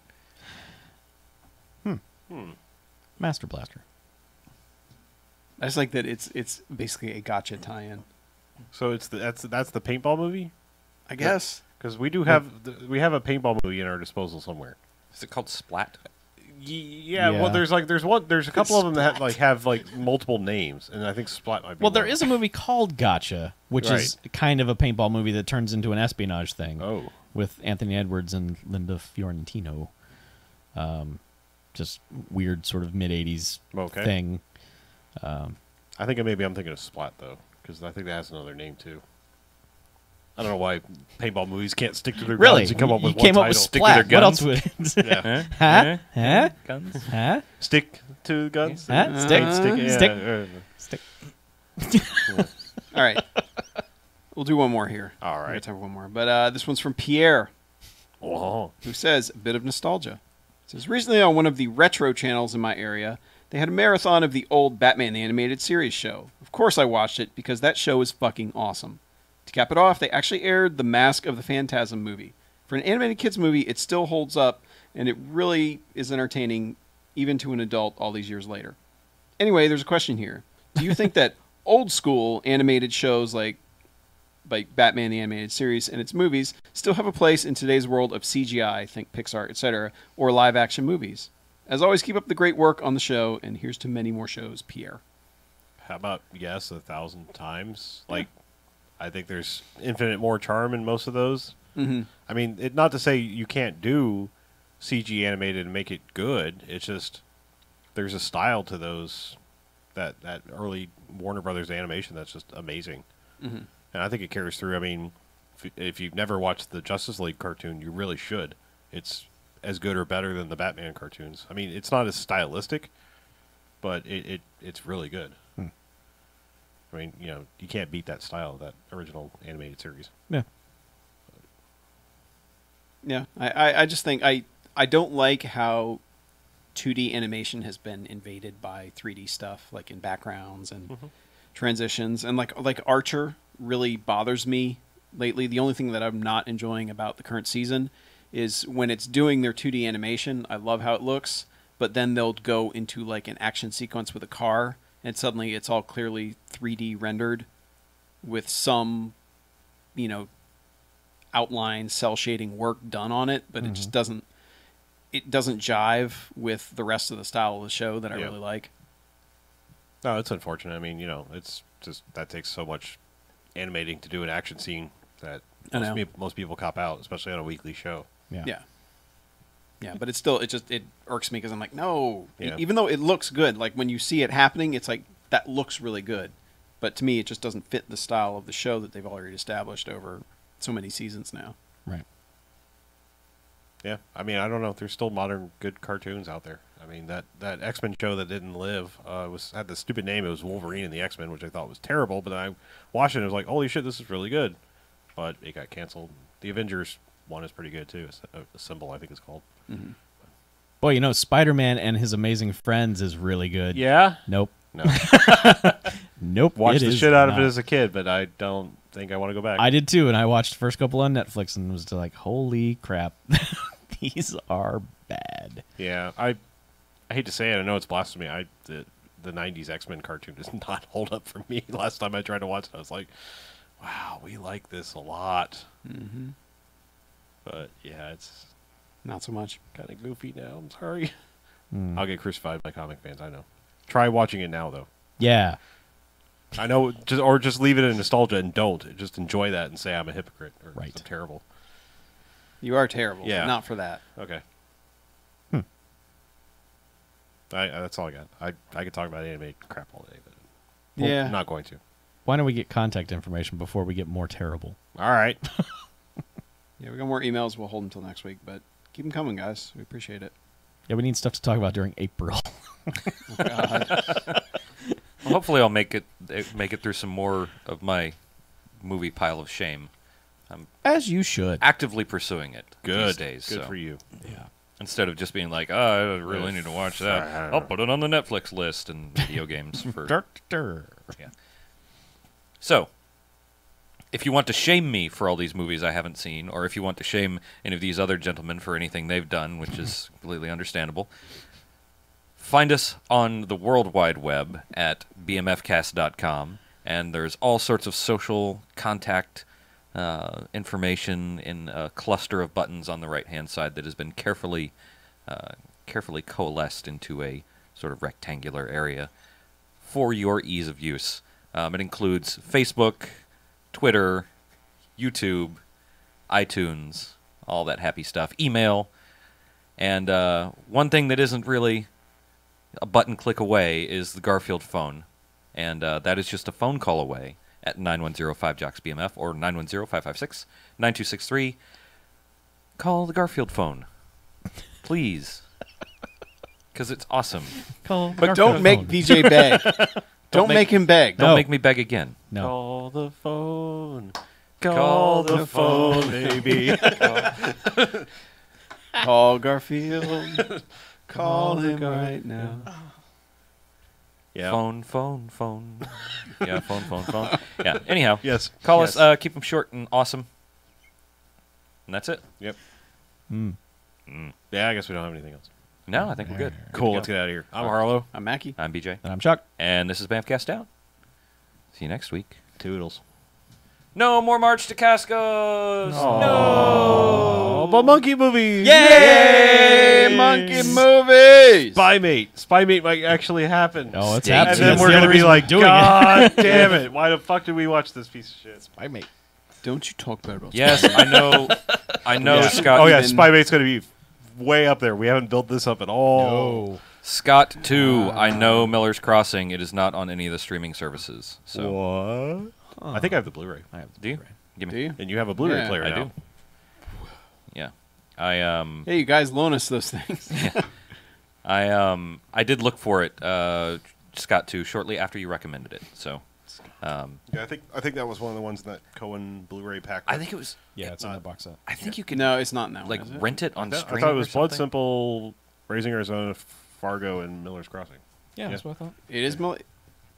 Master Blaster. I just like that it's basically a gotcha tie-in. So it's that's the paintball movie I guess. because we do have we have a paintball movie in our disposal somewhere. Is it called Splat? Yeah, Yeah. well, there's a couple of them that have multiple names, and I think Splat might be. Well, there one. is a movie called Gotcha, which is kind of a paintball movie that turns into an espionage thing. Oh. With Anthony Edwards and Linda Fiorentino. Just weird sort of mid-'80s thing. I think maybe I'm thinking of Splat though, because I think that has another name too. I don't know why paintball movies can't stick to their guns and come up with you came one up with title. Splat. their What else guns? would? Yeah. Huh? Huh? Guns? Huh? Stick to guns. Huh? Stick. Yeah. Stick. All right. We'll do one more here. All We right. got time for one more. But this one's from Pierre, Oh. who says, a bit of nostalgia. It says, recently on one of the retro channels in my area, they had a marathon of the old Batman the Animated Series show. Of course I watched it, because that show is fucking awesome. To cap it off, they actually aired the Mask of the Phantasm movie. For an animated kids movie, it still holds up, and it really is entertaining, even to an adult all these years later. Anyway, there's a question here. Do you think that old school animated shows like Batman the Animated Series and its movies still have a place in today's world of CGI, think Pixar, etc., or live action movies? As always, keep up the great work on the show, and here's to many more shows, Pierre. How about yes 1,000 times? I think there's infinite more charm in most of those. Mm-hmm. I mean, not to say you can't do CG animated and make it good. It's just there's a style to those that early Warner Brothers animation that's just amazing, Mm-hmm. and I think it carries through. I mean, if you've never watched the Justice League cartoon, you really should. It's as good or better than the Batman cartoons. I mean, it's not as stylistic, but it's really good. I mean, you can't beat that style of that original animated series. Yeah. Yeah, I just think I don't like how 2D animation has been invaded by 3D stuff, like in backgrounds and transitions, and like Archer really bothers me lately. The only thing that I'm not enjoying about the current season is when it's doing their 2D animation. I love how it looks, but then they'll go into like an action sequence with a car, and suddenly it's all clearly 3D rendered with some, outline, cell shading work done on it, but it just doesn't jive with the rest of the style of the show that I really like. No, it's unfortunate. I mean, it's just that takes so much animating to do an action scene that most people cop out, especially on a weekly show. Yeah. Yeah, but it irks me because I'm like, no. Yeah. Even though it looks good, like when you see it happening, it's like, that looks really good. But to me, it just doesn't fit the style of the show that they've already established over so many seasons now. Right. Yeah, I mean, I don't know. There's still modern good cartoons out there. I mean, that X-Men show that didn't live had the stupid name. It was Wolverine and the X-Men, which I thought was terrible. But I watched it and I was like, holy shit, this is really good. But it got canceled. The Avengers one is pretty good, too. Assemble, I think it's called. Mm-hmm. Boy, Spider-Man and His Amazing Friends is really good. Yeah? Nope. No. Nope. Watched it the is shit out of not. it as a kid, but I don't think I want to go back. I did too, and I watched the first couple on Netflix and was like, holy crap. These are bad. Yeah, I hate to say it. I know it's blasphemy. The 90s X-Men cartoon does not hold up for me. Last time I tried to watch it, I was like, wow, we like this a lot. Mm-hmm. But, yeah, it's Not so much. kind of goofy now. I'm sorry. I'll get crucified by comic fans, I know. Try watching it now, though. Yeah. I know, just leave it in nostalgia and don't. Just enjoy that and say I'm a hypocrite or Right. I'm terrible. You are terrible. Yeah. But not for that. Okay. That's all I got. I could talk about animated crap all day, but Yeah. I'm not going to. Why don't we get contact information before we get more terrible? All right. Yeah, we got more emails. We'll hold them until next week, but keep them coming, guys. We appreciate it. Yeah, we need stuff to talk about during April. Well, hopefully, I'll make it through some more of my movie pile of shame. I'm As you should. actively pursuing it Good. these days. Good so for you. Yeah. instead of just being like, oh, I really need to watch that. I'll put it on the Netflix list and video games for. Yeah. So, if you want to shame me for all these movies I haven't seen, or if you want to shame any of these other gentlemen for anything they've done, which is completely understandable, find us on the World Wide Web at BMFcast219, and there's all sorts of social contact information in a cluster of buttons on the right-hand side that has been carefully carefully coalesced into a sort of rectangular area for your ease of use. It includes Facebook, Twitter, YouTube, iTunes, all that happy stuff, email, and one thing that isn't really a button click away is the Garfield phone, and that is just a phone call away at 910-5-JOCKS-BMF or 910-556-9263. Call the Garfield phone, please, because it's awesome. But don't make VJ beg. Don't make him beg. Don't make me beg again. No. Call the phone. Call the phone, baby. Call Garfield. Call him right now. Yeah. Phone. Yeah, phone. Yeah, anyhow. Yes. Call Yes. us. Keep them short and awesome. And that's it. Yep. Mm. Yeah, I guess we don't have anything else. No, I think we're good. Cool. Good Let's to get out of here. I'm Harlow. I'm Mackie. I'm BJ. And I'm Chuck. And this is BMFcast Down. See you next week. Toodles. No more March to Cascos! Oh, but monkey movies! Yay! Monkey movies! Spy Mate might actually happen. Oh, it's Stay happening. And then That's we're the going to only be reason like, we're doing God damn it. Why the fuck did we watch this piece of shit? I mate. Don't you talk bad about Yes, I know. I know, Yeah. Scott. Oh, yeah. even- Spy Mate's going to be way up there. We haven't built this up at all. No. Scott 2. I know Miller's Crossing. It is not on any of the streaming services. So, What? I think I have the Blu-ray. I have the do you? Blu-ray. Give me. Do you? And you have a Blu-ray Yeah. player I now. do. Yeah. Hey, you guys loan us those things. I did look for it, Scott 2, shortly after you recommended it. So, Yeah, I think that was one of the ones in that Cohen Blu-ray pack. I think it was. Yeah, it's in the box set. I think you can No, it's not now. like is it? rent it on I stream. thought it was or Blood something. Simple, Raising Arizona, Fargo, and Miller's Crossing. Yeah, that's what I thought. It is.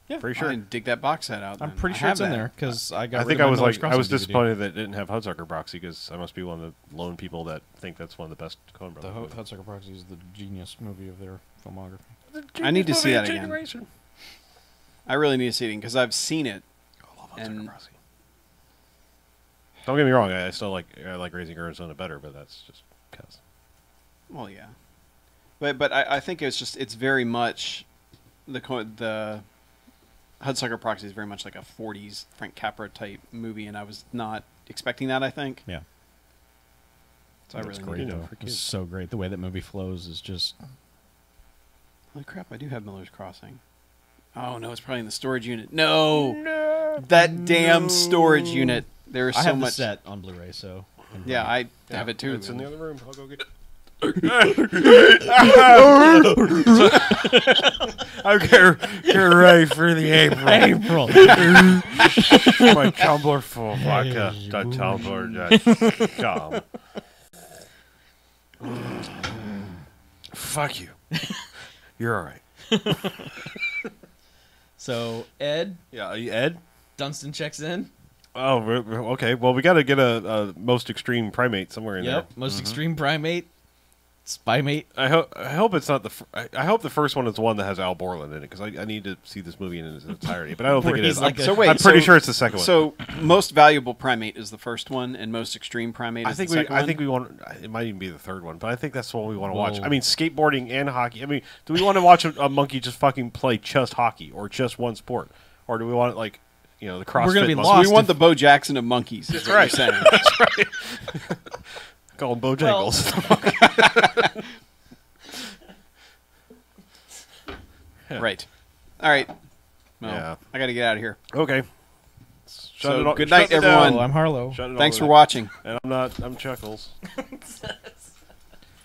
Yeah, Pretty I sure. didn't dig that box set out. I'm then. pretty I sure have it's in that. there because I got. I rid think of I my was Miller's like, I Crossing was DVD. disappointed that it didn't have Hudsucker Proxy because I must be one of the lone people that think that's one of the best Coen The Brothers. Hudsucker Proxy is the genius movie of their filmography. I need to see that again. Generation. I really need to see it because I've seen it. I love And- Hudsucker Proxy. Don't get me wrong, I still like Raising Arizona better, but that's just because. Well, yeah, but I think it's very much the Hudsucker Proxy is very much like a 40s Frank Capra type movie, and I was not expecting that. I think. Yeah. So I That's really great, need to- know, though. for It's kids. so great. The way that movie flows is just. Holy crap! I do have Miller's Crossing. Oh no, it's probably in the storage unit. No, that damn storage unit. There's I so have much. the set on Blu-ray, so. Yeah, I have it too. It's in the other room. I'll go get. Get ready for the April. April. My Tumblr full of vodka. Tumblr.com. Fuck you. You're all right. So Ed Yeah, Ed. Dunstan checks in. Oh, okay. Well, we got to get a most extreme primate somewhere in Yep. Most extreme primate. Spy mate. there. I hope it's not the. I hope the first one is the one that has Al Borland in it because I need to see this movie in its entirety. But I don't think Where it he's is. like I'm, a- So wait, I'm pretty so- sure it's the second one. So most valuable primate is the first one, and most extreme primate is I think the second I one. think we want. It might even be the third one, but I think that's the one we want to watch. Whoa. I mean, skateboarding and hockey. I mean, do we want to watch a monkey just fucking play just hockey or just one sport, or do we want like, the CrossFit? We're gonna be monkey? lost. we want the Bo Jackson of monkeys. Is what right. you're saying. That's right. Call him Bojangles. Right. All right. Well, Yeah. I got to get out of here. Okay. Shut So, it all- good shut night, it down. everyone. Oh, I'm Harlow. Shut it all Thanks for down. watching. And I'm Chuckles.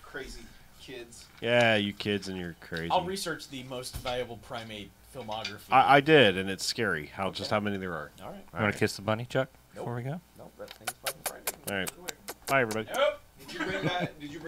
Crazy kids. Yeah, you kids and you're crazy. I'll research the most valuable primate filmography. I did, and it's scary how many there are. All right. You want to kiss the bunny, Chuck, before we go? Nope, that thing's fucking frightening. All right. Bye, everybody. Did you bring